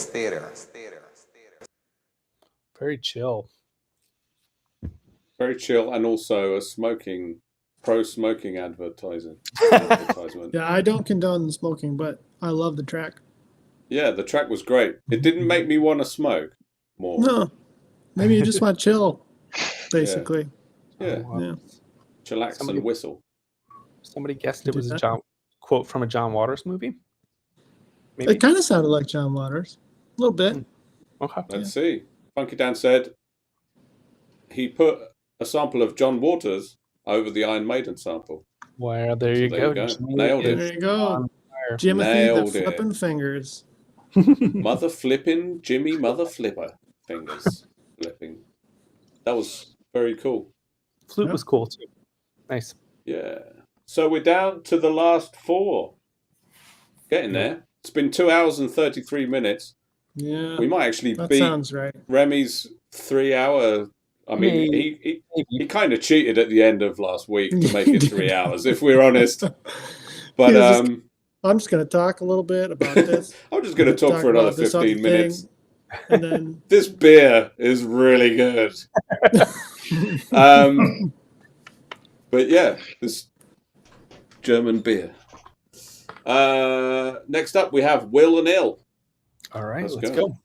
Very chill. Very chill, and also a pro-smoking advertisement. Yeah, I don't condone smoking, but I love the track. Yeah, the track was great. It didn't make me want to smoke more. No, maybe you just want chill, basically. Yeah. Yeah. Chillax and whistle. Somebody guessed it was a quote from a John Waters movie. Maybe. It kind of sounded like John Waters, a little bit. Okay. Let's see. Funky Dan said he put a sample of John Waters over the Iron Maiden sample. Well, there you go. Nailed it. There you go. Jimothy the flippin' fingers. Mother flipping Jimmy Mother Flipper fingers flipping. That was very cool. Flute was cool too. Nice. Yeah. So we're down to the last 4. Getting there. It's been 2 hours and 33 minutes. Yeah. We might actually that beat sounds right. Remi's 3 hour. I mean, he kind of cheated at the end of last week to make it 3 hours, if we're honest. But I'm just going to talk a little bit about this. I'm just going to talk for another 15 minutes. And then this beer is really good. But yeah, this German beer. Next up, we have Will and Ill. All right, let's go.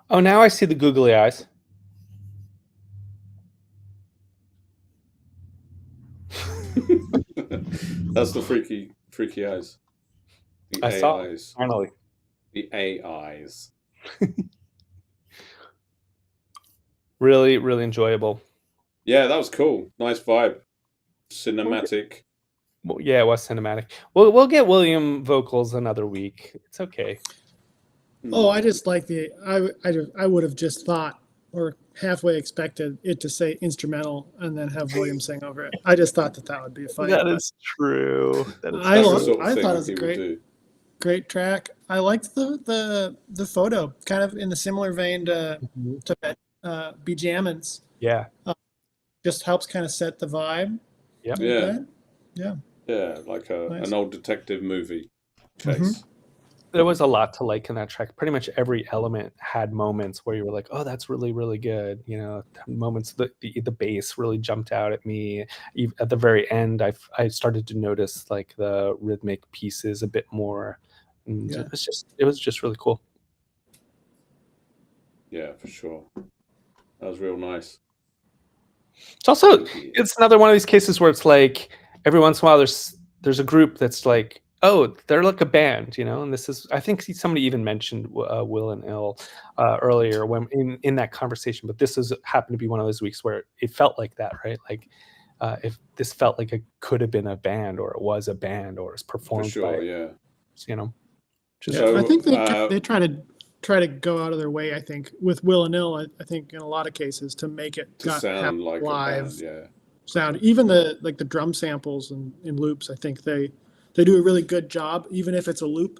Oh, now I see the googly eyes. That's the freaky eyes. The I saw it, AIs. finally. The AIs. Really, really enjoyable. Yeah, that was cool. Nice vibe. Cinematic. Well, yeah, it was cinematic. We'll get William vocals another week. It's okay. Oh, I just like I would have just thought or halfway expected it to say instrumental and then have William sing over it. I just thought that would be funny. That is true. That is I That's the love- sort of I thing thought it that was a people great- do. Great track. I liked the photo, kind of in the similar vein to Be Jammin's. Yeah. Just helps kind of set the vibe. Yep. Yeah. Okay. Yeah. Yeah, like Nice. an old detective movie chase. There was a lot to like in that track. Pretty much every element had moments where you were like, "Oh, that's really, really good." You know, moments the bass really jumped out at me. At the very end, I started to notice like the rhythmic pieces a bit more. And Yeah. it was just really cool. Yeah, for sure. That was real nice. It's also it's another one of these cases where it's like every once in a while there's a group that's like, oh, they're like a band, you know. And this is, I think somebody even mentioned Will and Ill earlier when in that conversation. But this happened to be one of those weeks where it felt like that, right? Like if this felt like it could have been a band, or it was a band, or it's For performed sure, by, yeah. you know. Just, So, I think they try to go out of their way. I think with Will and Ill, I think in a lot of cases to make it to have sound like live a band, yeah. sound. Even the drum samples and in loops, I think they do a really good job, even if it's a loop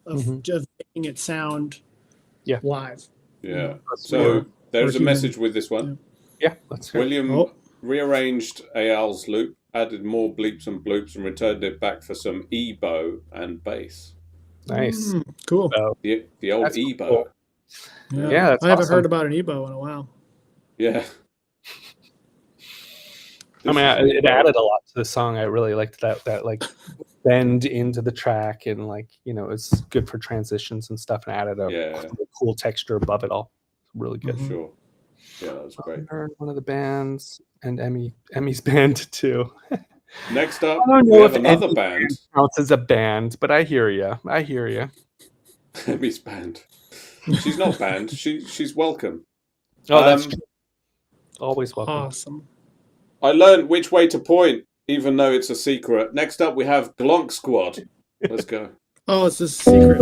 of just making it sound live. Yeah. That's So more there's a human. message with this one. yeah, let's hear it. William rearranged Ayal's loop, added more bleeps and bloops, and returned it back for some E-bow and bass. Nice. Cool. The old That's E-bow. cool. Yeah, that's I haven't awesome. heard about an EBow in a while. Yeah. I mean, it added a lot to the song. I really liked that like bend into the track, and like, you know, it's good for transitions and stuff, and added a cool texture above it all. Really good. For sure. Yeah, that was great. One of the bands, and Emmy's band too. Next up, I don't we know have if another Emmy's band. counts as a band, but I hear you. Emmy's band. She's not banned. She's welcome. Oh, that's true. Always welcome. Awesome. I learned which way to point, even though it's a secret. Next up, we have Glonk Squad. Let's go. Oh, it's a secret.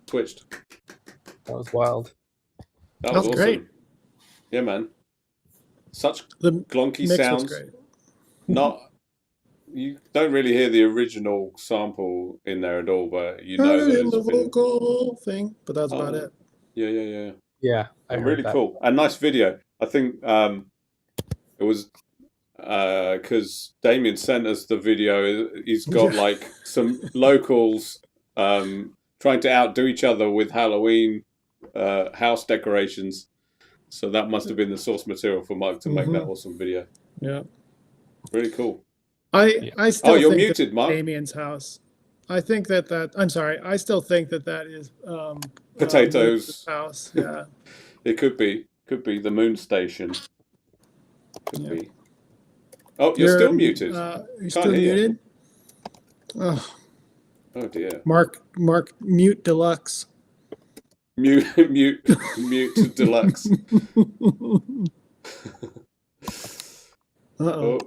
Twitched. That was wild. That was awesome. Great. Yeah, man. Such The glonky mix was sounds. great. Not, you don't really hear the original sample in there at all, but you know Heard that it in it's the been. vocal thing, but that's about it. Yeah. Yeah, I heard really that. cool and nice video. I think it was because Damien sent us the video. He's got like some locals trying to outdo each other with Halloween house decorations. So that must have been the source material for Mark to make that awesome video. Yeah. Really cool. I still you're think muted, that Mark. Damien's house. I think that I'm sorry. I still think that is Potatoes. Luke's house. Yeah. It could be the moon station. Could be. Oh, you're still muted. You're still muted. Oh dear. Mark mute deluxe. Mute deluxe. Uh-oh.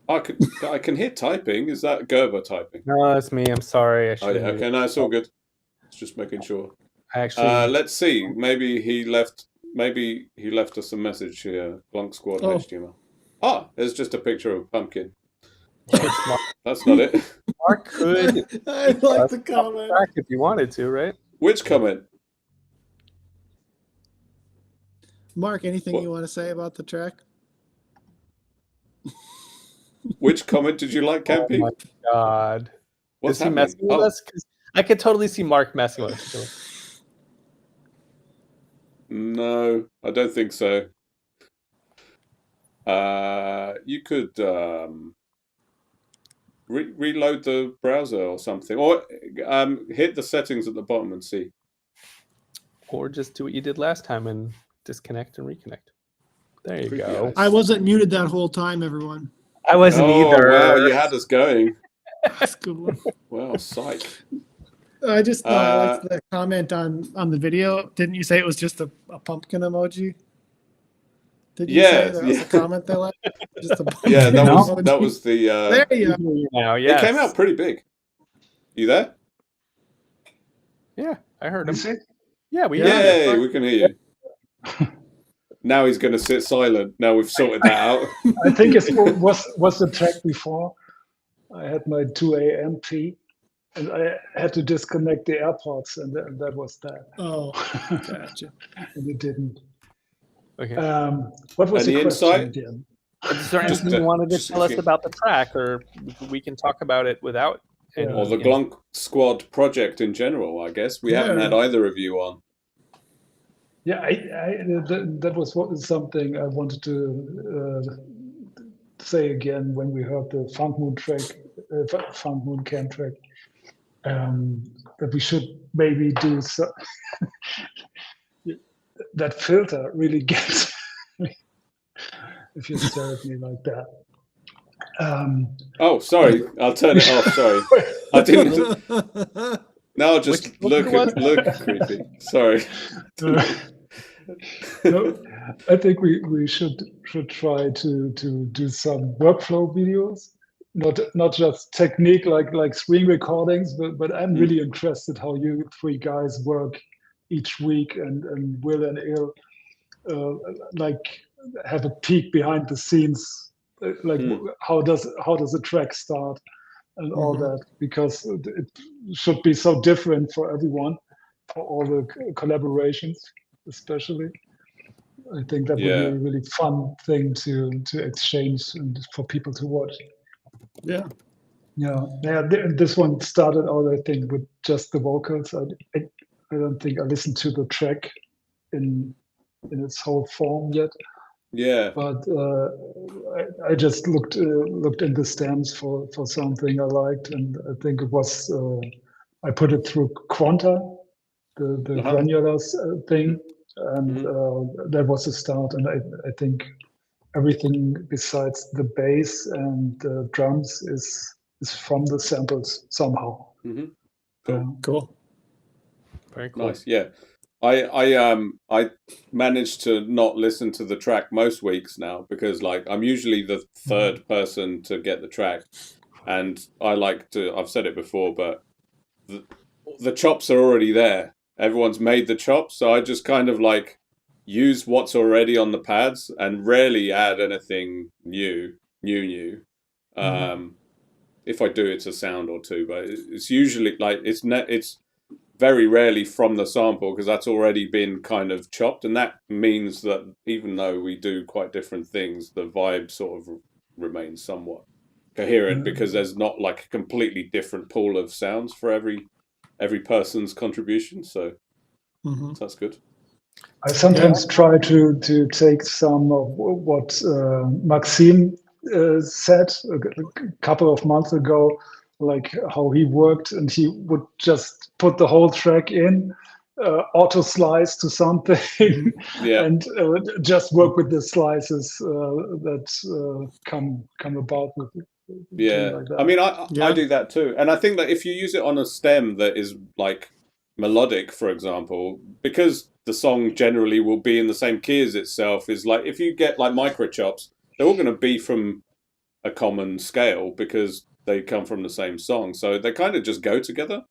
I can hear typing. Is that Gerber typing? No, that's me. I'm sorry. Okay, no, it's all good. It's just making sure. I actually. Let's see. Maybe he left us a message here. Flunk Squad HTML. There's just a picture of a pumpkin. That's not it. Mark could. I like the comment. If you wanted to, right? Which comment? Mark, anything you want to say about the track? Which comment did you like, Campy? Oh my god! What's Is he messing with us? 'Cause I could totally see Mark messing with us. No, I don't think so. You could reload the browser or something, or hit the settings at the bottom and see. Or just do what you did last time and disconnect and reconnect. There you go. I wasn't muted that whole time, everyone. I wasn't either. Wow, you had us going. That's a good one. Well, psych. I just liked the comment on the video. Didn't you say it was just a pumpkin emoji? Did you say that was a comment they left? Just a pumpkin emoji? that was the. There you go. Now, yes. It came out pretty big. You there? Yeah, I heard him. You see? Yeah, we can hear you. Now he's going to sit silent. Now we've sorted that out. I think it was the track before. I had my 2 a.m. tea, and I had to disconnect the AirPods, and that was that. Oh, gotcha. And it didn't. Okay. What was Any the question insight? again? Is there anything you wanted to tell us about the track, or we can talk about it without? Or the Glonk Squad project in general, I guess. We haven't had either of you on. Yeah, that was something I wanted to say again when we heard the Funkmoon Camp track, that we should maybe do so. That filter really gets me if you stare at me like that. Sorry, I'll turn it off. Sorry, I didn't. Now I'll just look creepy. Sorry. No, I think we should try to do some workflow videos, not just technique like screen recordings, but I'm really interested how you three guys work each week, and Will and Il like have a peek behind the scenes, like how does a track start and all that, because it should be so different for everyone, for all the collaborations especially. I think that would be a really fun thing to exchange and for people to watch. Yeah. This one started out, I think, with just the vocals. I don't think I listened to the track in its whole form yet. Yeah. But I just looked in the stems for something I liked, and I think it was I put it through Quanta, the granular thing, and that was the start. And I think everything besides the bass and the drums is from the samples somehow. Cool. Very cool. Nice. Yeah. I managed to not listen to the track most weeks now, because like I'm usually the third person to get the track, and I like to, I've said it before, but the chops are already there. Everyone's made the chops, so I just kind of like use what's already on the pads and rarely add anything new. If I do, it's a sound or two, but it's usually like it's very rarely from the sample because that's already been kind of chopped, and that means that even though we do quite different things, the vibe sort of remains somewhat coherent because there's not like a completely different pool of sounds for every person's contribution. So that's good. I sometimes try to take some of what Maxime said a couple of months ago, like how he worked, and he would just put the whole track in, auto slice to something, Yeah. and just work with the slices that come about with Yeah, like that. I mean, I do that too, and I think that if you use it on a stem that is like melodic, for example, because the song generally will be in the same key as itself, is like if you get like micro chops, they're all going to be from a common scale because they come from the same song, so they kind of just go together.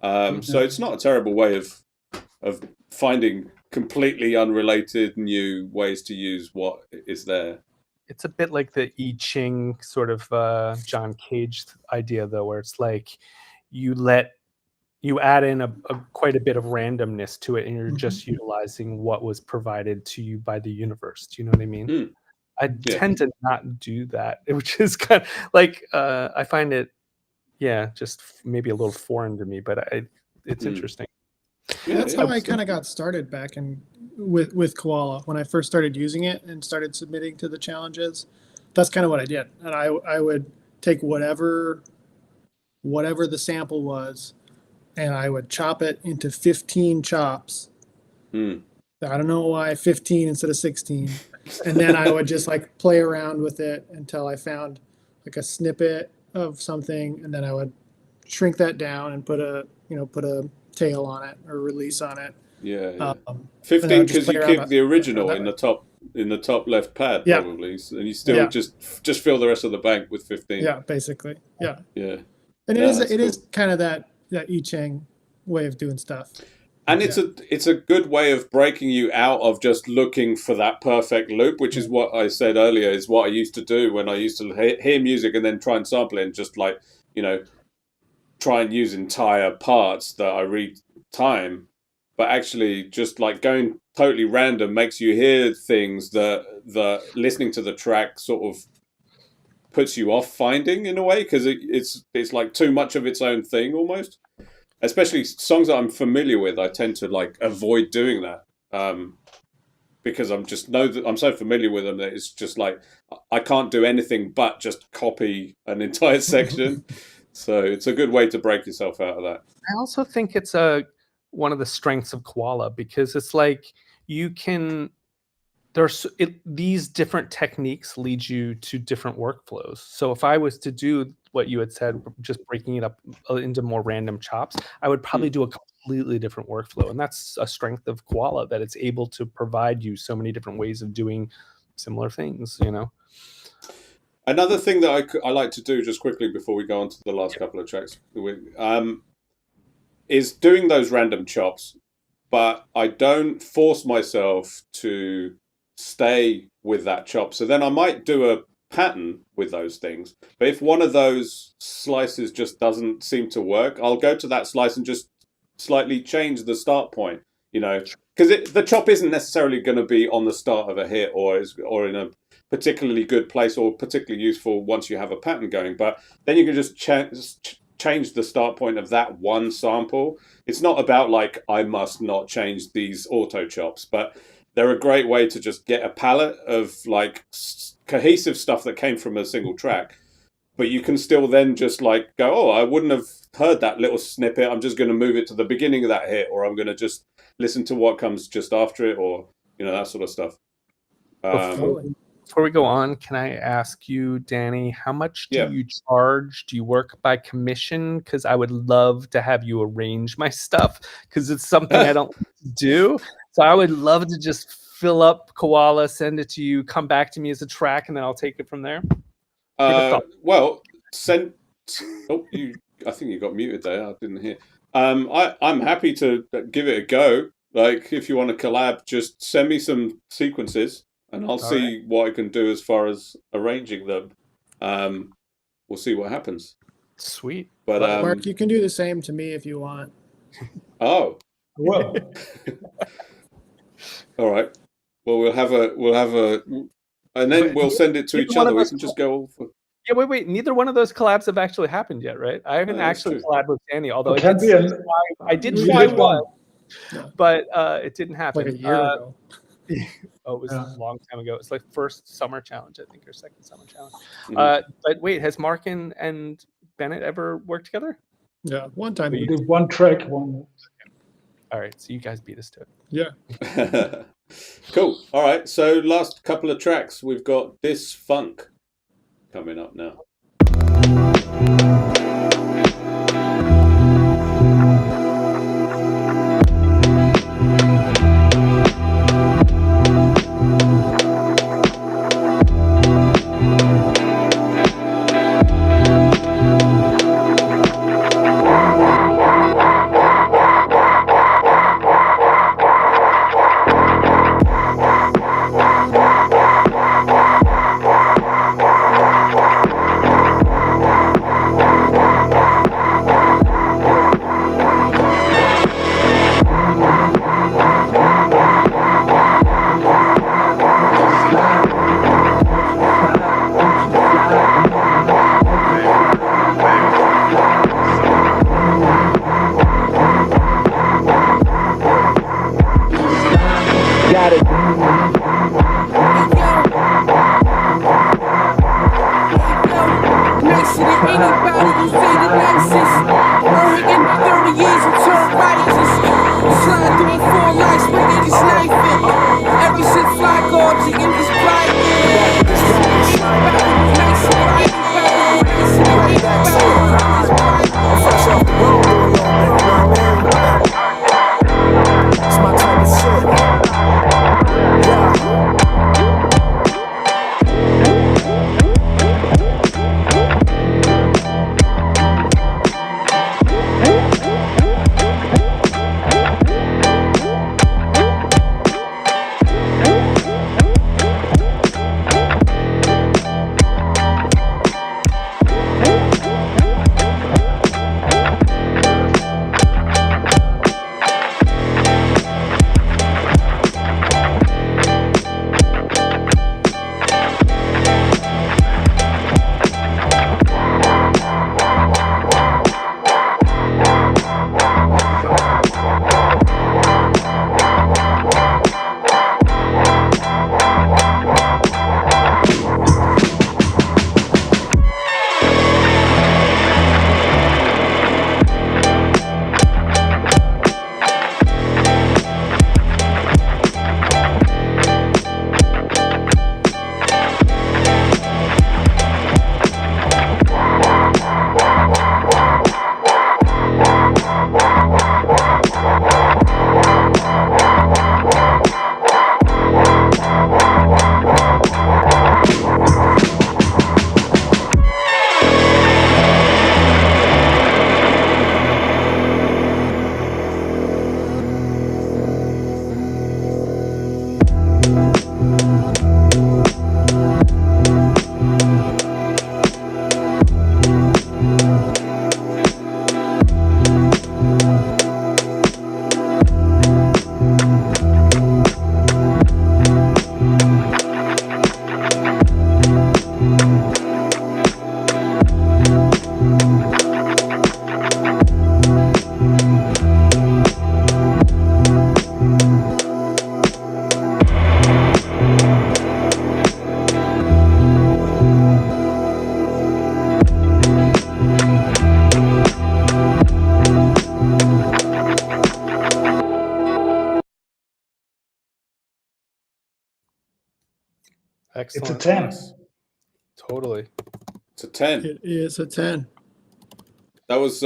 So it's not a terrible way of finding completely unrelated new ways to use what is there. It's a bit like the I Ching sort of John Cage idea, though, where it's like you add in a quite a bit of randomness to it, and you're just utilizing what was provided to you by the universe. Do you know what I mean? I tend to not do that, which is kind of like I find it, just maybe a little foreign to me, but it's interesting. Yeah, that's how I kind of got started back with Koala when I first started using it and started submitting to the challenges. That's kind of what I did, and I would take whatever the sample was, and I would chop it into 15 chops. I don't know why 15 instead of 16, and then I would just like play around with it until I found like a snippet of something, and then I would shrink that down and put a tail on it or release on it. 15 because you keep the original in the top left pad probably, and you still just fill the rest of the bank with 15. Yeah, basically. Yeah. And it is kind of that I Ching way of doing stuff. And it's a good way of breaking you out of just looking for that perfect loop, which is what I said earlier, is what I used to do when I used to hear music and then try and sample it and just like, try and use entire parts that I read time. But actually just like going totally random makes you hear things that listening to the track sort of puts you off finding in a way, because it's like too much of its own thing almost. Especially songs that I'm familiar with, I tend to like avoid doing that because I'm so familiar with them that it's just like I can't do anything but just copy an entire section. So it's a good way to break yourself out of that. I also think it's one of the strengths of Koala, because it's like you can. These different techniques lead you to different workflows. So if I was to do what you had said, just breaking it up into more random chops, I would probably do a completely different workflow. And that's a strength of Koala, that it's able to provide you so many different ways of doing similar things, Another thing that I like to do just quickly before we go on to the last couple of tracks is doing those random chops, but I don't force myself to stay with that chop. So then I might do a pattern with those things. But if one of those slices just doesn't seem to work, I'll go to that slice and just slightly change the start point, because the chop isn't necessarily going to be on the start of a hit or in a particularly good place or particularly useful once you have a pattern going. But then you can just change the start point of that one sample. It's not about like, I must not change these auto chops, but they're a great way to just get a palette of like cohesive stuff that came from a single track. But you can still then just like go, oh, I wouldn't have heard that little snippet. I'm just going to move it to the beginning of that hit, or I'm going to just listen to what comes just after it, or, that sort of stuff. Before we go on, can I ask you, Danny, how much do you charge? Do you work by commission? Because I would love to have you arrange my stuff, because it's something I don't do. So I would love to just fill up Koala, send it to you, come back to me as a track, and then I'll take it from there. Well, send. Oh, I think you got muted there. I didn't hear. I'm happy to give it a go. Like, if you want to collab, just send me some sequences, and I'll see what I can do as far as arranging them. We'll see what happens. Sweet. But Mark, you can do the same to me if you want. Oh, Well, all right. Well, we'll have a, and then But we'll send it to neither each one other. of We us can just go all for. Yeah, wait. Neither one of those collabs have actually happened yet, right? I haven't No, that's actually true. collabed with Danny, although it can be an. I did we try did one, Yeah. but it didn't happen. Like a year ago. Oh, it was Yeah. a long time ago. It's like first summer challenge, I think, or second summer challenge. Mhm. But wait, has Mark and Bennett ever worked together? Yeah, one time. We did one track, one. All right, so you guys beat us to it. Yeah. Cool. All right. So last couple of tracks, we've got This Funk coming up now. Got it. Next to anybody who say the nicest. Early in my 30 years and turn righteous. Slide through 4 lights, bringing his knife in. Every since fly guard, jigging his blind. I'm fresh off the road doing your thing, you know what I mean? It's my type of shit. Yeah. It's a Excellent. 10. Nice. Totally. It's a 10. It is a 10. That was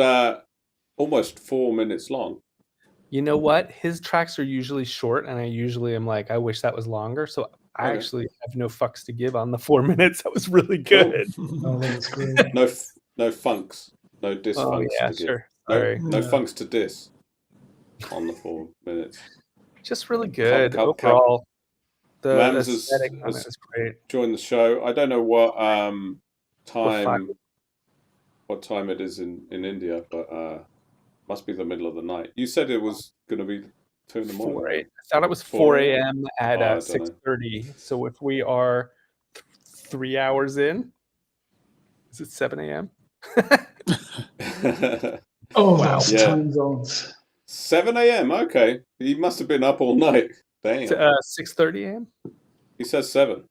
almost 4 minutes long. You know what? His tracks are usually short, and I usually am like, I wish that was longer. So I Okay. actually have no fucks to give on the 4 minutes. That was really good. Oh, that was great. No funks. No diss Oh funks yeah, to give. sure. No, Sorry. no Yeah. funks to diss on the 4 minutes. Just really good Cap- overall. The Mams aesthetic on has it is great. joined the show. I don't know what What time it is in India, but Must be the middle of the night. You said it was going to be 2 in the morning. 4 I thought it was 4 a.m. at 6:30. So if we are 3 hours in, is it 7 a.m.? Oh, Wow. those Yeah. time zones. 7 a.m. Okay, he must have been up all night. Damn. 6:30 a.m. He says 7.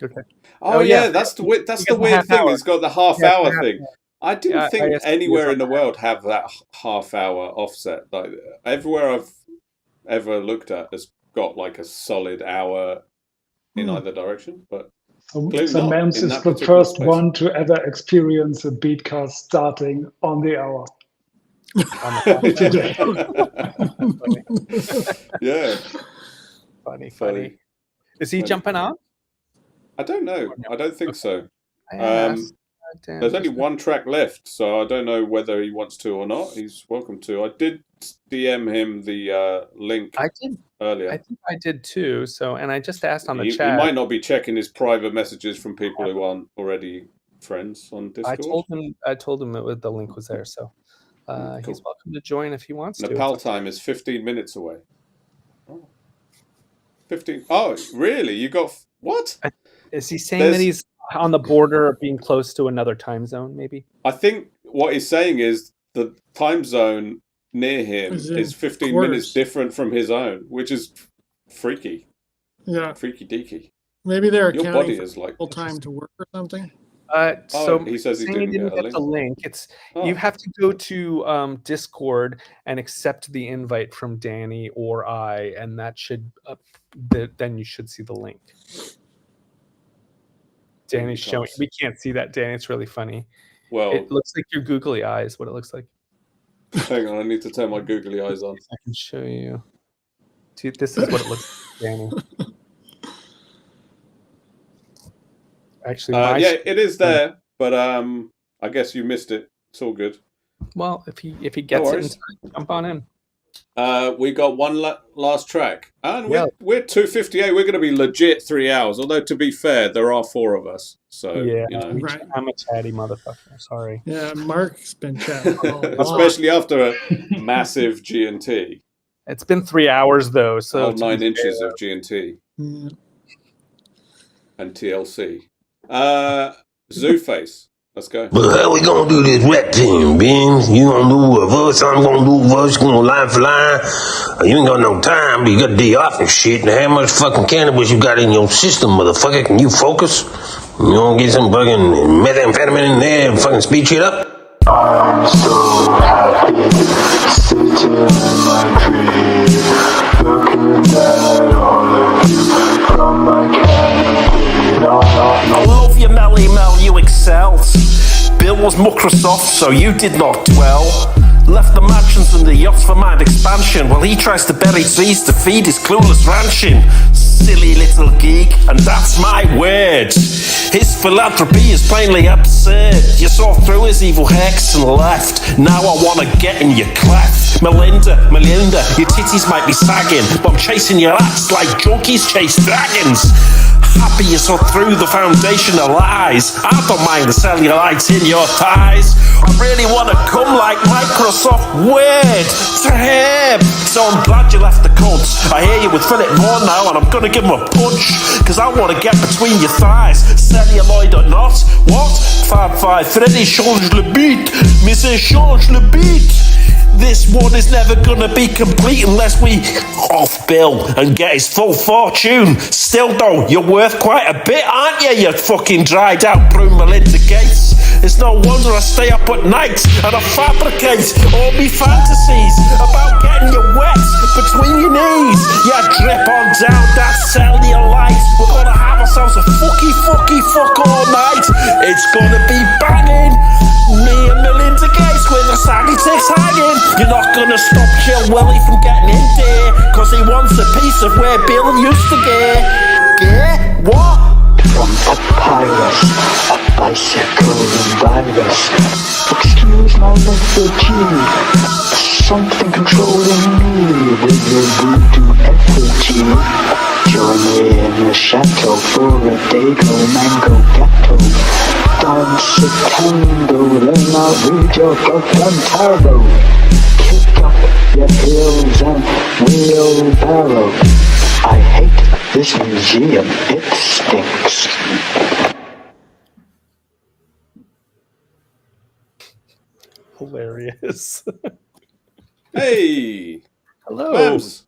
Okay. Oh, Oh, yeah, yeah. that's the He weird gets a thing. half He's got the half Yeah, hour half thing. I didn't Yeah, think ISP is anywhere on in the that. world have that half hour offset. Like everywhere I've ever looked at has got like a solid hour in either direction. But So clearly not Mams in is that the particular first space. one to ever experience a Beatcast starting on the hour. Today. Yeah, Funny. Is he jumping on? I don't know. I don't think so. I asked. Damn, There's only just- one track left, so I don't know whether he wants to or not. He's welcome to. I did DM him the link I did. earlier. I think I did too. So, and I just asked on the He chat. might not be checking his private messages from people who aren't already friends on Discord. I told him the link was there. So Cool. he's welcome to join if he wants to. Nepal time is 15 minutes away. Oh. 15. Oh, really? You got what? Is he saying that he's on the border of being close to another time zone? Maybe. I think what he's saying is the time zone near him is 15 minutes different from his own, which is freaky. Yeah. Freaky deaky. Maybe they're Your accounting body for is like full time to work or something. So he says he saying didn't get a the link. It's you have to go to Discord and accept the invite from Danny or I, and that should then you should see the link. Danny's showing. We can't see that, Danny. It's really funny. Well, it looks like your googly eyes. What it looks like. Hang on, I need to turn my googly eyes on. I can show you. Dude, this is what it looks like, Danny. Actually, yeah, it is there, but I guess you missed it. It's all good. Well, if he gets it, in time, jump on in. We got one last track, and we're 2:58. We're going to be legit 3 hours. Although to be fair, there are 4 of us, so yeah, you know. I'm a chatty motherfucker. Sorry. Yeah, Mark's been chatting, especially after a massive G&T. It's been 3 hours though, so 9 inches of G&T and TLC. Zooface. Let's go. But how we gonna do this rap thing, Ben? You gonna do a verse, I'm gonna do a verse, gonna line for line. You ain't got no time, but you got a day off and shit. And how much fucking cannabis you got in your system, motherfucker? Can you focus? You don't get some fucking methamphetamine in there and fucking speed shit up? I'm so happy, sitting in my crib, looking at all of you from my canopy. I love you, Melly Mel, you excelled. Bill was Microsoft, so you did not dwell. Left the mansions and the yachts for mind expansion, while he tries to bury trees to feed his clueless ranching. Silly little geek, and that's my word. His philanthropy is plainly absurd. You saw through his evil hex and left. Now I wanna get in your cleft. Melinda, your titties might be sagging, but I'm chasing your ass like junkies chase dragons. Happy you saw through the foundation of lies. I don't mind the cellulite in your thighs. I really wanna come like Microsoft Word to him. So I'm glad you left the cunts. I hear you with Philip Moore now, and I'm gonna give him a punch, cause I wanna get between your thighs. Celluloid or not, what? Fab Five, Freddy change le beat. Mais c'est change le beat. This one is never gonna be complete unless we off Bill and get his full fortune. Still though, you're worth quite a bit, aren't you, you fucking dried out Broom Melinda Gates? It's no wonder I stay up at night and I fabricate all me fantasies about getting you wet between your knees. Yeah, drip on down that cellulite. We're gonna have ourselves a fuck all night. It's gonna be banging. Me and Melinda Gates with the saggy tits hanging. You're not gonna stop Chill Willie from getting in there, cause he wants a piece of where Bill used to get. Yeah? What? From papyrus, a bicycle and virus. Excuse my lethargy, something controlling me with your voodoo effigy. Join in the chateau for a dago mango gatto. Dance a tango, then I'll read your goddamn tarot. Kick up your heels and wheelbarrow. I hate this museum, it stinks. Hilarious. Hey, hello, Bams.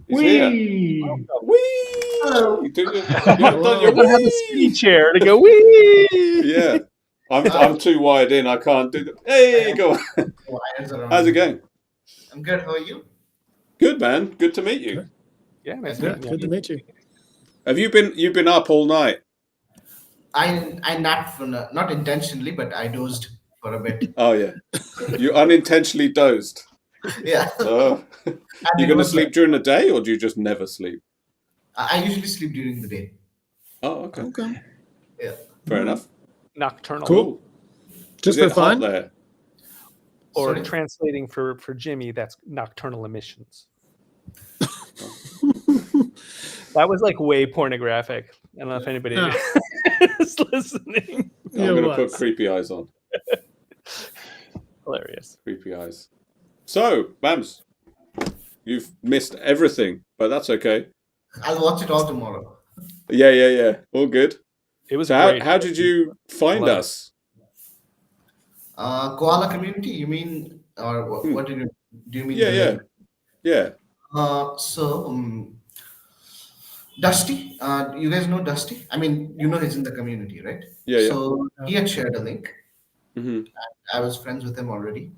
He's here. Wee. Wee. Hello. You haven't done your I have a wee. spinny chair to go wee. Yeah, I'm too wired in. I can't do that. Hey, go on. How's it going? I'm good. How are you? Good, man. Good to meet you. Yeah, nice Yeah, good to meet you. Have you been up all night? I napped for not intentionally, but I dozed for a bit. Oh yeah, you unintentionally dozed. Yeah. Oh, you going to sleep during the day, or do you just never sleep? I usually sleep during the day. Oh, okay. Okay. Yeah. Fair enough. Nocturnal. Cool. Just Is for it hot fun? there? Or Sorry? translating for Jimmy, that's nocturnal emissions. That was like way pornographic. I don't know if anybody is listening. I'm going to put creepy eyes on. Hilarious. Creepy eyes. So, Bams, you've missed everything, but that's okay. I'll watch it all tomorrow. Yeah. All good. It was so great. How did you find us? Koala community, you mean? Or what do you mean? Yeah. Dusty, you guys know Dusty? I mean, you know he's in the community, right? Yeah. So he had shared a link. Mm-hmm. I was friends with him already.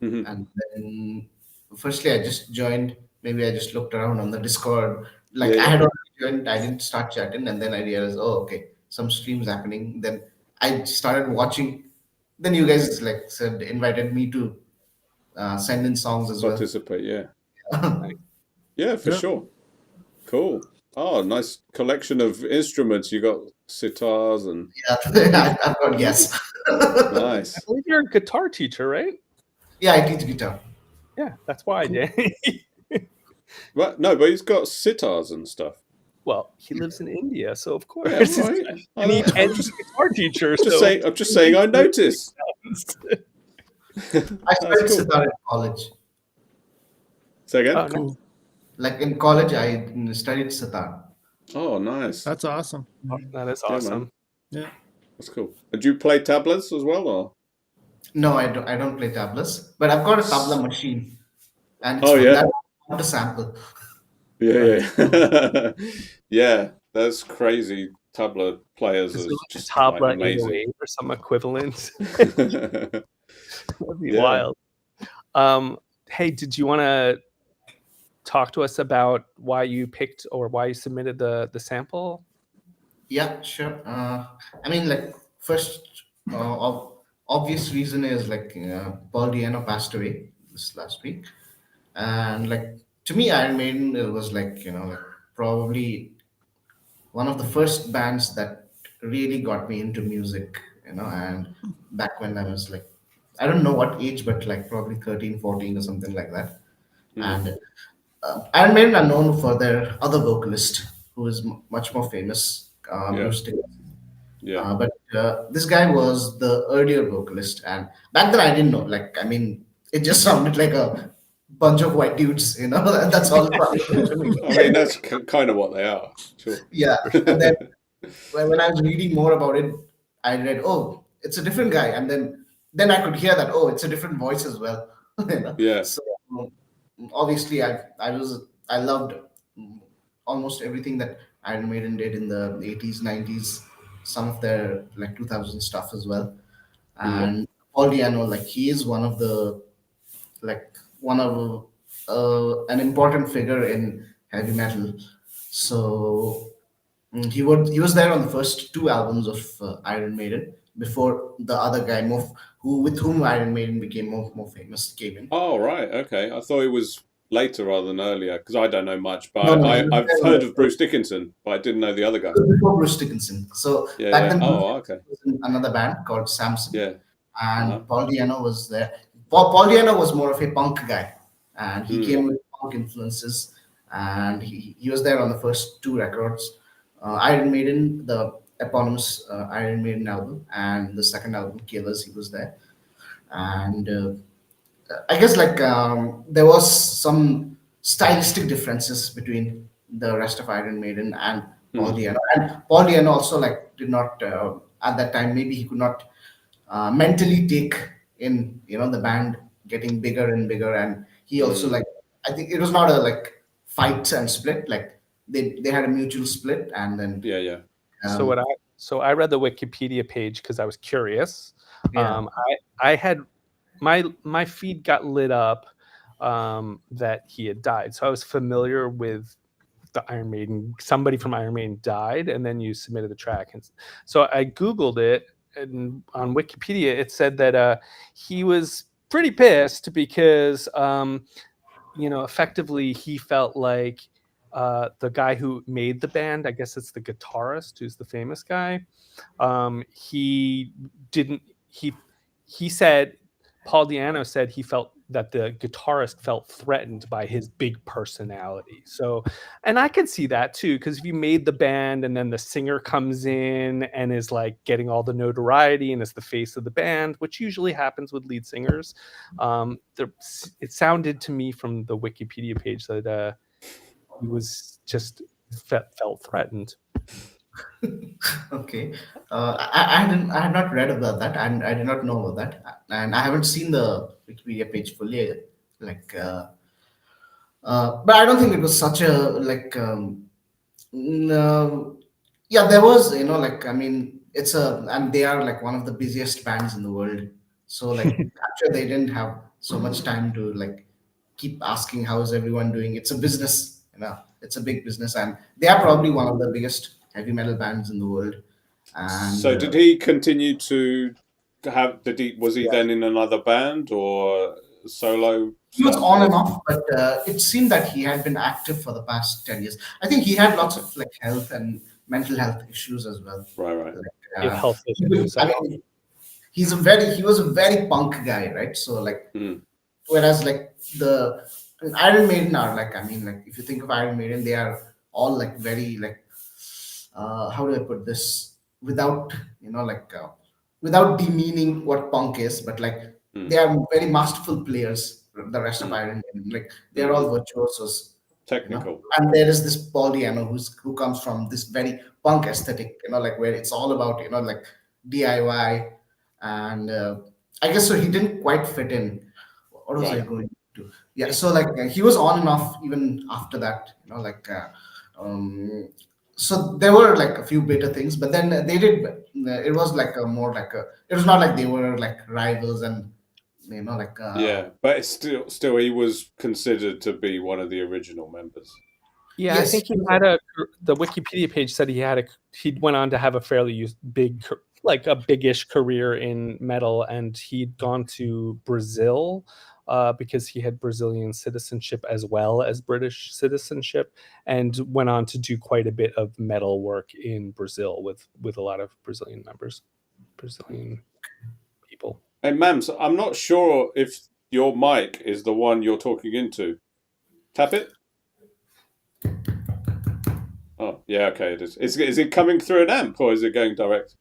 Mm-hmm. And then, firstly, I just joined. Maybe I just looked around on the Discord. Like I had already joined. I didn't start chatting, and then I realized, oh, okay, some streams happening. Then I started watching. Then you guys invited me to send in songs as Participate, yeah, for sure. Cool. Oh, nice collection of instruments. You got sitars and I've got yes. Nice. I believe you're a guitar teacher, right? Yeah, I teach guitar. Yeah, that's why I did. But no, but he's got sitars and stuff. Well, he lives in India, so of course. Yeah, right. And he's a guitar teacher. I'm just saying I noticed. I studied sitar in college. Say again? Oh, cool. Like in college, I studied sitar. Oh, nice. That's awesome. That is Yeah, awesome. Yeah. That's cool. Did you play tablas as well, or? No, I don't play tablas, but I've got a tabla machine, and yeah. to sample. Yeah. Yeah, that's crazy. Tabla players Is are it like just a tabla amazing. 808 or some equivalent? That'd be wild. Hey, did you want to talk to us about why you picked or why you submitted the sample? Yeah, sure. I mean, like first, obvious reason is Paul Diano passed away this last week, and to me, Iron Maiden it was probably one of the first bands that really got me into music, and back when I was I don't know what age, but probably 13, 14 or something like that. And Iron Maiden are known for their other vocalist, who is much more famous, Bruce Dickinson. But this guy was the earlier vocalist, and back then I didn't know. It just sounded like a bunch of white dudes, That's all. To me. I mean, that's kind of what they are. Sure. Yeah. And then when I was reading more about it, I read, oh, it's a different guy, and then I could hear that, oh, it's a different voice as well. Yeah. So obviously, I loved almost everything that Iron Maiden did in the 80s, 90s, some of their 2000 stuff as well. And Paul Diano, he is one of the an important figure in heavy metal. So he was there on the first two albums of Iron Maiden before the other guy with whom Iron Maiden became more famous came in. Oh, right. Okay. I thought it was later rather than earlier because I don't know much, but No, I've heard of Bruce Dickinson, but I didn't know the other guy. Before Bruce Dickinson. So back then, okay. was in another band called Samson. Yeah. And Paul Diano was there. Paul Diano was more of a punk guy, and he came with punk influences, and he was there on the first two records. Iron Maiden, the eponymous Iron Maiden album, and the second album, Killers, he was there. And I guess like there was some stylistic differences between the rest of Iron Maiden and Paul Diano. And Paul Diano also like did not at that time, maybe he could not mentally take in the band getting bigger and bigger, and he also like, I think it was not a like fight and split, like they had a mutual split, and then So I read the Wikipedia page because I was curious. Yeah. I had my feed got lit up that he had died, so I was familiar with the Iron Maiden. Somebody from Iron Maiden died, and then you submitted the track, and so I googled it, and on Wikipedia it said that he was pretty pissed because effectively he felt like the guy who made the band, I guess it's the guitarist who's the famous guy, he didn't he said, Paul Diano said he felt that the guitarist felt threatened by his big personality. So, and I can see that too, because if you made the band and then the singer comes in and is like getting all the notoriety and is the face of the band, which usually happens with lead singers, it sounded to me from the Wikipedia page that he was just felt threatened. Okay, I had not read about that, and I did not know about that, and I haven't seen the Wikipedia page fully, like, but I don't think it was such a like, no, yeah, there was, like, I mean, and they are like one of the busiest bands in the world, so like, I'm sure they didn't have so much time to like keep asking how is everyone doing. It's a business, it's a big business, and they are probably one of the biggest heavy metal bands in the world. And so did he continue to have? Was he then in another band or solo? He was on and off, but it seemed that he had been active for the past 10 years. I think he had lots of like health and mental health issues as well. Right. Like, health issues. I mean, he was a very punk guy, right? So like, whereas like Iron Maiden are like, I mean, like if you think of Iron Maiden, they are all like very like, how do I put this without without demeaning what punk is, but like they are very masterful players. The rest of Iron Maiden, like they are all virtuosos, technical. And there is this Paul Diano who comes from this very punk aesthetic, like where it's all about like DIY, and I guess so he didn't quite fit in. What was I going to? Yeah, so like he was on and off even after that, like. So there were like a few better things, but then they did. It was like it was not like they were like rivals, and like. Yeah, but it's still he was considered to be one of the original members. Yeah, yes. I think he had the Wikipedia page said he went on to have a fairly big-ish career in metal, and he'd gone to Brazil. Because he had Brazilian citizenship as well as British citizenship, and went on to do quite a bit of metal work in Brazil with a lot of Brazilian people. Hey, Mams, I'm not sure if your mic is the one you're talking into. Tap it. Oh, yeah, okay, it is. Is it coming through an amp or is it going direct?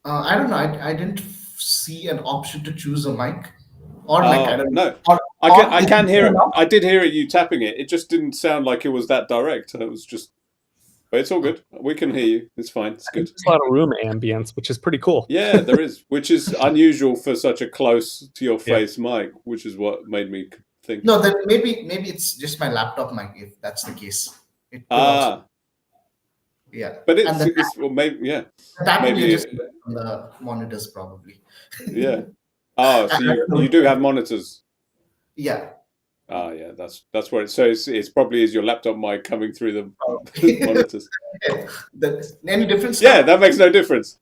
I don't know. I didn't see an option to choose a mic. Or like, I don't know. No. I can hear it. I did hear it, you tapping it. It just didn't sound like it was that direct. It was just, but it's all good. We can hear you. It's fine. It's good. There's a lot of room ambience, which is pretty cool. Yeah, there is, which is unusual for such a close to your face mic, which is what made me think. No, then maybe it's just my laptop mic. If that's the case, yeah, but it's well, maybe that maybe just on the monitors probably. Yeah. Oh, so you do have monitors. Yeah. Oh, yeah. That's where it's probably is your laptop mic coming through the monitors. Any difference? Yeah, that makes no difference.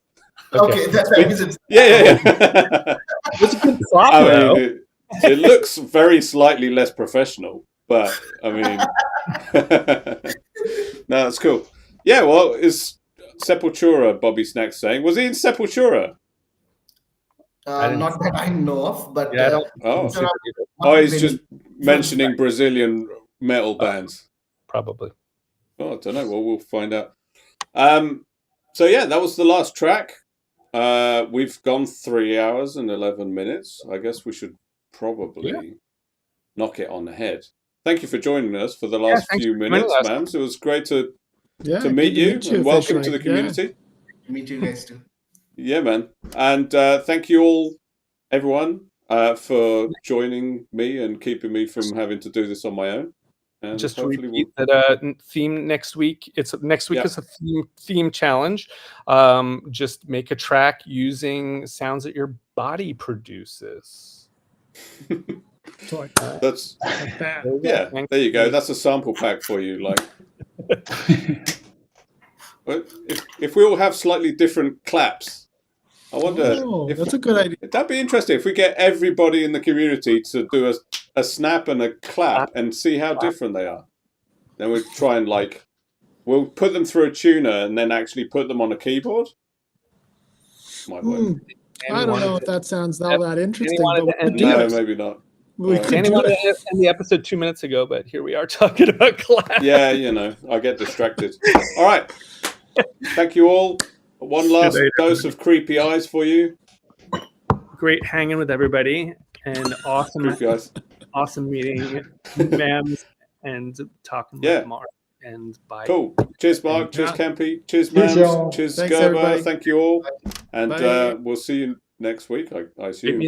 Okay, that's right. Yeah. It's a good software. It looks very slightly less professional, but I mean, no, that's cool. Yeah, well, is Sepultura? Bobby Snack's saying, was he in Sepultura? Not that I know of, but yeah, he's just mentioning Brazilian metal bands. Probably. Oh, I don't know. Well, we'll find out. So yeah, that was the last track. We've gone 3 hours and 11 minutes. I guess we should probably knock it on the head. Thank you for joining us for the last few minutes, Mams. It was great to meet you and welcome to the community. Meet you guys too. Yeah, man. And thank you all, everyone, for joining me and keeping me from having to do this on my own. And just to repeat that theme next week. Next week is a theme challenge. Just make a track using sounds that your body produces. That's like that. Yeah, there you go. That's a sample pack for you. Like, if we all have slightly different claps, I wonder. If that's a good idea. That'd be interesting if we get everybody in the community to do a snap and a clap and see how different they are. Then we'll try and we'll put them through a tuner and then actually put them on a keyboard. Might work. I don't know if that sounds all that interesting. But no, maybe not. Danny wanted to end the episode 2 minutes ago, but here we are talking about clap. Yeah, I get distracted. All right. Thank you all. One last dose of creepy eyes for you. Great hanging with everybody and awesome meeting Mams and talking with Mark. And bye. Cool. Cheers, Mark. Cheers, Campy. Cheers, Mams. Cheers, Gerber. Thank you all. And we'll see you next week, I assume.